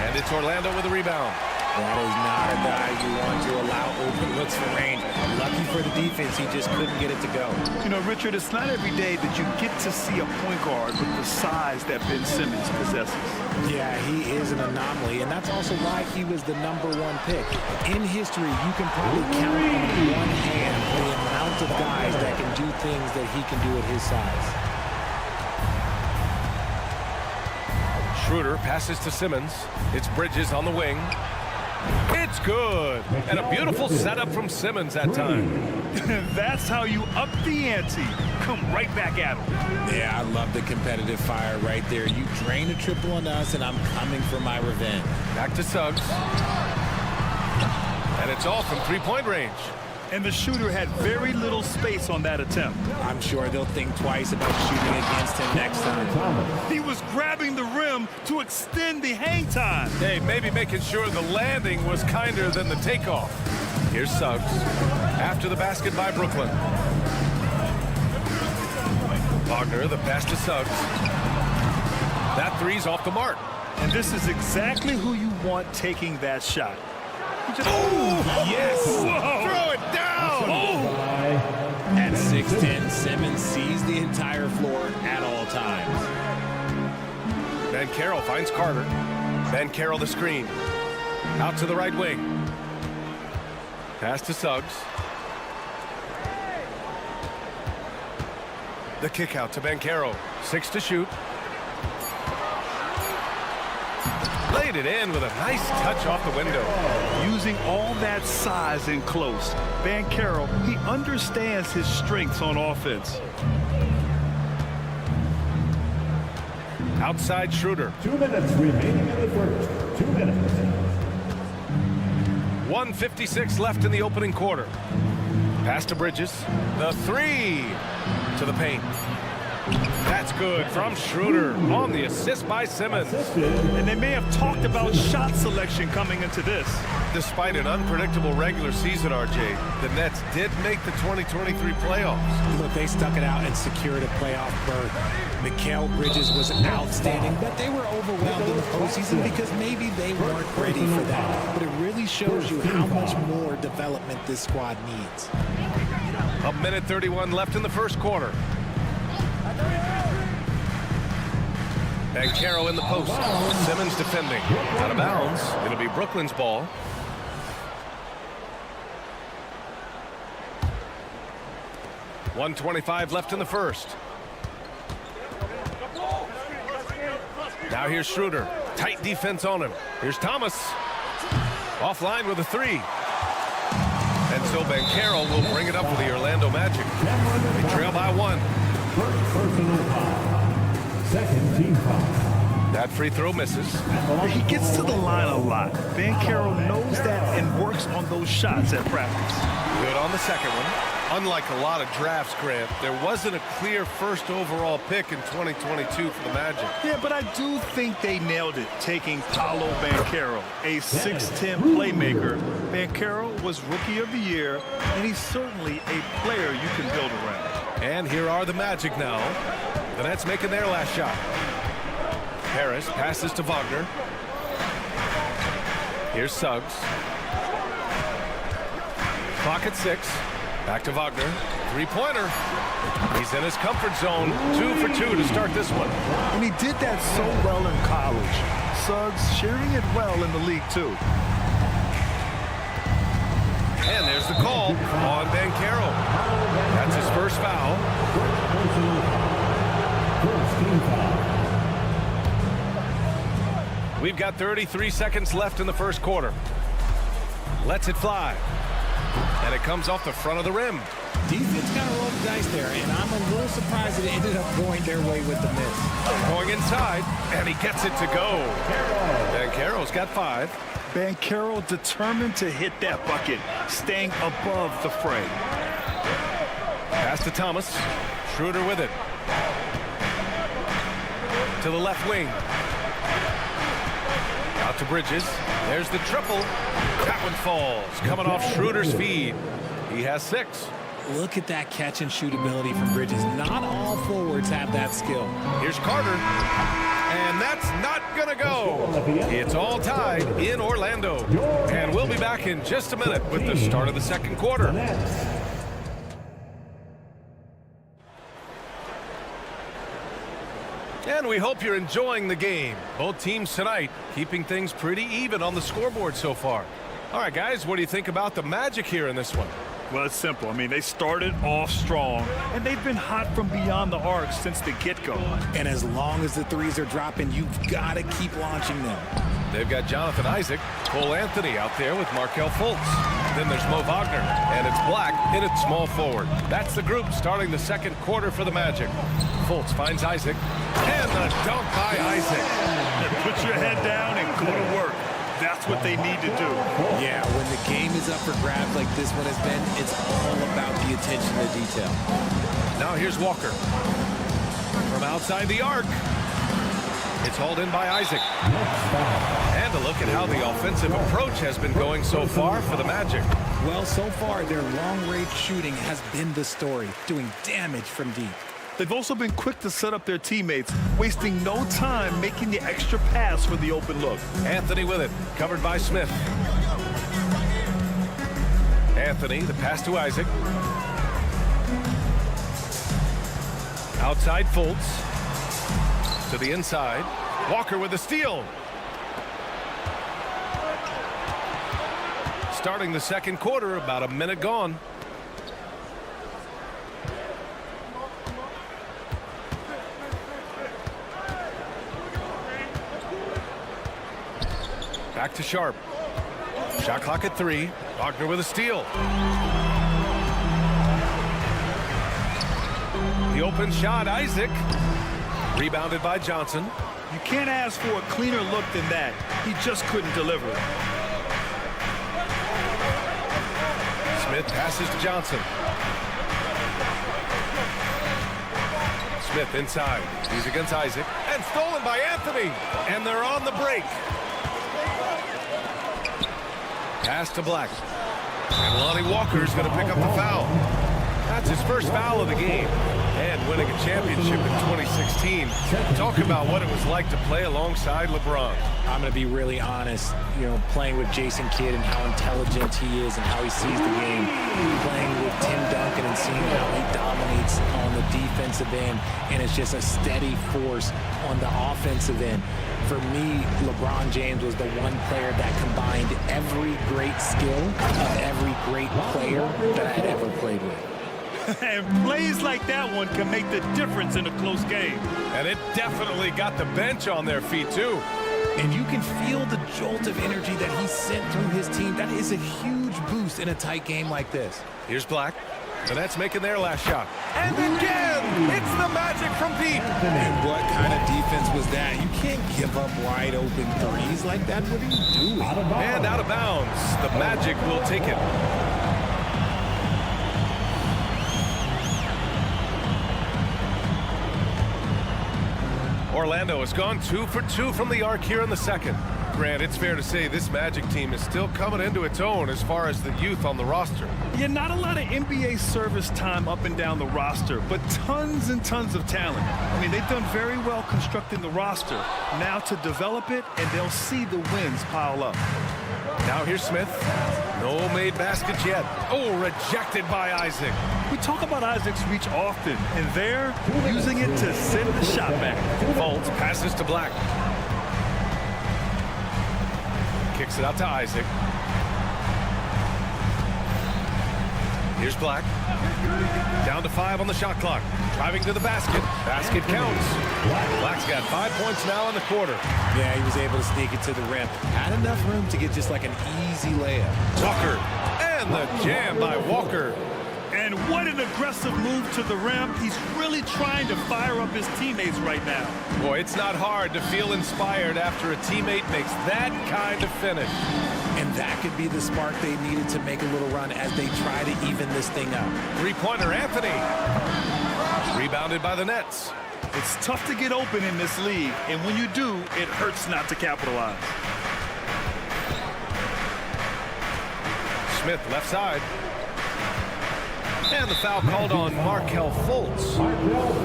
And it's Orlando with a rebound. That is not a guy you want to allow open looks for range. Lucky for the defense, he just couldn't get it to go. You know, Richard, it's not every day that you get to see a point guard with the size that Ben Simmons possesses. Yeah, he is an anomaly, and that's also why he was the #1 pick. In history, you can probably count on one hand the amount of guys that can do things that he can do at his size. Schroeder passes to Simmons. It's Bridges on the wing. It's good. And a beautiful setup from Simmons that time. That's how you up the ante. Come right back at him. Yeah, I love the competitive fire right there. You drain a triple on us, and I'm coming for my revenge. Back to Suggs. And it's all from three-point range. And the shooter had very little space on that attempt. I'm sure they'll think twice about shooting against him next time. He was grabbing the rim to extend the hang time. Hey, maybe making sure the landing was kinder than the takeoff. Here's Suggs. After the basket by Brooklyn. Wagner, the pass to Suggs. That three's off the mark. And this is exactly who you want taking that shot. Oh, yes! Whoa. Throw it down! Oh. At 6'10", Simmons sees the entire floor at all times. Banchero finds Carter. Banchero the screen. Out to the right wing. Pass to Suggs. The kick out to Banchero. 6 to shoot. Laid it in with a nice touch off the window. Using all that size in close, Banchero, he understands his strengths on offense. Outside Schroeder. 2 minutes remaining in the first. 2 minutes. 1:56 left in the opening quarter. Pass to Bridges. The three to the paint. That's good from Schroeder on the assist by Simmons. And they may have talked about shot selection coming into this. Despite an unpredictable regular season, RJ, the Nets did make the 2023 playoffs. Look, they stuck it out and secured a playoff berth. Mikal Bridges was outstanding, but they were overwhelmed in the postseason because maybe they weren't ready for that. But it really shows you how much more development this squad needs. 1:31 left in the first quarter. Banchero in the post. Simmons defending. Out of bounds. It'll be Brooklyn's ball. .125 left in the first. Now here's Schroeder. Tight defense on him. Here's Thomas. Offline with a three. And so Banchero will bring it up for the Orlando Magic. They trail by 1. First personal foul. Second team foul. That free throw misses. He gets to the line a lot. Banchero knows that and works on those shots at practice. Good on the second one. Unlike a lot of drafts, Grant, there wasn't a clear first overall pick in 2022 for the Magic. Yeah, but I do think they nailed it, taking Paolo Banchero, a 6'10 playmaker. Banchero was Rookie of the Year, and he's certainly a player you can build around. And here are the Magic now. The Nets making their last shot. Harris passes to Wagner. Here's Suggs. Clock at 6. Back to Wagner. Three-pointer. He's in his comfort zone. 2 for 2 to start this one. And he did that so well in college. Suggs sharing it well in the league, too. And there's the call on Banchero. That's his first foul. We've got 33 seconds left in the first quarter. Lets it fly. And it comes off the front of the rim. Defense got to roll the dice there, and I'm a little surprised that it ended up going their way with the miss. Going inside, and he gets it to go. Banchero's got 5. Banchero determined to hit that bucket, staying above the fray. Pass to Thomas. Schroeder with it. To the left wing. Out to Bridges. There's the triple. That one falls. Coming off Schroeder's feed. He has 6. Look at that catch and shoot ability from Bridges. Not all forwards have that skill. Here's Carter. And that's not going to go. It's all tied in Orlando. And we'll be back in just a minute with the start of the second quarter. And we hope you're enjoying the game. Both teams tonight keeping things pretty even on the scoreboard so far. All right, guys, what do you think about the Magic here in this one? Well, it's simple. I mean, they started off strong, and they've been hot from beyond the arc since the get-go. And as long as the threes are dropping, you've got to keep launching them. They've got Jonathan Isaac, Cole Anthony out there with Markelle Fultz. Then there's Mo Wagner, and it's Black in at small forward. That's the group starting the second quarter for the Magic. Fultz finds Isaac, and the dunk by Isaac. Put your head down and go to work. That's what they need to do. Yeah, when the game is up for grabs like this one has been, it's all about the attention to detail. Now here's Walker. From outside the arc. It's hauled in by Isaac. And a look at how the offensive approach has been going so far for the Magic. Well, so far, their long-range shooting has been the story, doing damage from deep. They've also been quick to set up their teammates, wasting no time making the extra pass for the open look. Anthony with it, covered by Smith. Anthony, the pass to Isaac. Outside Fultz. To the inside. Walker with the steal. Starting the second quarter, about a minute gone. Back to Sharp. Shot clock at 3. Wagner with a steal. The open shot, Isaac. Rebounded by Johnson. You can't ask for a cleaner look than that. He just couldn't deliver it. Smith passes to Johnson. Smith inside. He's against Isaac. And stolen by Anthony. And they're on the break. Pass to Black. And Lonnie Walker's going to pick up the foul. That's his first foul of the game. And winning a championship in 2016. Talk about what it was like to play alongside LeBron. I'm going to be really honest, playing with Jason Kidd and how intelligent he is and how he sees the game. Playing with Tim Duncan and seeing how he dominates on the defensive end. And it's just a steady force on the offensive end. For me, LeBron James was the one player that combined every great skill of every great player that I had ever played with. And plays like that one can make the difference in a close game. And it definitely got the bench on their feet, too. And you can feel the jolt of energy that he sent through his team. That is a huge boost in a tight game like this. Here's Black. The Nets making their last shot. And again, it's the Magic from deep. And what kind of defense was that? You can't give up wide open threes like that. What are you doing? And out of bounds. The Magic will take it. Orlando has gone 2 for 2 from the arc here in the second. Grant, it's fair to say this Magic team is still coming into its own as far as the youth on the roster. Yeah, not a lot of NBA service time up and down the roster, but tons and tons of talent. I mean, they've done very well constructing the roster. Now to develop it, and they'll see the wins pile up. Now here's Smith. No made baskets yet. Oh, rejected by Isaac. We talk about Isaac's reach often, and they're using it to send the shot back. Fultz passes to Black. Kicks it out to Isaac. Here's Black. Down to 5 on the shot clock. Driving to the basket. Basket counts. Black's got 5 points now in the quarter. Yeah, he was able to sneak it to the rim. Had enough room to get just like an easy layup. Walker. And the jam by Walker. And what an aggressive move to the rim. He's really trying to fire up his teammates right now. Boy, it's not hard to feel inspired after a teammate makes that kind of finish. And that could be the spark they needed to make a little run as they try to even this thing up. Three-pointer Anthony. Rebounded by the Nets. It's tough to get open in this league, and when you do, it hurts not to capitalize. Smith left side. And the foul called on Markelle Fultz.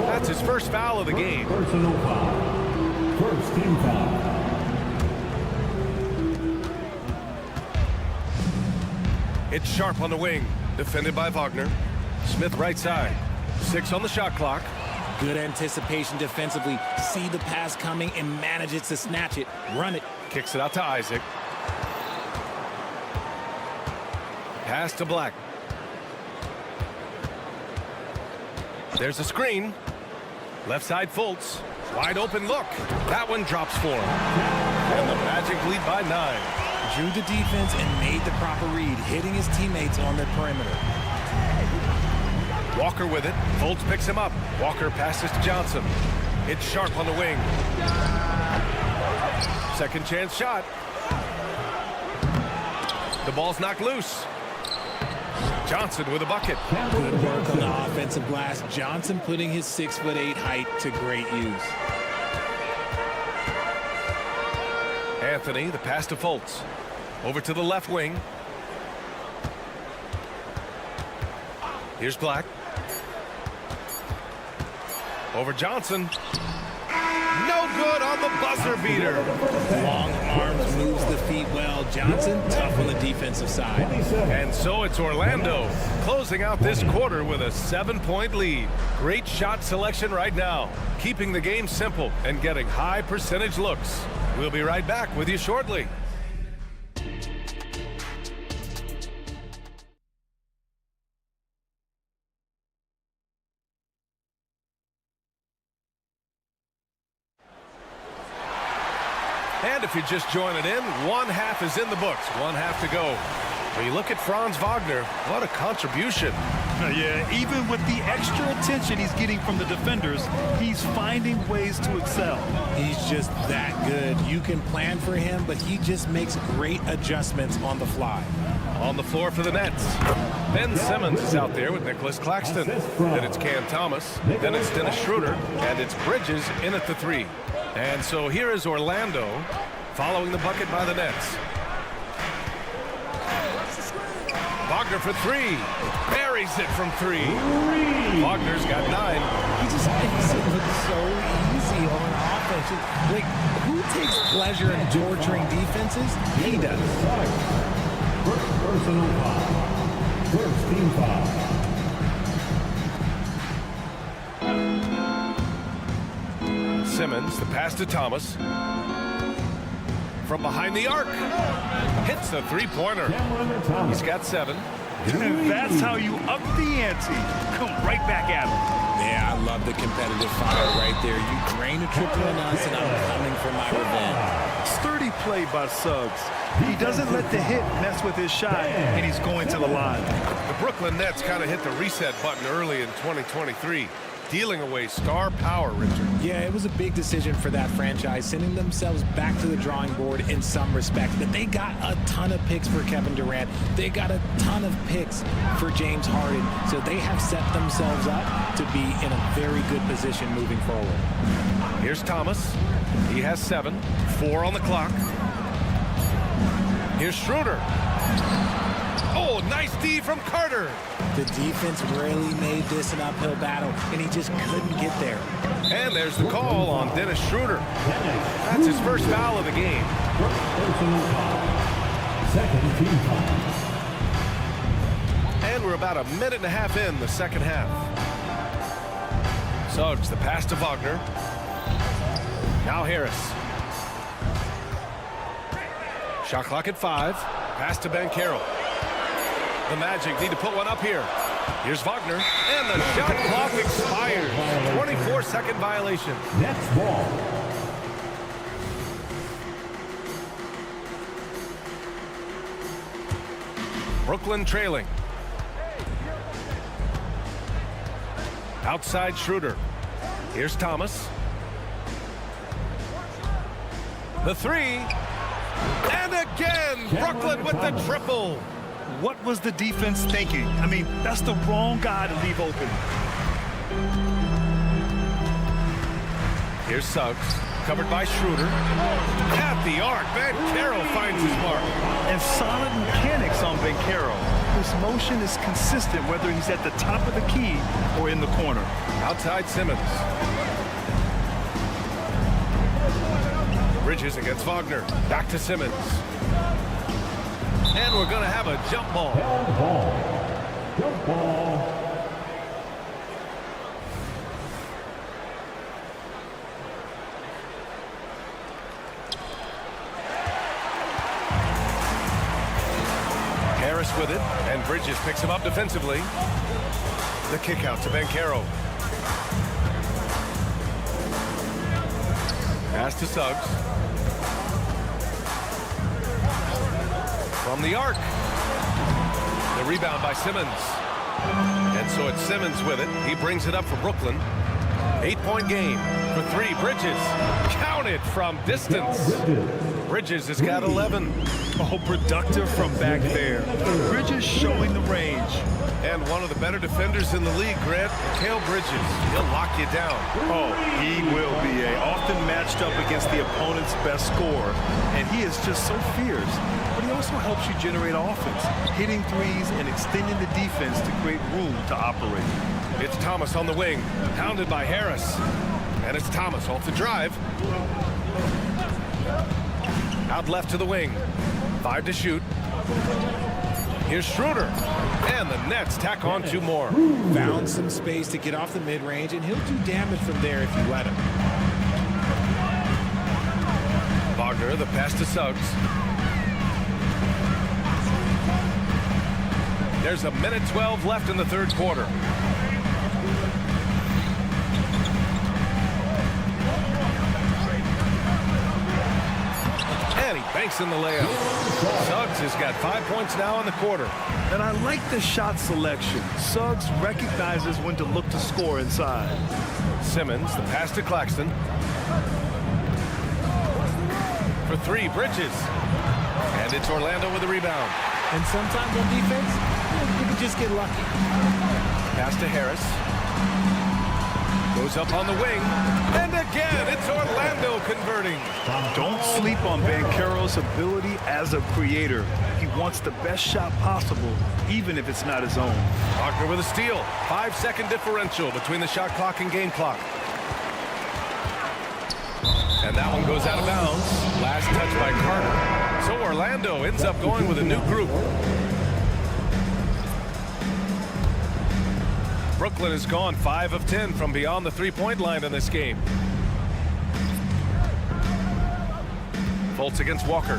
That's his first foul of the game. Personal foul. First team foul. It's Sharp on the wing, defended by Wagner. Smith right side. 6 on the shot clock. Good anticipation defensively. See the pass coming and manages to snatch it. Run it. Kicks it out to Isaac. Pass to Black. There's a screen. Left side Fultz. Wide open look. That one drops for him. And the Magic lead by 9. Drew the defense and made the proper read, hitting his teammates on the perimeter. Walker with it. Fultz picks him up. Walker passes to Johnson. It's Sharp on the wing. Second chance shot. The ball's knocked loose. Johnson with a bucket. Good work on the offensive glass. Johnson putting his 6'8" height to great use. Anthony, the pass to Fultz. Over to the left wing. Here's Black. Over Johnson. No good on the buzzer beater. Long arms moves the feet well. Johnson tough on the defensive side. And so it's Orlando closing out this quarter with a 7-point lead. Great shot selection right now, keeping the game simple and getting high percentage looks. We'll be right back with you shortly. And if you're just joining in, one half is in the books, one half to go. When you look at Franz Wagner, what a contribution. Yeah, even with the extra attention he's getting from the defenders, he's finding ways to excel. He's just that good. You can plan for him, but he just makes great adjustments on the fly. On the floor for the Nets. Ben Simmons is out there with Nicholas Claxton. Then it's Cam Thomas. Then it's Dennis Schroeder. And it's Bridges in at the 3. And so here is Orlando following the bucket by the Nets. Wagner for 3. Buries it from 3. Wagner's got 9. He just makes it look so easy on offense. Like, who takes pleasure in torturing defenses? He does. Personal foul. First team foul. Simmons, the pass to Thomas. From behind the arc. Hits the three-pointer. He's got 7. And that's how you up the ante. Come right back at him. Yeah, I love the competitive fire right there. You drain a triple on us, and I'm coming for my revenge. Sturdy play by Suggs. He doesn't let the hit mess with his shot, and he's going to the line. The Brooklyn Nets kind of hit the reset button early in 2023. Dealing away star power, Richard. Yeah, it was a big decision for that franchise, sending themselves back to the drawing board in some respects. But they got a ton of picks for Kevin Durant. They got a ton of picks for James Harden. So they have set themselves up to be in a very good position moving forward. Here's Thomas. He has 7. 4 on the clock. Here's Schroeder. Oh, nice D from Carter. The defense really made this an uphill battle, and he just couldn't get there. And there's the call on Dennis Schroeder. That's his first foul of the game. Second team foul. And we're about a minute and a half in the second half. Suggs, the pass to Wagner. Now Harris. Shot clock at 5. Pass to Banchero. The Magic need to put one up here. Here's Wagner, and the shot clock expires. 24-second violation. Next ball. Brooklyn trailing. Outside Schroeder. Here's Thomas. The 3. And again, Brooklyn with the triple. What was the defense thinking? I mean, that's the wrong guy to leave open. Here's Suggs, covered by Schroeder. At the arc, Banchero finds his mark. And solid mechanics on Banchero. His motion is consistent whether he's at the top of the key or in the corner. Outside Simmons. Bridges against Wagner. Back to Simmons. And we're going to have a jump ball. Jump ball. Harris with it, and Bridges picks him up defensively. The kick out to Banchero. Pass to Suggs. From the arc. The rebound by Simmons. And so it's Simmons with it. He brings it up for Brooklyn. 8-point game for 3. Bridges. Count it from distance. Bridges has got 11. Oh, productive from back there. Bridges showing the range. And one of the better defenders in the league, Grant, Mikal Bridges. He'll lock you down. Oh, he will be often matched up against the opponent's best scorer. And he is just so fierce. But he also helps you generate offense, hitting threes and extending the defense to create room to operate. It's Thomas on the wing, pounded by Harris. And it's Thomas off the drive. Out left to the wing. 5 to shoot. Here's Schroeder. And the Nets tack on 2 more. Found some space to get off the mid-range, and he'll do damage from there if you let him. Wagner, the pass to Suggs. There's a minute 12 left in the third quarter. And he banks in the layup. Suggs has got 5 points now in the quarter. And I like the shot selection. Suggs recognizes when to look to score inside. Simmons, the pass to Claxton. For 3, Bridges. And it's Orlando with the rebound. And sometimes on defense, you can just get lucky. Pass to Harris. Goes up on the wing. And again, it's Orlando converting. Don't sleep on Banchero's ability as a creator. He wants the best shot possible, even if it's not his own. Wagner with a steal. 5-second differential between the shot clock and game clock. And that one goes out of bounds. Last touch by Carter. So Orlando ends up going with a new group. Brooklyn has gone 5 of 10 from beyond the three-point line in this game. Fultz against Walker.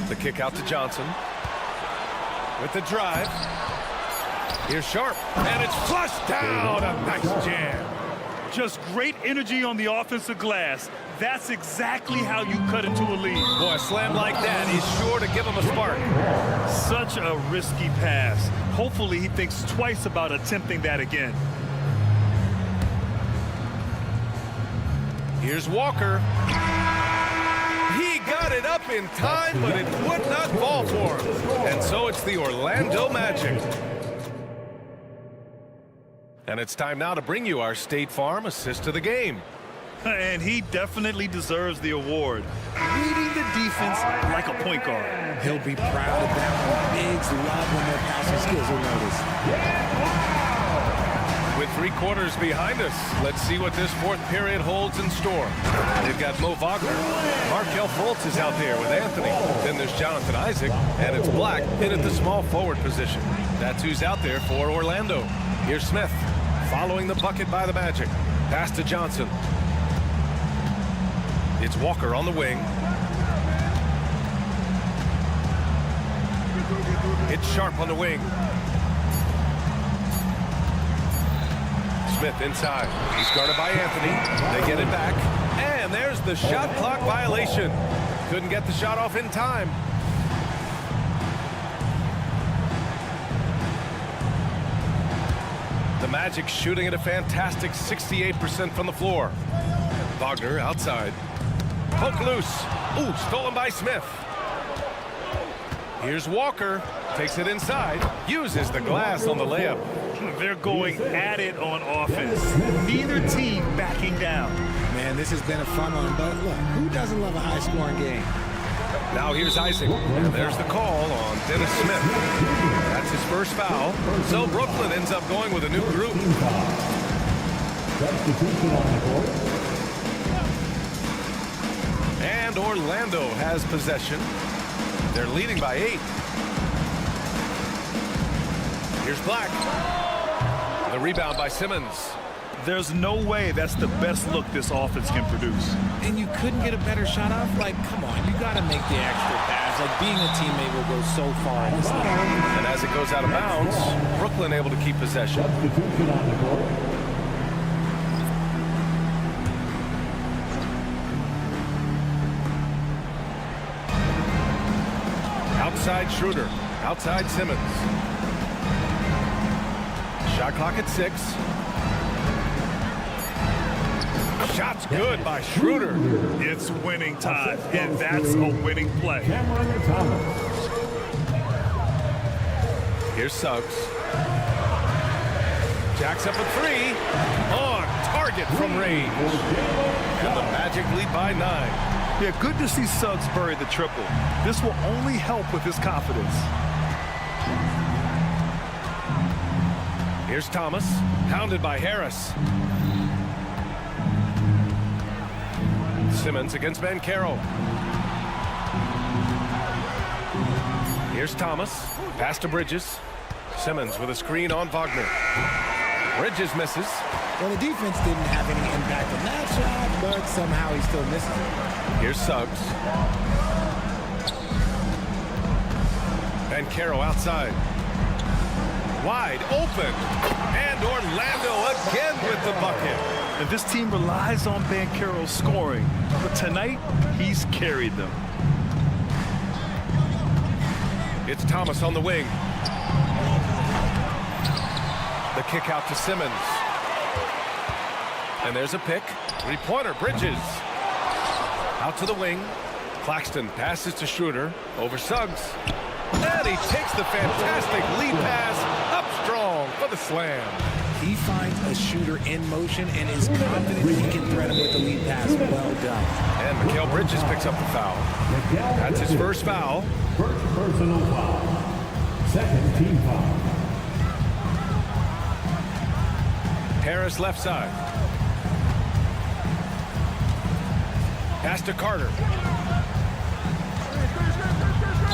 The kick out to Johnson. With the drive. Here's Sharp. And it's flushed down. A nice jam. Just great energy on the offensive glass. That's exactly how you cut into a lead. Boy, a slam like that is sure to give him a spark. Such a risky pass. Hopefully he thinks twice about attempting that again. Here's Walker. He got it up in time, but it would not fall for him. And so it's the Orlando Magic. And it's time now to bring you our State Farm assist of the game. And he definitely deserves the award. Reading the defense like a point guard. He'll be proud of that one. Bigs love when their passing skills are noticed. With 3 quarters behind us, let's see what this 4th period holds in store. They've got Mo Wagner. Markel Fultz is out there with Anthony. Then there's Jonathan Isaac, and it's Black in at the small forward position. That's who's out there for Orlando. Here's Smith, following the bucket by the Magic. Pass to Johnson. It's Walker on the wing. It's Sharp on the wing. Smith inside. He's guarded by Anthony. They get it back. And there's the shot clock violation. Couldn't get the shot off in time. The Magic shooting at a fantastic 68% from the floor. Wagner outside. Poke loose. Ooh, stolen by Smith. Here's Walker. Takes it inside. Uses the glass on the layup. They're going at it on offense. Neither team backing down. Man, this has been a fun one, but look, who doesn't love a high-scoring game? Now here's Isaac. And there's the call on Dennis Smith. That's his first foul. So Brooklyn ends up going with a new group. And Orlando has possession. They're leading by 8. Here's Black. The rebound by Simmons. There's no way that's the best look this offense can produce. And you couldn't get a better shot off? Like, come on, you got to make the extra pass. Like, being a teammate will go so far in this league. And as it goes out of bounds, Brooklyn able to keep possession. Outside Schroeder. Outside Simmons. Shot clock at 6. Shot's good by Schroeder. It's winning time, and that's a winning play. Here's Suggs. Jacks up a 3. On target from range. And the Magic lead by 9. Yeah, good to see Suggs bury the triple. This will only help with his confidence. Here's Thomas, hounded by Harris. Simmons against Banchero. Here's Thomas, pass to Bridges. Simmons with a screen on Wagner. Bridges misses. Well, the defense didn't have any impact on that shot, but somehow he still misses it. Here's Suggs. Banchero outside. Wide open. And Orlando again with the bucket. And this team relies on Banchero scoring, but tonight he's carried them. It's Thomas on the wing. The kick out to Simmons. And there's a pick. 3-pointer, Bridges. Out to the wing. Claxton passes to Schroeder. Over Suggs. And he takes the fantastic lead pass up strong for the slam. He finds a shooter in motion and is confident he can thread him with the lead pass. Well done. And Mikal Bridges picks up the foul. That's his first foul. First personal foul. Second team foul. Harris left side. Pass to Carter.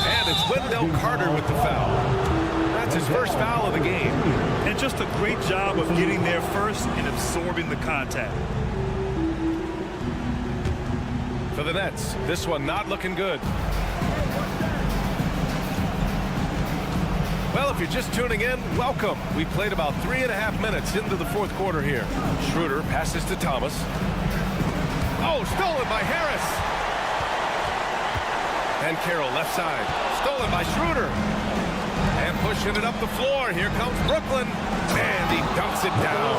And it's Wendell Carter with the foul. That's his first foul of the game. And just a great job of getting there first and absorbing the contact. For the Nets, this one not looking good. Well, if you're just tuning in, welcome. We played about 3.5 minutes into the 4th quarter here. Schroeder passes to Thomas. Oh, stolen by Harris. And Carroll left side. Stolen by Schroeder. And pushing it up the floor. Here comes Brooklyn. And he dunks it down.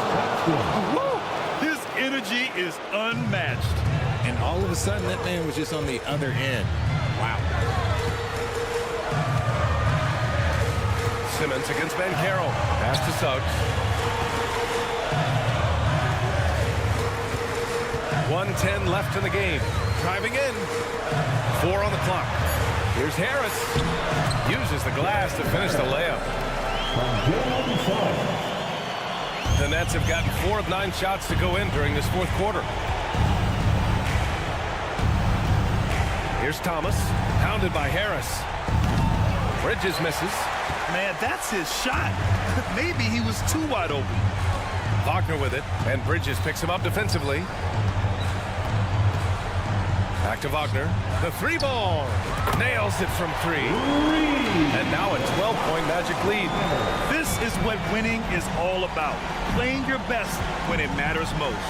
Woo! His energy is unmatched. And all of a sudden, that man was just on the other end. Wow. Simmons against Banchero. Pass to Suggs. 1:10 left in the game. Driving in. 4 on the clock. Here's Harris. Uses the glass to finish the layup. The Nets have gotten 4 of 9 shots to go in during this fourth quarter. Here's Thomas, pounded by Harris. Bridges misses. Man, that's his shot. Maybe he was too wide open. Wagner with it, and Bridges picks him up defensively. Back to Wagner. The 3-ball. Nails it from 3. And now a 12-point Magic lead. This is what winning is all about. Playing your best when it matters most.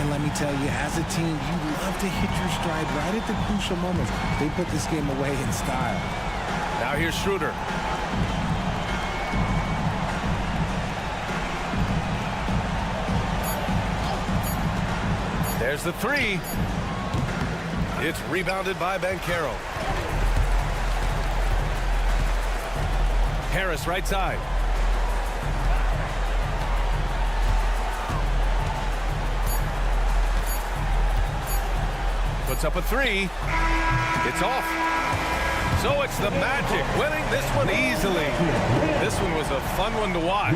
And let me tell you, as a team, you love to hit your stride right at the crucial moments. They put this game away in style. Now here's Schroeder. There's the 3. It's rebounded by Banchero. Harris right side. Puts up a 3. It's off. So it's the Magic winning this one easily. This one was a fun one to watch.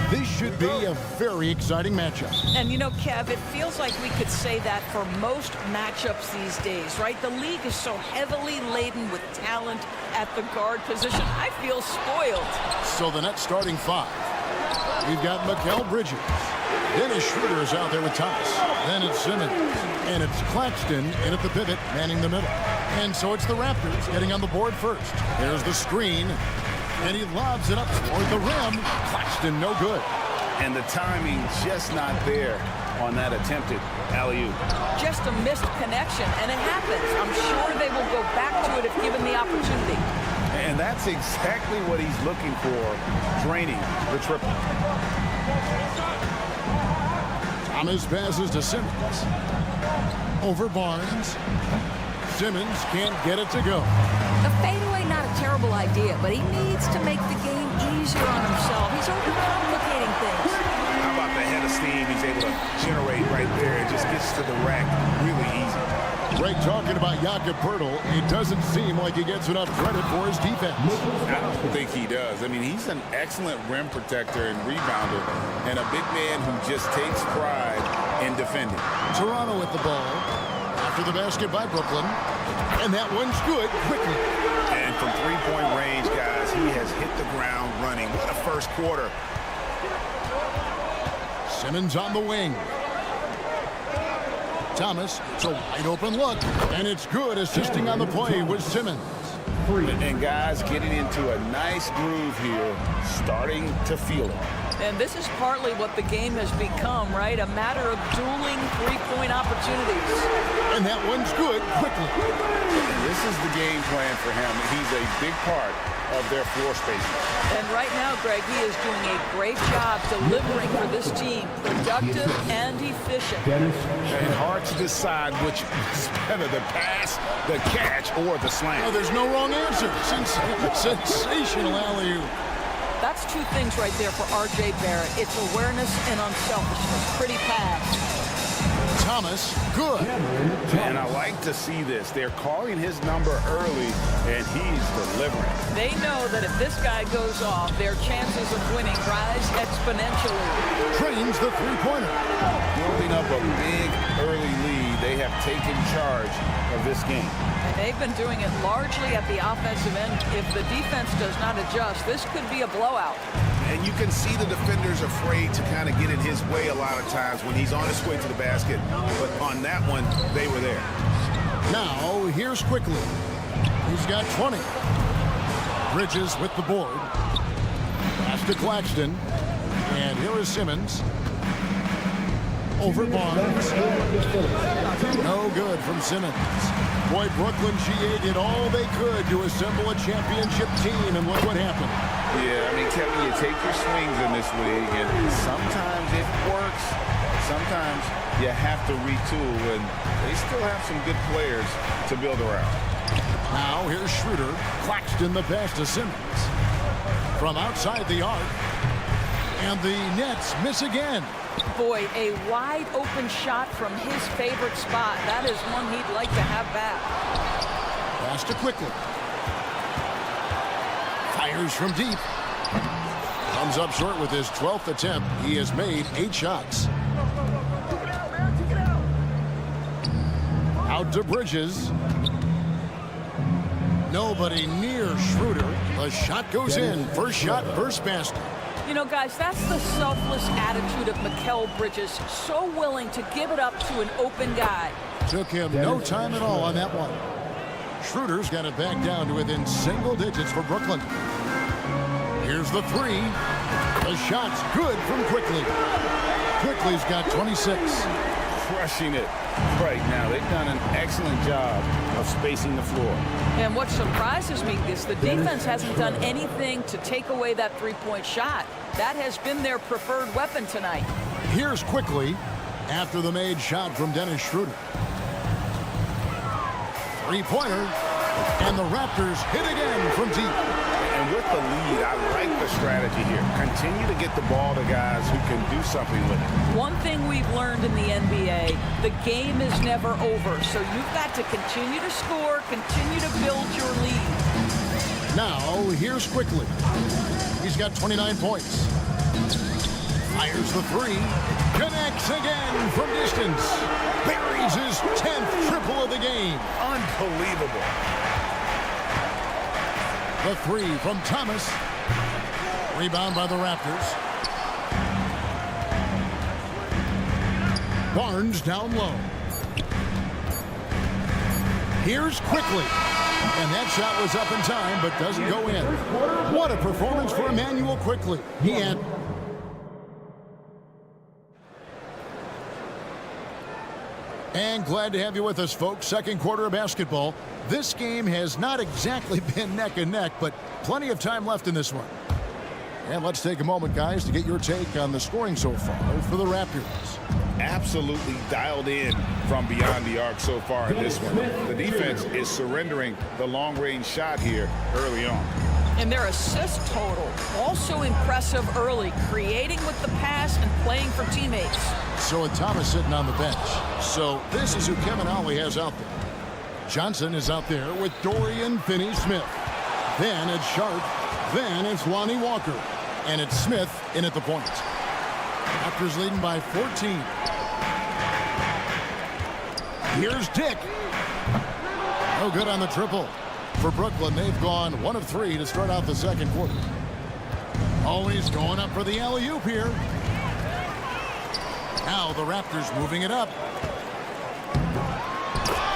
This should be a very exciting matchup. And you know, Kev, it feels like we could say that for most matchups these days, right? The league is so heavily laden with talent at the guard position. I feel spoiled. So the net starting five. We've got Mikal Bridges. Dennis Schroeder is out there with Thomas. Then it's Simmons. And it's Claxton in at the pivot, manning the middle. And so it's the Raptors getting on the board first. There's the screen. And he lobs it up toward the rim. Claxton, no good. And the timing just not there on that attempted alley-oop. Just a missed connection, and it happens. I'm sure they will go back to it if given the opportunity. And that's exactly what he's looking for, draining the triple. Thomas passes to Simmons. Over Barnes. Simmons can't get it to go. A fadeaway, not a terrible idea, but he needs to make the game easier on himself. He's overcomplicating things. How about the head of steam he's able to generate right there? It just gets to the rack really easy. Greg talking about Jakob Poeltl. It doesn't seem like he gets enough credit for his defense. I don't think he does. I mean, he's an excellent rim protector and rebounder, and a big man who just takes pride in defending. Toronto with the ball. After the basket by Brooklyn. And that one's good quickly. And from three-point range, guys, he has hit the ground running. What a first quarter. Simmons on the wing. Thomas, it's a wide open look. And it's good, assisting on the play with Simmons. And guys getting into a nice groove here, starting to feel it. And this is partly what the game has become, right? A matter of dueling three-point opportunities. And that one's good quickly. And this is the game plan for him. He's a big part of their floor spacing. And right now, Greg, he is doing a great job delivering for this team. Productive and efficient. And hard to decide which is better, the pass, the catch, or the slam. Oh, there's no wrong answer. Sensational alley-oop. That's two things right there for R.J. Barrett. It's awareness and unselfishness. Pretty pass. Thomas, good. And I like to see this. They're calling his number early, and he's delivering. They know that if this guy goes off, their chances of winning rise exponentially. Trains the three-pointer. Building up a big early lead, they have taken charge of this game. And they've been doing it largely at the offensive end. If the defense does not adjust, this could be a blowout. And you can see the defenders afraid to kind of get in his way a lot of times when he's on his way to the basket. But on that one, they were there. Now, here's quickly. He's got 20. Bridges with the board. Pass to Claxton. And here is Simmons. Over Barnes. No good from Simmons. Boy, Brooklyn GA did all they could to assemble a championship team, and look what happened. Yeah, I mean, Kevin, you take your swings in this league, and sometimes it works. Sometimes you have to retool, and they still have some good players to build around. Now, here's Schroeder. Claxton the pass to Simmons. From outside the arc. And the Nets miss again. Boy, a wide open shot from his favorite spot. That is one he'd like to have back. Pass to quickly. Fires from deep. Comes up short with his 12th attempt. He has made 8 shots. Out to Bridges. Nobody near Schroeder. The shot goes in. First shot, first basket. You know, guys, that's the selfless attitude of Mikal Bridges. So willing to give it up to an open guy. Took him no time at all on that one. Schroeder's got it back down to within single digits for Brooklyn. Here's the three. The shot's good from Quickly. Quickly's got 26. Crushing it right now. They've done an excellent job of spacing the floor. And what surprises me is the defense hasn't done anything to take away that three-point shot. That has been their preferred weapon tonight. Here's Quickly after the made shot from Dennis Schroeder. Three-pointer, and the Raptors hit again from deep. And with the lead, I like the strategy here. Continue to get the ball to guys who can do something with it. One thing we've learned in the NBA, the game is never over. So you've got to continue to score, continue to build your lead. Now, here's Quickly. He's got 29 points. Fires the three. Connects again from distance. Buries his 10th triple of the game. Unbelievable. The three from Thomas. Rebound by the Raptors. Barnes down low. Here's Quickly. And that shot was up in time, but doesn't go in. What a performance for Emmanuel Quickly. He had... And glad to have you with us, folks. Second quarter of basketball. This game has not exactly been neck and neck, but plenty of time left in this one. And let's take a moment, guys, to get your take on the scoring so far for the Raptors. Absolutely dialed in from beyond the arc so far in this one. The defense is surrendering the long-range shot here early on. And their assist total, also impressive early, creating with the pass and playing for teammates. So with Thomas sitting on the bench. So this is who Kevin Ollie has out there. Johnson is out there with Dorian Finney-Smith. Then it's Sharp. Then it's Lonnie Walker. And it's Smith in at the point. Raptors leading by 14. Here's Dick. No good on the triple. For Brooklyn, they've gone 1 of 3 to start out the second quarter. Always going up for the alley-oop here. Now the Raptors moving it up.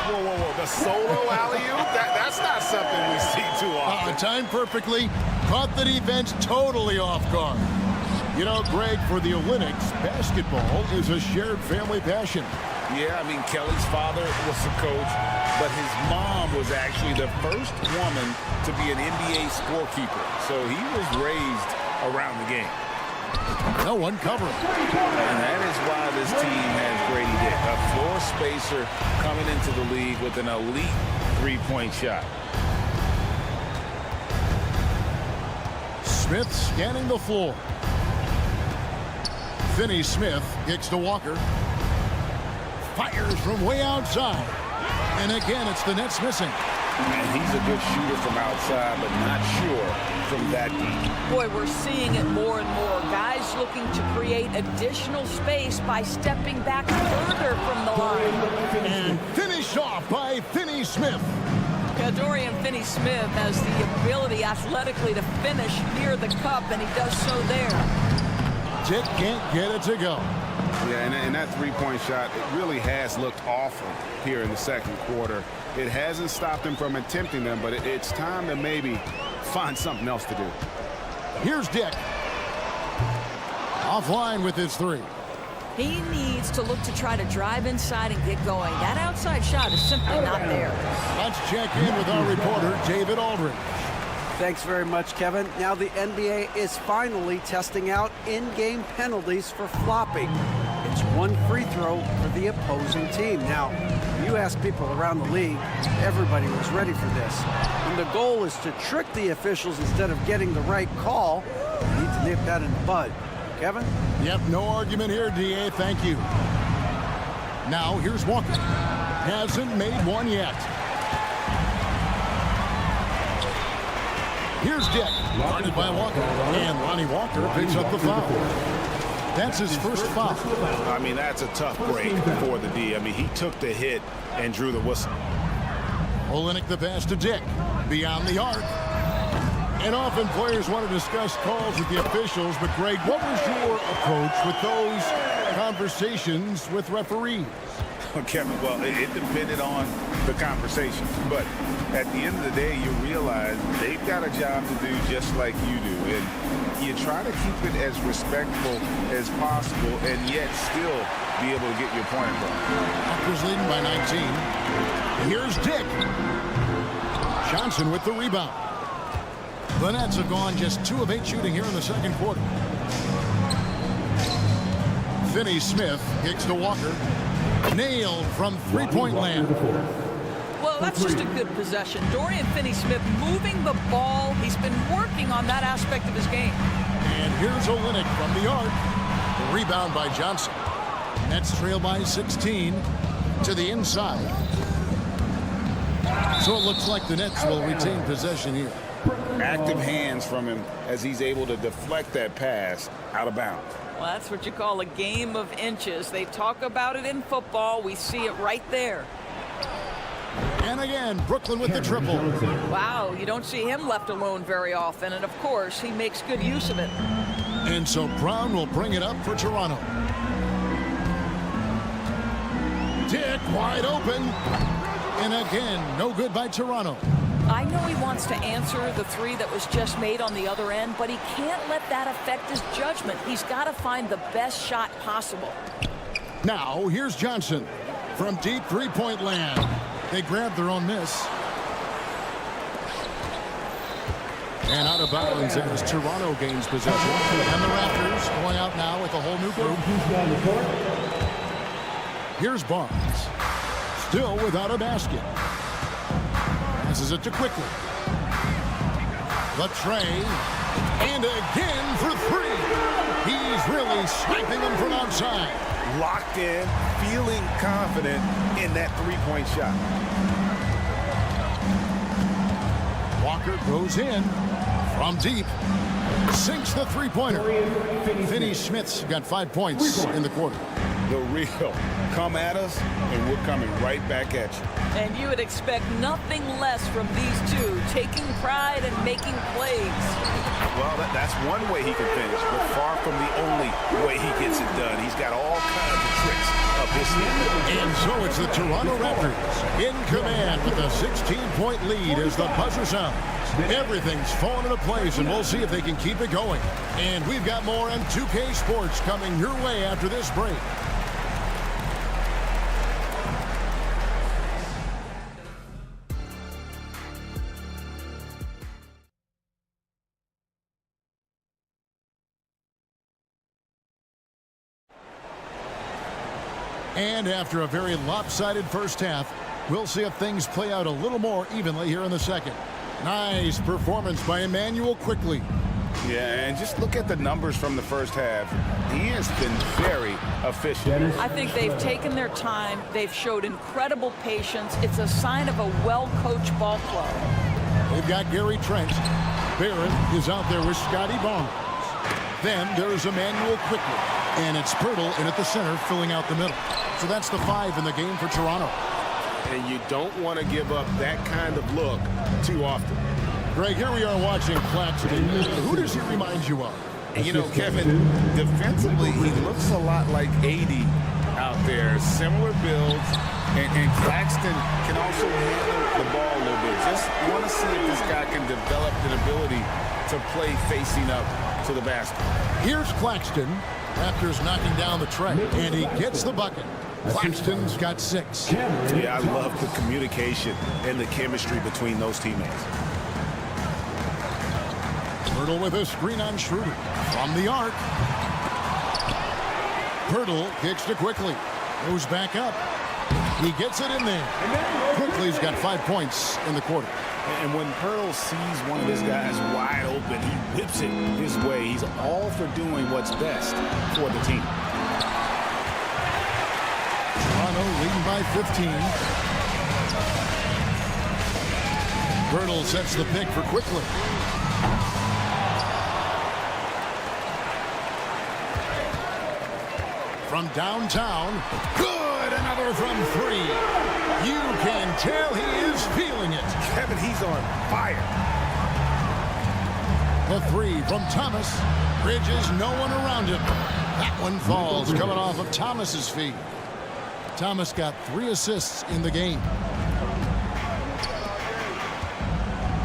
Whoa, whoa, whoa. The solo alley-oop? That's not something we see too often. Timed perfectly. Caught the defense totally off guard. You know, Greg, for the Olympics, basketball is a shared family passion. Yeah, I mean, Kelly's father was a coach, but his mom was actually the first woman to be an NBA scorekeeper. So he was raised around the game. No one covering. And that is why this team has Grady Dick, a floor spacer coming into the league with an elite three-point shot. Smith scanning the floor. Finney-Smith kicks to Walker. Fires from way outside. And again, it's the Nets missing. And he's a good shooter from outside, but not sure from that deep. Boy, we're seeing it more and more. Guys looking to create additional space by stepping back further from the line. And finished off by Finney-Smith. Dorian Finney-Smith has the ability athletically to finish near the cup, and he does so there. Dick can't get it to go. Yeah, and that three-point shot, it really has looked awful here in the second quarter. It hasn't stopped him from attempting them, but it's time to maybe find something else to do. Here's Dick. Offline with his three. He needs to look to try to drive inside and get going. That outside shot is simply not there. Let's check in with our reporter, David Aldridge. Thanks very much, Kevin. Now the NBA is finally testing out in-game penalties for flopping. It's one free throw for the opposing team. Now, you ask people around the league, everybody was ready for this. And the goal is to trick the officials instead of getting the right call. You need to nip that in the bud. Kevin? Yep, no argument here, DA. Thank you. Now, here's Walker. Hasn't made one yet. Here's Dick, guarded by Walker. And Lonnie Walker picks up the foul. That's his first foul. I mean, that's a tough break for the D. I mean, he took the hit and drew the whistle. Olynyk the pass to Dick. Beyond the arc. And often players want to discuss calls with the officials, but Greg, what was your approach with those conversations with referees? Kevin, well, it depended on the conversation. But at the end of the day, you realize they've got a job to do just like you do. And you try to keep it as respectful as possible and yet still be able to get your point across. Raptors leading by 19. Here's Dick. Johnson with the rebound. The Nets have gone just 2 of 8 shooting here in the second quarter. Finney-Smith kicks to Walker. Nailed from three-point land. Well, that's just a good possession. Dorian Finney-Smith moving the ball. He's been working on that aspect of his game. And here's Olynyk from the arc. The rebound by Johnson. Nets trail by 16 to the inside. So it looks like the Nets will retain possession here. Active hands from him as he's able to deflect that pass out of bounds. Well, that's what you call a game of inches. They talk about it in football. We see it right there. And again, Brooklyn with the triple. Wow, you don't see him left alone very often, and of course, he makes good use of it. And so Brown will bring it up for Toronto. Dick wide open. And again, no good by Toronto. I know he wants to answer the three that was just made on the other end, but he can't let that affect his judgment. He's got to find the best shot possible. Now, here's Johnson from deep three-point land. They grabbed their own miss. And out of bounds as Toronto gains possession. And the Raptors going out now with a whole new group. Here's Barnes. Still without a basket. Passes it to Quickly. The tray. And again for three. He's really sniping them from outside. Locked in, feeling confident in that three-point shot. Walker goes in from deep. Sinks the three-pointer. Finney-Smith's got 5 points in the quarter. The real. Come at us, and we're coming right back at you. And you would expect nothing less from these two, taking pride and making plays. Well, that's one way he can finish, but far from the only way he gets it done. He's got all kinds of tricks up his sleeve. And so it's the Toronto Raptors in command with a 16-point lead as the buzzer sounds. Everything's falling into place, and we'll see if they can keep it going. And we've got more on 2K Sports coming your way after this break. And after a very lopsided first half, we'll see if things play out a little more evenly here in the second. Nice performance by Emmanuel Quickly. Yeah, and just look at the numbers from the first half. He has been very efficient. I think they've taken their time. They've showed incredible patience. It's a sign of a well-coached ball club. They've got Gary Trent. Barrett is out there with Scotty Barnes. Then there's Emmanuel Quickly. And it's Pirtle in at the center, filling out the middle. So that's the 5 in the game for Toronto. And you don't want to give up that kind of look too often. Greg, here we are watching Claxton. Who does he remind you of? And you know, Kevin, defensively, he looks a lot like 80 out there. Similar builds. And Claxton can also handle the ball a little bit. Just want to see if this guy can develop an ability to play facing up to the basket. Here's Claxton. Raptors knocking down the tray, and he gets the bucket. Claxton's got 6. Yeah, I love the communication and the chemistry between those teammates. Pirtle with a screen on Schroeder from the arc. Pirtle kicks to Quickly. Goes back up. He gets it in there. Quickly's got 5 points in the quarter. And when Pirtle sees one of his guys wide open, he whips it his way. He's all for doing what's best for the team. Toronto leading by 15. Pirtle sets the pick for Quickly. From downtown, good, another from 3. You can tell he is feeling it. Kevin, he's on fire. The 3 from Thomas. Bridges, no one around him. That one falls, coming off of Thomas's feet. Thomas got 3 assists in the game.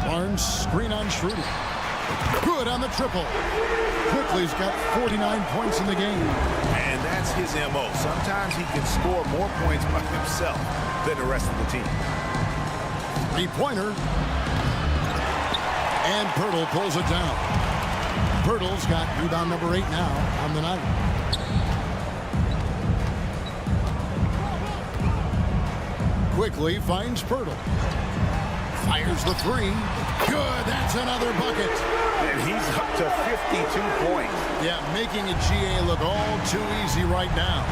Barnes, screen on Schroeder. Good on the triple. Quickly's got 49 points in the game. And that's his MO. Sometimes he can score more points by himself than the rest of the team. 3-pointer. And Pirtle pulls it down. Pirtle's got rebound number 8 now on the night. Quickly finds Pirtle. Fires the 3. Good, that's another bucket. And he's up to 52 points. Yeah, making a GA look all too easy right now.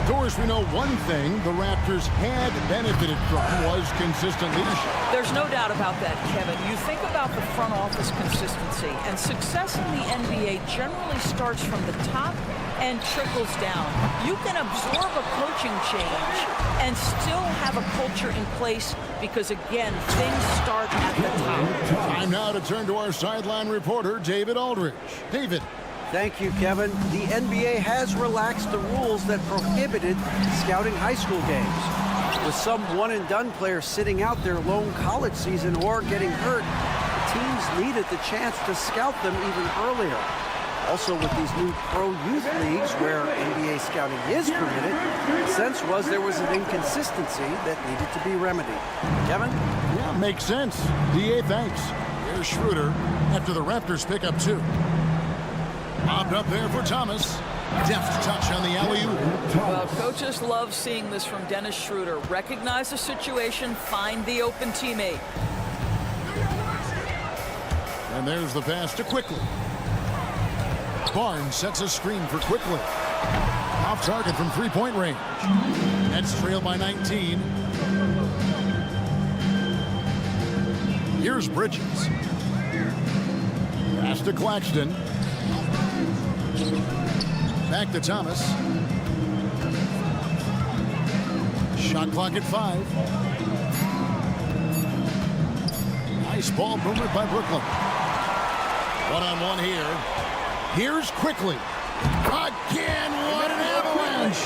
course, we know one thing the Raptors had benefited from was consistent leadership. There's no doubt about that, Kevin. You think about the front office consistency, and success in the NBA generally starts from the top and trickles down. You can absorb a coaching change and still have a culture in place because, again, things start at the top. Time now to turn to our sideline reporter, David Aldridge. David. Thank you, Kevin. The NBA has relaxed the rules that prohibited scouting high school games. With some one-and-done players sitting out their lone college season or getting hurt, the teams needed the chance to scout them even earlier. Also, with these new pro-youth leagues where NBA scouting is permitted, the sense was there was an inconsistency that needed to be remedied. Kevin? Yeah, makes sense. DA, thanks. Here's Schroeder after the Raptors pick up 2. Bobbed up there for Thomas. Deft touch on the alley-oop. Well, coaches love seeing this from Dennis Schroeder. Recognize the situation, find the open teammate. And there's the pass to Quickly. Barnes sets a screen for Quickly. Off target from three-point range. Nets trail by 19. Here's Bridges. Pass to Claxton. Back to Thomas. Shot clock at 5. Nice ball movement by Brooklyn. One-on-one here. Here's Quickly. Again, what an avalanche!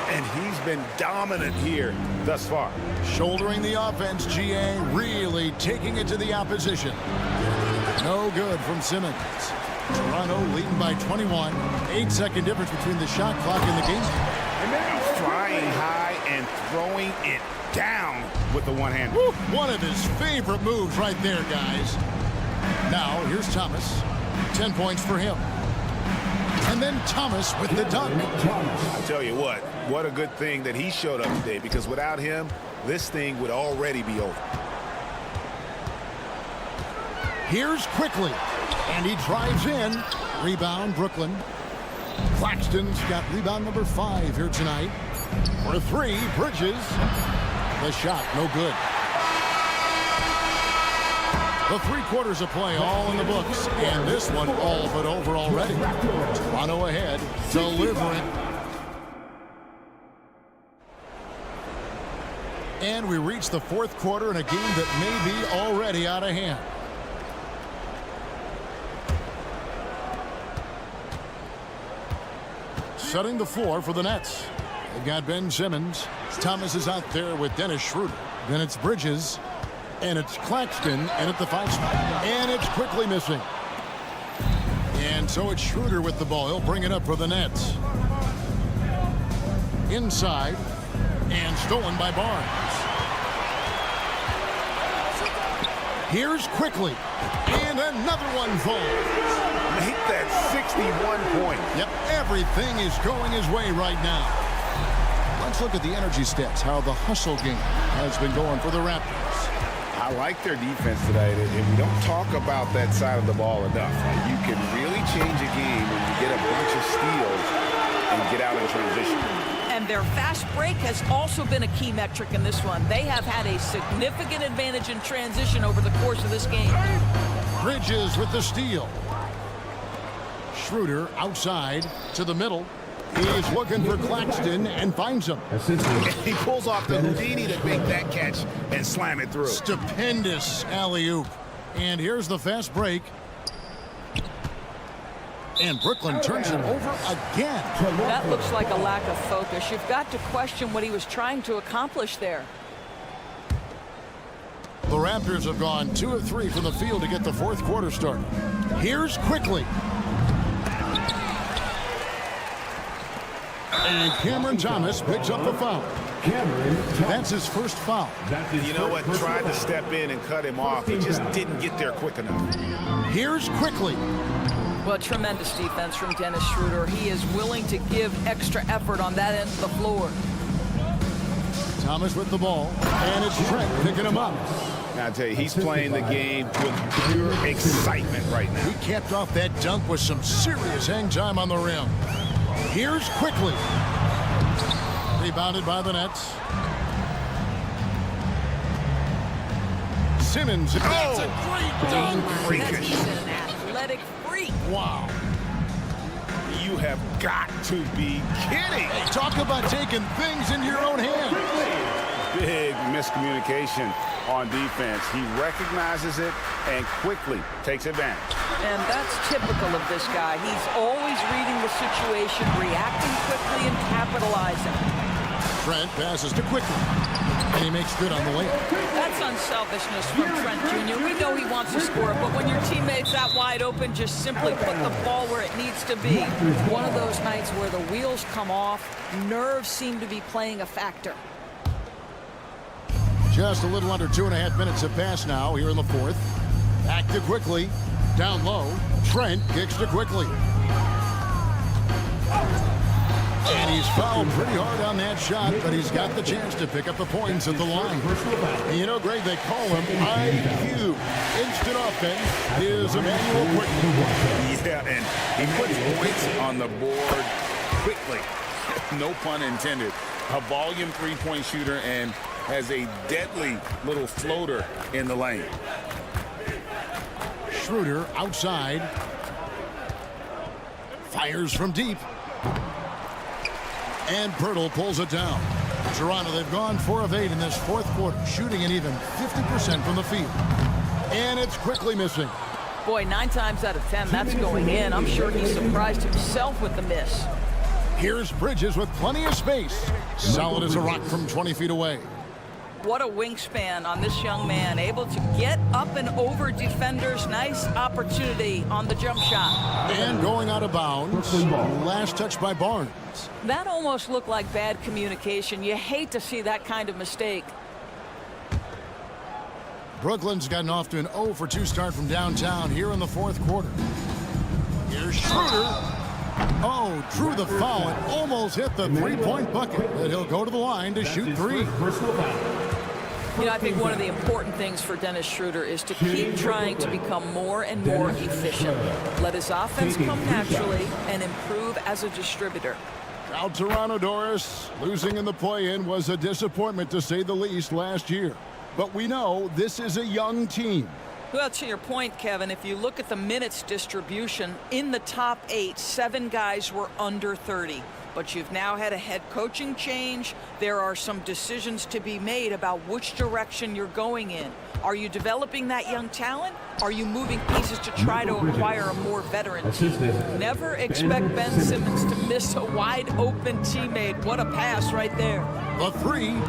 And he's been dominant here thus far. Shouldering the offense, GA really taking it to the opposition. No good from Simmons. Toronto leading by 21. 8-second difference between the shot clock and the game. And now flying high and throwing it down with the one-hand. One of his favorite moves right there, guys. Now, here's Thomas. 10 points for him. And then Thomas with the dunk. I tell you what a good thing that he showed up today, because without him, this thing would already be over. Here's Quickly. And he drives in. Rebound, Brooklyn. Claxton's got rebound number 5 here tonight. For 3, Bridges. The shot, no good. The 3 quarters of play all in the books. And this one all but over already. Toronto ahead, delivering. And we reach the 4th quarter in a game that may be already out of hand. Setting the floor for the Nets. They've got Ben Simmons. Thomas is out there with Dennis Schroeder. Then it's Bridges. And it's Claxton. And at the 5 spot. And it's Quickly missing. And so it's Schroeder with the ball. He'll bring it up for the Nets. Inside. And stolen by Barnes. Here's Quickly. And another one falls. Make that 61 point. Yep, everything is going his way right now. Let's look at the energy stats, how the hustle game has been going for the Raptors. I like their defense today, and we don't talk about that side of the ball enough. You can really change a game when you get a bunch of steals and get out in transition. And their fast break has also been a key metric in this one. They have had a significant advantage in transition over the course of this game. Bridges with the steal. Schroeder outside to the middle. He's looking for Claxton and finds him. He pulls off the Houdini to make that catch and slam it through. Stupendous alley-oop. And here's the fast break. And Brooklyn turns it over again. That looks like a lack of focus. You've got to question what he was trying to accomplish there. The Raptors have gone 2 of 3 from the field to get the 4th quarter started. Here's Quickly. And Cameron Thomas picks up the foul. That's his first foul. You know what? Tried to step in and cut him off. He just didn't get there quick enough. Here's Quickly. Well, tremendous defense from Dennis Schroeder. He is willing to give extra effort on that end of the floor. Thomas with the ball. And it's Trent picking him up. Now, I tell you, he's playing the game with pure excitement right now. He capped off that dunk with some serious hang time on the rim. Here's Quickly. Rebounded by the Nets. Simmons. That's a great dunk. Freakish. He's an athletic freak. Wow. You have got to be kidding. Hey, talk about taking things into your own hands. Big miscommunication on defense. He recognizes it and quickly takes advantage. And that's typical of this guy. He's always reading the situation, reacting quickly, and capitalizing. Trent passes to Quickly, and he makes good on the layup. That's unselfishness from Trent Jr. We know he wants to score, but when your teammate's that wide open, just simply put the ball where it needs to be. One of those nights where the wheels come off, nerves seem to be playing a factor. Just a little under 2.5 minutes have passed now here in the fourth. Back to Quickly. Down low. Trent kicks to Quickly. And he's fouled pretty hard on that shot, but he's got the chance to pick up the points at the line. You know, Greg, they call him IQ. Instant offense is Emmanuel Quickly. Yeah, and he puts points on the board quickly. No pun intended. A volume three-point shooter and has a deadly little floater in the lane. Schroeder outside. Fires from deep. And Pirtle pulls it down. Toronto, they've gone 4 of 8 in this fourth quarter, shooting an even 50% from the field. And it's Quickly missing. Boy, 9 times out of 10, that's going in. I'm sure he surprised himself with the miss. Here's Bridges with plenty of space. Solid as a rock from 20 feet away. What a wingspan on this young man, able to get up and over defenders. Nice opportunity on the jump shot. And going out of bounds. Last touch by Barnes. That almost looked like bad communication. You hate to see that kind of mistake. Brooklyn's gotten off to an 0 for 2 start from downtown here in the fourth quarter. Here's Schroeder. Oh, drew the foul and almost hit the three-point bucket. But he'll go to the line to shoot 3. You know, I think one of the important things for Dennis Schroeder is to keep trying to become more and more efficient. Let his offense come naturally and improve as a distributor. Now Toronto, Doris. Losing in the play-in was a disappointment to say the least last year. But we know this is a young team. Well, to your point, Kevin, if you look at the minutes distribution, in the top 8, 7 guys were under 30. But you've now had a head coaching change. There are some decisions to be made about which direction you're going in. Are you developing that young talent? Are you moving pieces to try to acquire a more veteran team? Never expect Ben Simmons to miss a wide open teammate. What a pass right there. The 3.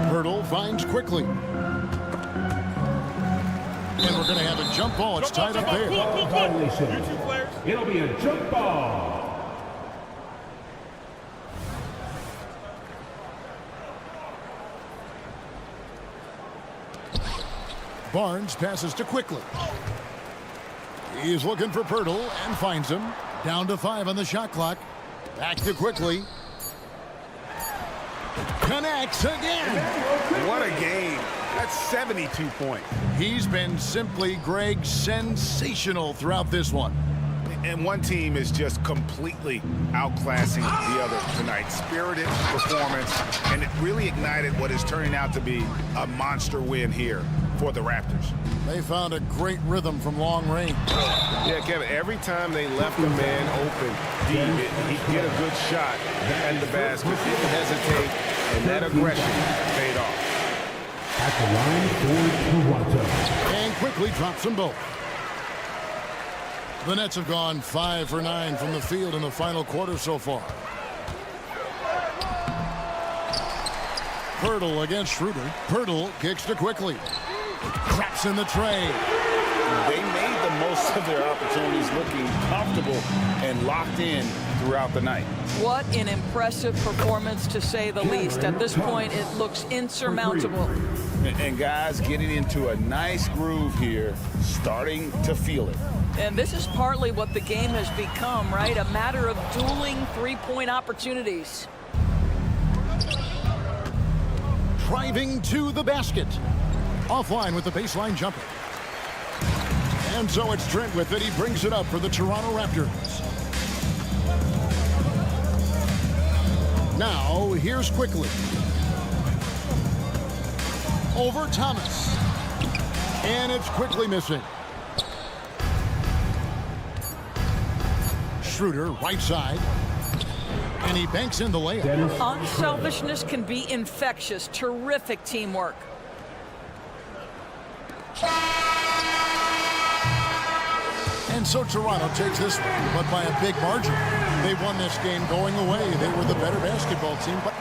Pirtle finds Quickly. And we're going to have a jump ball. It's tied up there. It'll be a jump ball. Barnes passes to Quickly. He's looking for Pirtle and finds him. Down to 5 on the shot clock. Back to Quickly. Connects again. What a game. That's 72 points. He's been simply, Greg, sensational throughout this one. And one team is just completely outclassing the other tonight. Spirited performance, and it really ignited what is turning out to be a monster win here for the Raptors. They found a great rhythm from long range. Yeah, Kevin, every time they left the man open deep, he'd get a good shot at the basket, didn't hesitate, and that aggression paid off. At the line for Toronto. And Quickly drops them both. The Nets have gone 5 for 9 from the field in the final quarter so far. Pirtle against Schroeder. Pirtle kicks to Quickly. Traps in the tray. They made the most of their opportunities, looking comfortable and locked in throughout the night. What an impressive performance, to say the least. At this point, it looks insurmountable. And guys getting into a nice groove here, starting to feel it. And this is partly what the game has become, right? A matter of dueling three-point opportunities. Driving to the basket. Offline with the baseline jumper. And so it's Trent with it. He brings it up for the Toronto Raptors. Now, here's Quickly. Over Thomas. And it's Quickly missing. Schroeder, right side. And he banks in the layup. Unselfishness can be infectious. Terrific teamwork. And so Toronto takes this one, but by a big margin. They won this game going away. They were the better basketball team. But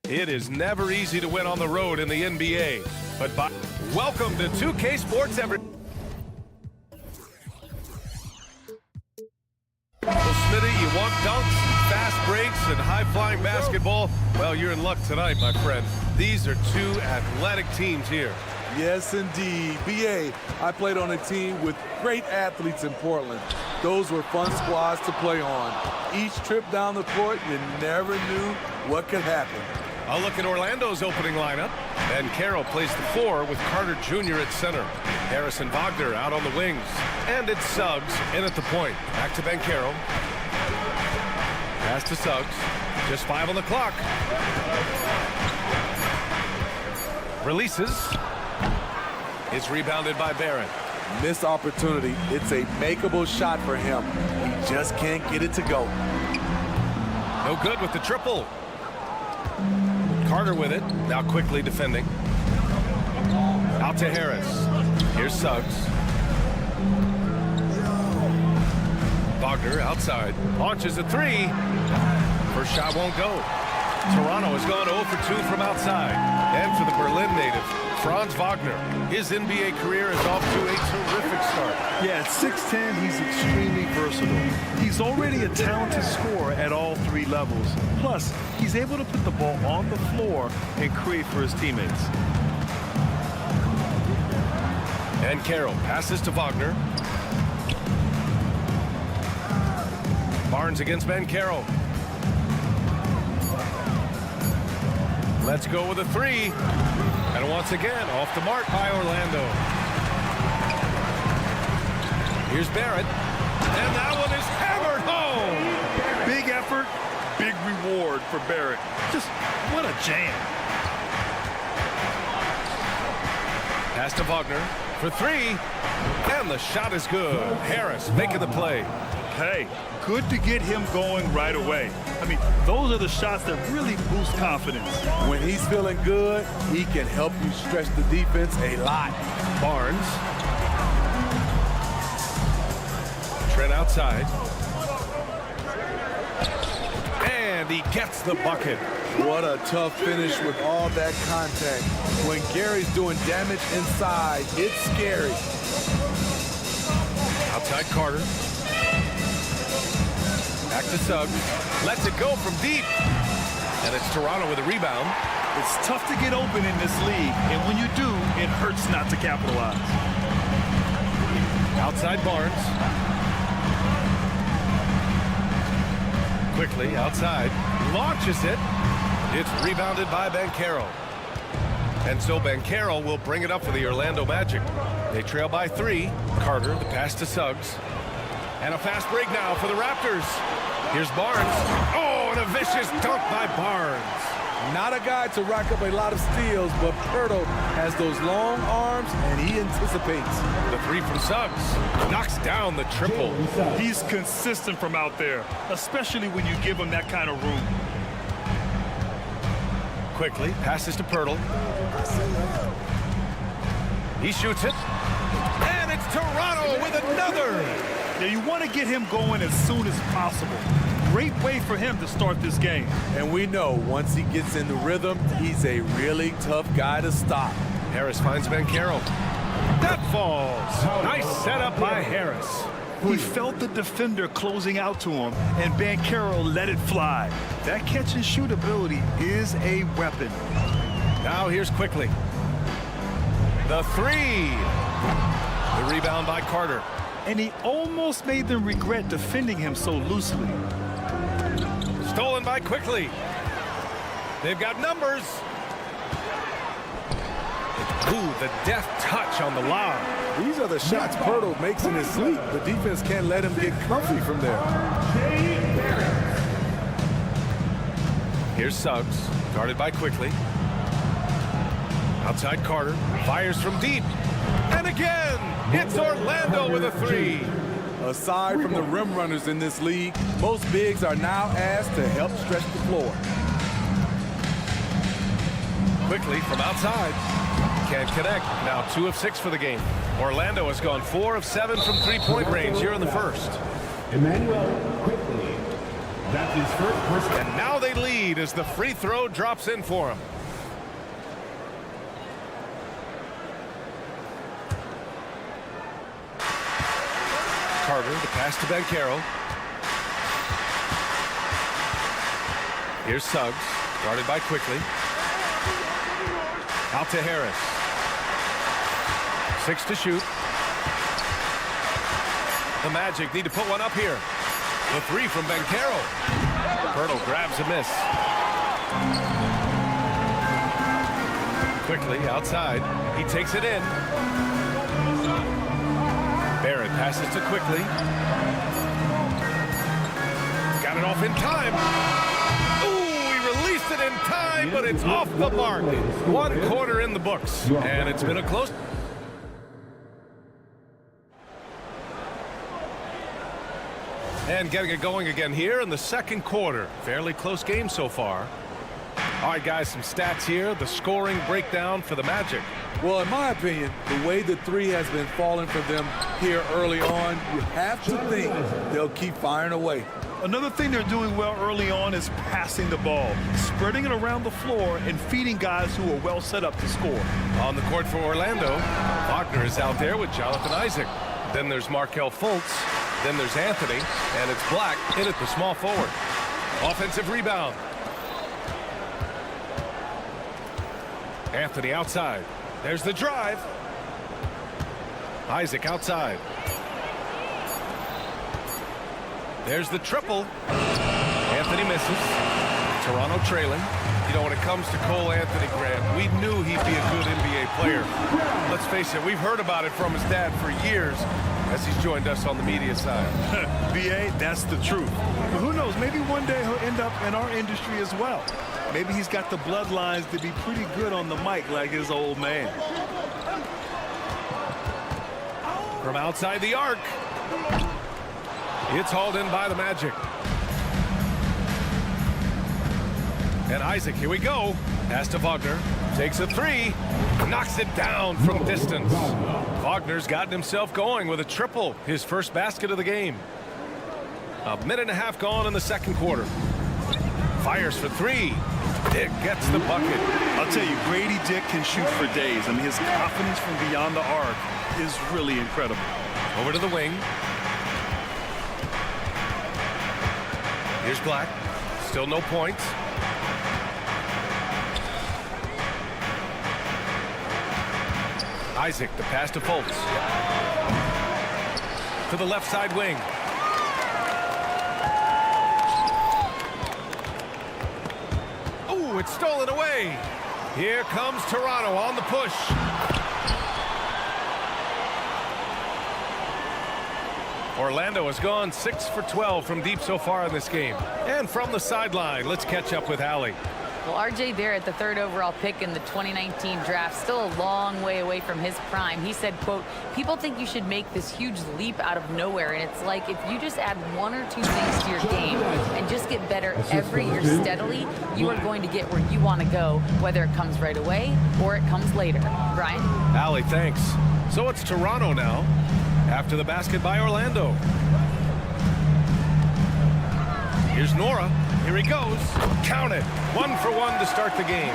It is never easy to win on the road in the NBA. But welcome to 2K Sports Well, Smitty, you want dunks, fast breaks, and high-flying basketball? Well, you're in luck tonight, my friend. These are two athletic teams here. Yes, indeed. BA, I played on a team with great athletes in Portland. Those were fun squads to play on. Each trip down the court, you never knew what could happen. I'll look at Orlando's opening lineup. Banchero plays the 4 with Carter Jr. at center. Harrison Wagner out on the wings. And it's Suggs in at the point. Back to Banchero. Pass to Suggs. Just 5 on the clock. Releases. It's rebounded by Barrett. Missed opportunity. It's a makeable shot for him. He just can't get it to go. No good with the triple. Carter with it. Now quickly defending. Out to Harris. Here's Suggs. Wagner outside. Launches a 3. First shot won't go. Toronto has gone 0 for 2 from outside. And for the Berlin native, Franz Wagner. His NBA career is off to a terrific start. Yeah, at 6'10", he's extremely versatile. He's already a talented scorer at all 3 levels. Plus, he's able to put the ball on the floor and create for his teammates. And Carroll passes to Wagner. Barnes against Banchero. Let's go with a 3. And once again, off the mark by Orlando. Here's Barrett. And that one is hammered home. Big effort, big reward for Barrett. Just what a jam. Pass to Wagner for 3. And the shot is good. Harris making the play. Hey, good to get him going right away. I mean, those are the shots that really boost confidence. When he's feeling good, he can help you stretch the defense a lot. Barnes. Trent outside. And he gets the bucket. What a tough finish with all that contact. When Gary's doing damage inside, it's scary. Outside Carter. Back to Suggs. Lets it go from deep. And it's Toronto with a rebound. It's tough to get open in this league, and when you do, it hurts not to capitalize. Outside Barnes. Quickly outside. Launches it. It's rebounded by Banchero. And so Banchero will bring it up for the Orlando Magic. They trail by 3. Carter, the pass to Suggs. And a fast break now for the Raptors. Here's Barnes. Oh, and a vicious dunk by Barnes. Not a guy to rack up a lot of steals, but Pirtle has those long arms, and he anticipates. The 3 from Suggs knocks down the triple. He's consistent from out there, especially when you give him that kind of room. Quickly, passes to Pirtle. He shoots it. And it's Toronto with another. Now, you want to get him going as soon as possible. Great way for him to start this game. And we know once he gets in the rhythm, he's a really tough guy to stop. Harris finds Banchero. That falls. Nice setup by Harris. He felt the defender closing out to him, and Banchero let it fly. That catch-and-shoot ability is a weapon. Now here's quickly. The 3. The rebound by Carter. And he almost made them regret defending him so loosely. Stolen by Quickly. They've got numbers. Ooh, the deft touch on the lob. These are the shots Pirtle makes in his sleep. The defense can't let him get comfy from there. Here's Suggs, guarded by Quickly. Outside Carter, fires from deep. And again, it's Orlando with a 3. Aside from the rim runners in this league, most bigs are now asked to help stretch the floor. Quickly from outside. Can't connect. Now 2 of 6 for the game. Orlando has gone 4 of 7 from 3-point range here in the first. Emmanuel Quickly That's his first. And now they lead as the free throw drops in for him. Carter, the pass to Banchero. Here's Suggs, guarded by Quickly. Out to Harris. 6 to shoot. The Magic need to put one up here. The 3 from Banchero. Pirtle grabs a miss. Quickly outside. He takes it in. Barrett passes to Quickly. Got it off in time. Ooh, he released it in time, but it's off the mark. 1 quarter in the books, and it's been a close. And getting it going again here in the second quarter. Fairly close game so far. All right, guys, some stats here. The scoring breakdown for the Magic. Well, in my opinion, the way the 3 has been falling for them here early on, you have to think they'll keep firing away. Another thing they're doing well early on is passing the ball, spreading it around the floor and feeding guys who are well set up to score. On the court for Orlando, Wagner is out there with Jonathan Isaac. Then there's Markelle Fultz. Then there's Anthony, and it's Black hit at the small forward. Offensive rebound. Anthony outside. There's the drive. Isaac outside. There's the triple. Anthony misses. Toronto trailing. You know, when it comes to Cole Anthony, Grant, we knew he'd be a good NBA player. Let's face it, we've heard about it from his dad for years as he's joined us on the media side. BA, that's the truth. But who knows, maybe one day he'll end up in our industry as well. Maybe he's got the bloodlines to be pretty good on the mic like his old man. From outside the arc. It's hauled in by the Magic. And Isaac, here we go. Pass to Wagner. Takes a 3. Knocks it down from distance. Wagner's gotten himself going with a triple. His first basket of the game. 1.5 minutes gone in the second quarter. Fires for 3. Dick gets the bucket. I'll tell you, Grady Dick can shoot for days. I mean, his confidence from beyond the arc is really incredible. Over to the wing. Here's Black. Still no points. Isaac, the pass to Fultz. To the left side wing. Ooh, it's stolen away. Here comes Toronto on the push. Orlando has gone 6 for 12 from deep so far in this game. And from the sideline, let's catch up with Allie. Well, R.J. Barrett, the 3rd overall pick in the 2019 draft, still a long way away from his prime. He said, quote, people think you should make this huge leap out of nowhere. And it's like if you just add 1 or 2 things to your game and just get better every year steadily, you are going to get where you want to go, whether it comes right away or it comes later. Brian? Allie, thanks. So it's Toronto now after the basket by Orlando. Here's Nora. Here he goes. Count it. 1 for 1 to start the game.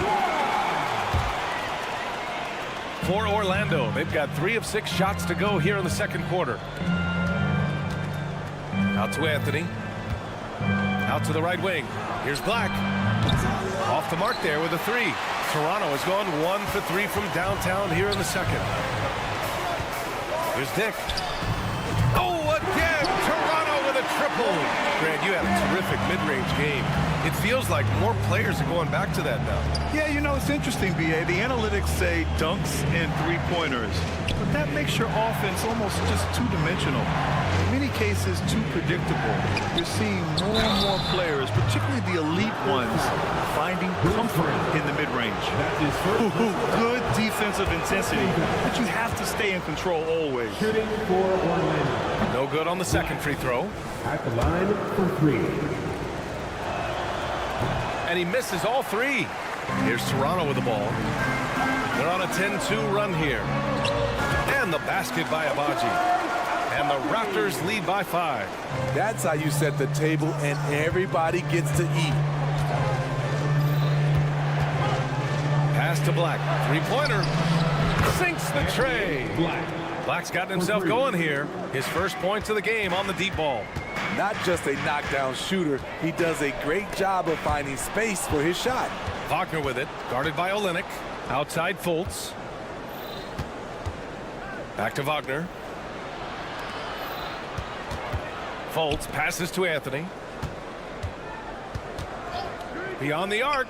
For Orlando, they've got 3 of 6 shots to go here in the second quarter. Out to Anthony. Out to the right wing. Here's Black. Off the mark there with a 3. Toronto has gone 1 for 3 from downtown here in the second. Here's Dick. Oh, again! Toronto with a triple. Grant, you had a terrific mid-range game. It feels like more players are going back to that now. Yeah, you know, it's interesting, B.A. The analytics say dunks and 3-pointers, but that makes your offense almost just two-dimensional. In many cases, too predictable. You're seeing more and more players, particularly the elite ones, finding comfort in the mid-range. Good defensive intensity, but you have to stay in control always. Shooting for Orlando. No good on the second free throw. At the line for 3. And he misses all 3. Here's Toronto with the ball. They're on a 10-2 run here. And the basket by Abaji. And And the Raptors lead by 5. That's how you set the table and everybody gets to eat. Pass to Black. Three-pointer. Sinks the tray. Black's gotten himself going here. His first points of the game on the deep ball. Not just a knockdown shooter, he does a great job of finding space for his shot. Wagner with it, guarded by Olynyk. Outside Fultz. Back to Wagner. Fultz passes to Anthony. Beyond the arc.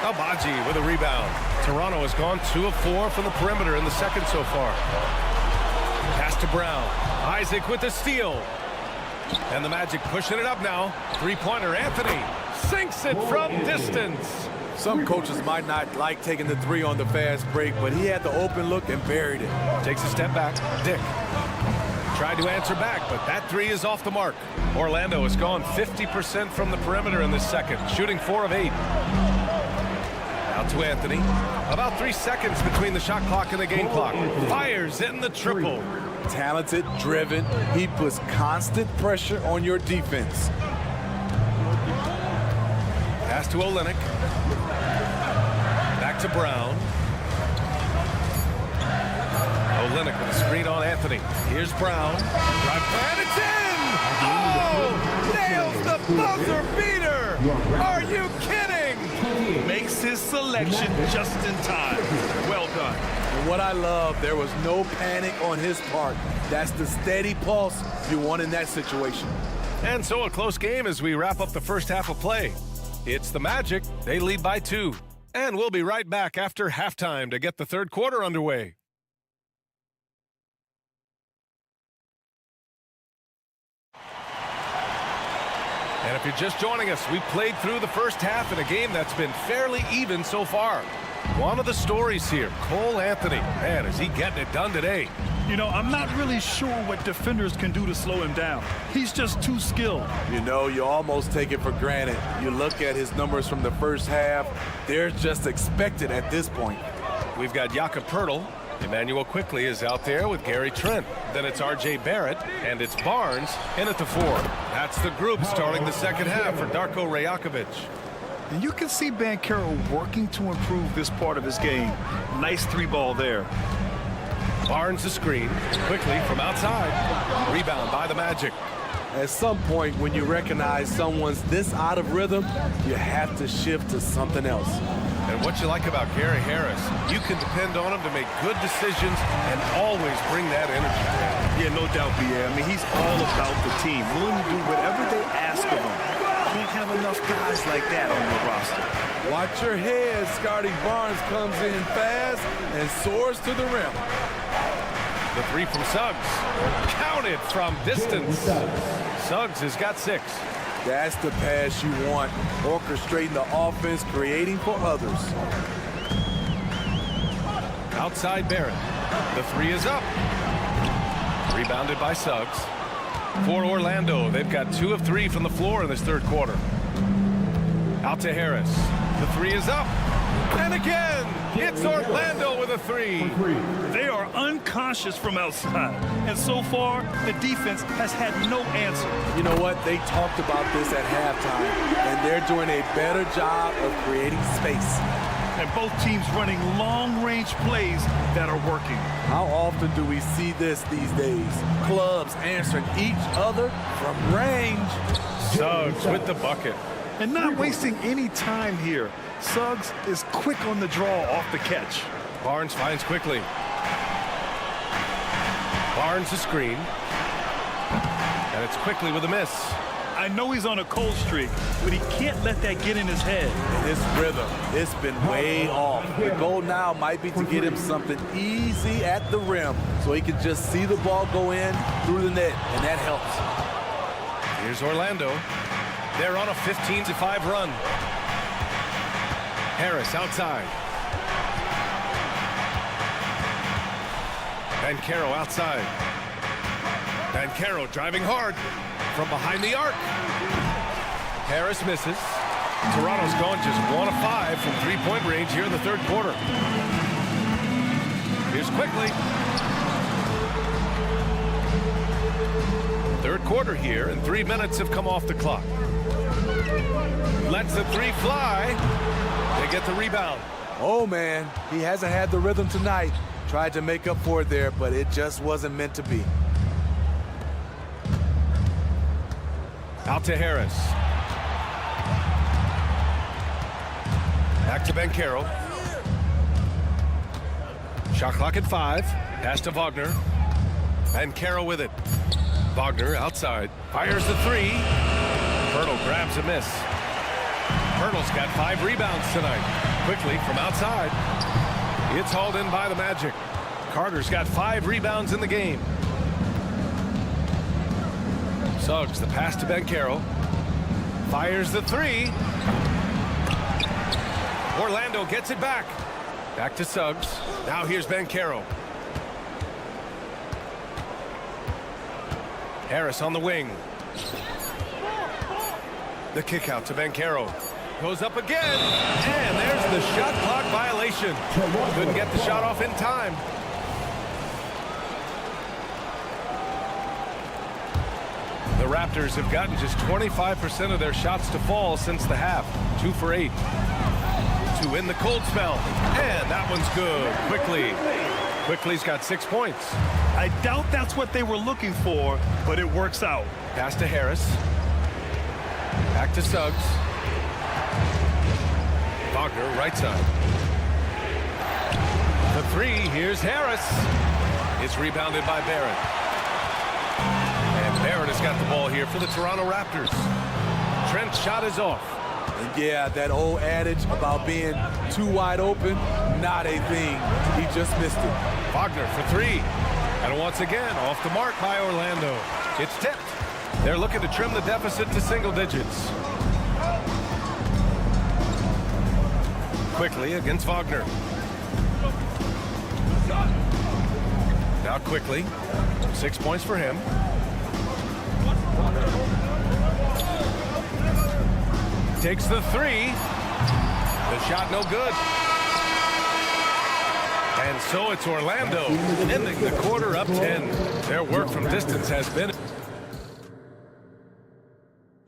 Albaji with a rebound. Toronto has gone 2 of 4 from the perimeter in the second so far. Pass to Brown. Isaac with the steal. And the Magic pushing it up now. Three-pointer, Anthony sinks it from distance. Some coaches might not like taking the three on the fast break, but he had the open look and buried it. Takes a step back. Dick tried to answer back, but that three is off the mark. Orlando has gone 50% from the perimeter in this second, shooting 4 of 8. Out to Anthony. About 3 seconds between the shot clock and the game clock. Fires in the triple. Talented, driven. He puts constant pressure on your defense. Pass to Olynyk. Back to Brown. Olynyk with a screen on Anthony. Here's Brown. Drive and it's in! Oh! Nails the buzzer beater! Are you kidding? Makes his selection just in time. Well done. And what I love, there was no panic on his part. That's the steady pulse you want in that situation. And so a close game as we wrap up the first half of play. It's the Magic. They lead by 2. And we'll be right back after halftime to get the third quarter underway. And if you're just joining us, we played through the first half in a game that's been fairly even so far. One of the stories here, Cole Anthony. Man, is he getting it done today? You know, I'm not really sure what defenders can do to slow him down. He's just too skilled. You know, you almost take it for granted. You look at his numbers from the first half, they're just expected at this point. We've got Jakob Poeltl. Emmanuel Quickly is out there with Gary Trent. Then it's R.J. Barrett, and it's Barnes in at the 4. That's the group starting the second half for Darko Rajakovic. And you can see Banchero working to improve this part of his game. Nice 3-ball there. Barnes the screen. Quickly from outside. Rebound by the Magic. At some point, when you recognize someone's this out of rhythm, you have to shift to something else. And what you like about Gary Harris, you can depend on him to make good decisions and always bring that energy. Yeah, no doubt, B.A. I mean, he's all about the team, willing to do whatever they ask of him. Can't have enough guys like that on your roster. Watch your head. Scotty Barnes comes in fast and soars to the rim. The 3 from Suggs. Counted from distance. Suggs has got 6. That's the pass you want. Orchestrating the offense, creating for others. Outside Barrett. The 3 is up. Rebounded by Suggs. For Orlando, they've got 2 of 3 from the floor in this third quarter. Out to Harris. The 3 is up. And again, it's Orlando with a 3. They are unconscious from outside. And so far, the defense has had no answer. You know what? They talked about this at halftime, and they're doing a better job of creating space. And both teams running long-range plays that are working. How often do we see this these days? Clubs answering each other from range. Suggs with the bucket. And not wasting any time here. Suggs is quick on the draw off the catch. Barnes finds Quickly. Barnes the screen. And it's Quickly with a miss. I know he's on a cold streak, but he can't let that get in his head. And his rhythm, it's been way off. The goal now might be to get him something easy at the rim so he can just see the ball go in through the net, and that helps. Here's Orlando. They're on a 15-5 run. Harris outside. Banchero outside. Banchero driving hard from behind the arc. Harris misses. Toronto's gone just 1 of 5 from 3-point range here in the third quarter. Here's Quickly. quarter here, and 3 minutes have come off the clock. Lets the three fly. They get the rebound. Oh, man, he hasn't had the rhythm tonight. Tried to make up for it there, but it just wasn't meant to be. Out to Harris. Back to Banchero. Shot clock at 5. Pass to Wagner. Banchero with it. Wagner outside. Fires the three. Hurdle grabs a miss. Hurdle's got 5 rebounds tonight. Quickly from outside. It's hauled in by the Magic. Carter's got 5 rebounds in the game. Suggs, the pass to Banchero. Fires the three. Orlando gets it back. Back to Suggs. Now here's Banchero. Harris on the wing. The kick out to Banchero. Goes up again. And there's the shot clock violation. Couldn't get the shot off in time. The Raptors have gotten just 25% of their shots to fall since the half. 2 for 8. To win the cold spell. And that one's good. Quickly's got 6 points. I doubt that's what they were looking for, but it works out. Pass to Harris. Back to Suggs. Wagner, right side. The three, here's Harris. It's rebounded by Barrett. And Barrett has got the ball here for the Toronto Raptors. Trent's shot is off. And yeah, that old adage about being too wide open, not a thing. He just missed it. Wagner for 3. And once again, off the mark by Orlando. It's tipped. They're looking to trim the deficit to single digits. Quickly against Wagner. Now Quickly. 6 points for him. Takes the three. The shot no good. And so it's Orlando ending the quarter up 10. Their work from distance has been.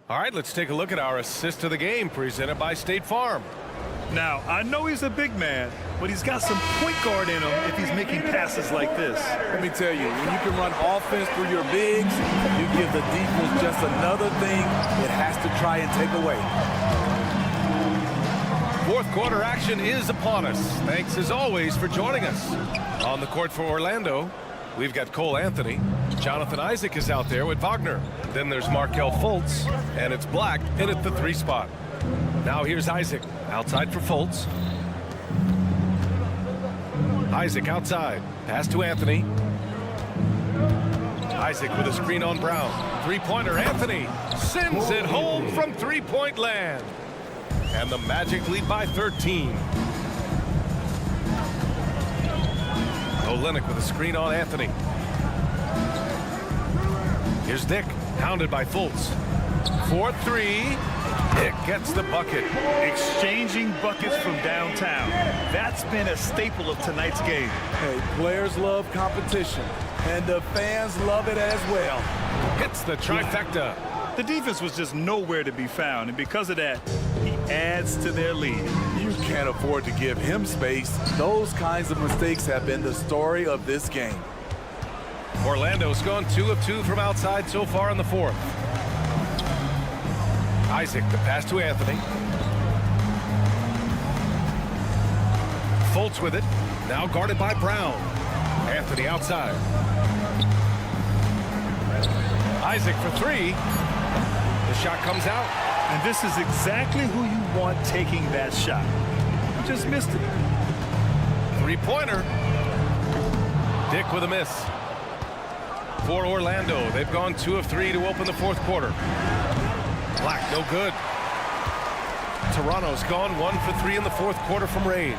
All right, let's take a look at our assist of the game presented by State Farm. Now, I know he's a big man, but he's got some point guard in him if he's making passes like this. Let me tell you, when you can run offense through your bigs, you give the defense just another thing it has to try and take away. Fourth quarter action is upon us. Thanks as always for joining us. On the court for Orlando, we've got Cole Anthony. Jonathan Isaac is out there with Wagner. Then there's Markelle Fultz, and it's Black in at the 3 spot. Now here's Isaac, outside for Fultz. Isaac outside, pass to Anthony. Isaac with a screen on Brown. 3-pointer, Anthony sends it home from 3-point land. And the Magic lead by 13. Olynyk with a screen on Anthony. Here's Dick, hounded by Fultz. 4-3. Dick gets the bucket. Exchanging buckets from downtown. That's been a staple of tonight's game. Hey, players love competition, and the fans love it as well. Hits the trifecta. The defense was just nowhere to be found, and because of that, he adds to their lead. You can't afford to give him space. Those kinds of mistakes have been the story of this game. Orlando's gone 2 of 2 from outside so far in the fourth. Isaac, the pass to Anthony. Fultz with it. Now guarded by Brown. Anthony outside. Isaac for 3. The shot comes out. And this is exactly who you want taking that shot. You just missed it. 3-pointer. Dick with a miss. For Orlando, they've gone 2 of 3 to open the fourth quarter. Black, no good. Toronto's gone 1 for 3 in the fourth quarter from range.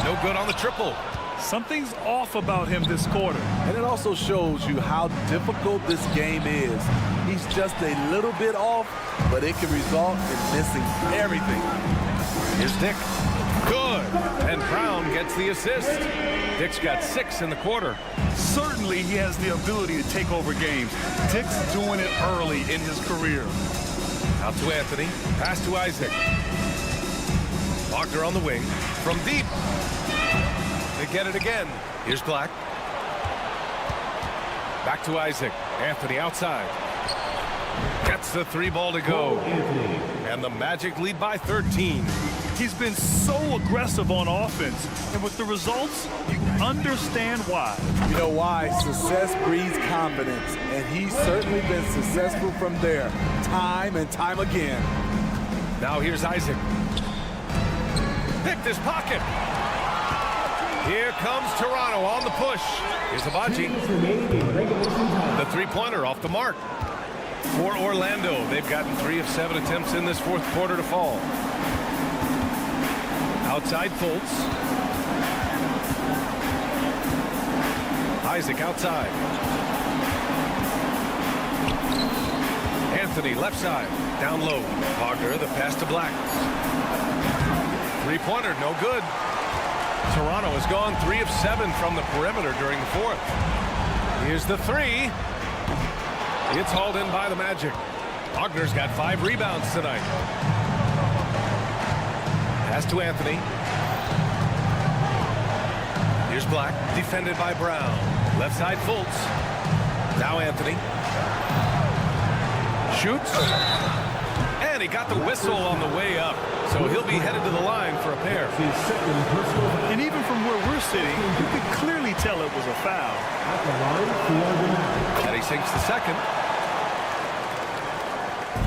No good on the triple. Something's off about him this quarter. And it also shows you how difficult this game is. He's just a little bit off, but it can result in missing everything. Here's Dick. Good. And Brown gets the assist. Dick's got 6 in the quarter. Certainly he has the ability to take over games. Dick's doing it early in his career. Out to Anthony. Pass to Isaac. Wagner on the wing. From deep. They get it again. Here's Black. Back to Isaac. Anthony outside. Gets the 3 ball to go. And the Magic lead by 13. He's been so aggressive on offense, and with the results, you understand why. You know why? Success breeds confidence, and he's certainly been successful from there, time and time again. Now here's Isaac. Picked his pocket. Here comes Toronto on the push. Here's Abaji. The 3-pointer off the mark. For Orlando, they've gotten 3 of 7 attempts in this fourth quarter to fall. Outside Fultz. Isaac outside. Anthony left side. Down low. Wagner, the pass to Black. 3-pointer, no good. Toronto has gone 3 of 7 from the perimeter during the fourth. Here's the 3. It's hauled in by the Magic. Wagner's got 5 rebounds tonight. Pass to Anthony. Here's Black, defended by Brown. Left side Fultz. Now Anthony. Shoots. And he got the whistle on the way up. So he'll be headed to the line for a pair. And even from where we're sitting, you can clearly tell it was a foul. And he sinks the second.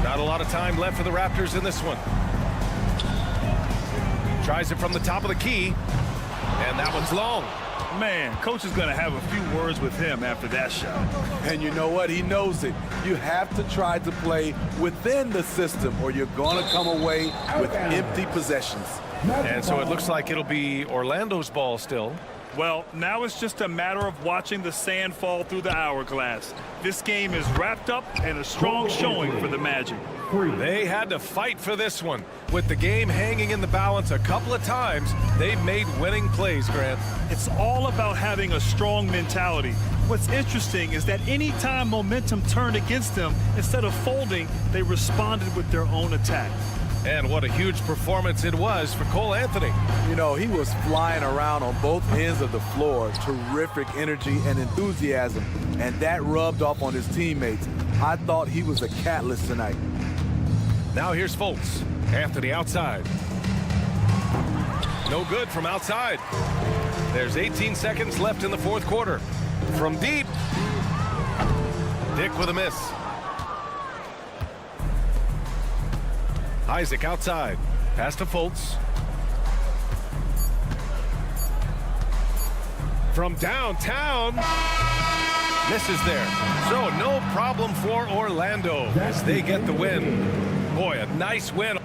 Not a lot of time left for the Raptors in this one. Tries it from the top of the key. And that one's long. Man, coach is going to have a few words with him after that shot. And you know what? He knows it. You have to try to play within the system or you're going to come away with empty possessions. And so it looks like it'll be Orlando's ball still. Well, now it's just a matter of watching the sand fall through the hourglass. This game is wrapped up and a strong showing for the Magic. They had to fight for this one. With the game hanging in the balance a couple of times, they've made winning plays, Grant. It's all about having a strong mentality. What's interesting is that any time momentum turned against them, instead of folding, they responded with their own attack. And what a huge performance it was for Cole Anthony. You know, he was flying around on both ends of the floor. Terrific energy and enthusiasm. And that rubbed off on his teammates. I thought he was a catalyst tonight. Now here's Fultz. Anthony outside. No good from outside. There's 18 seconds left in the fourth quarter. From deep. Dick with a miss. Isaac outside. Pass to Fultz. From downtown. Misses there. So no problem for Orlando as they get the win. Boy, a nice win.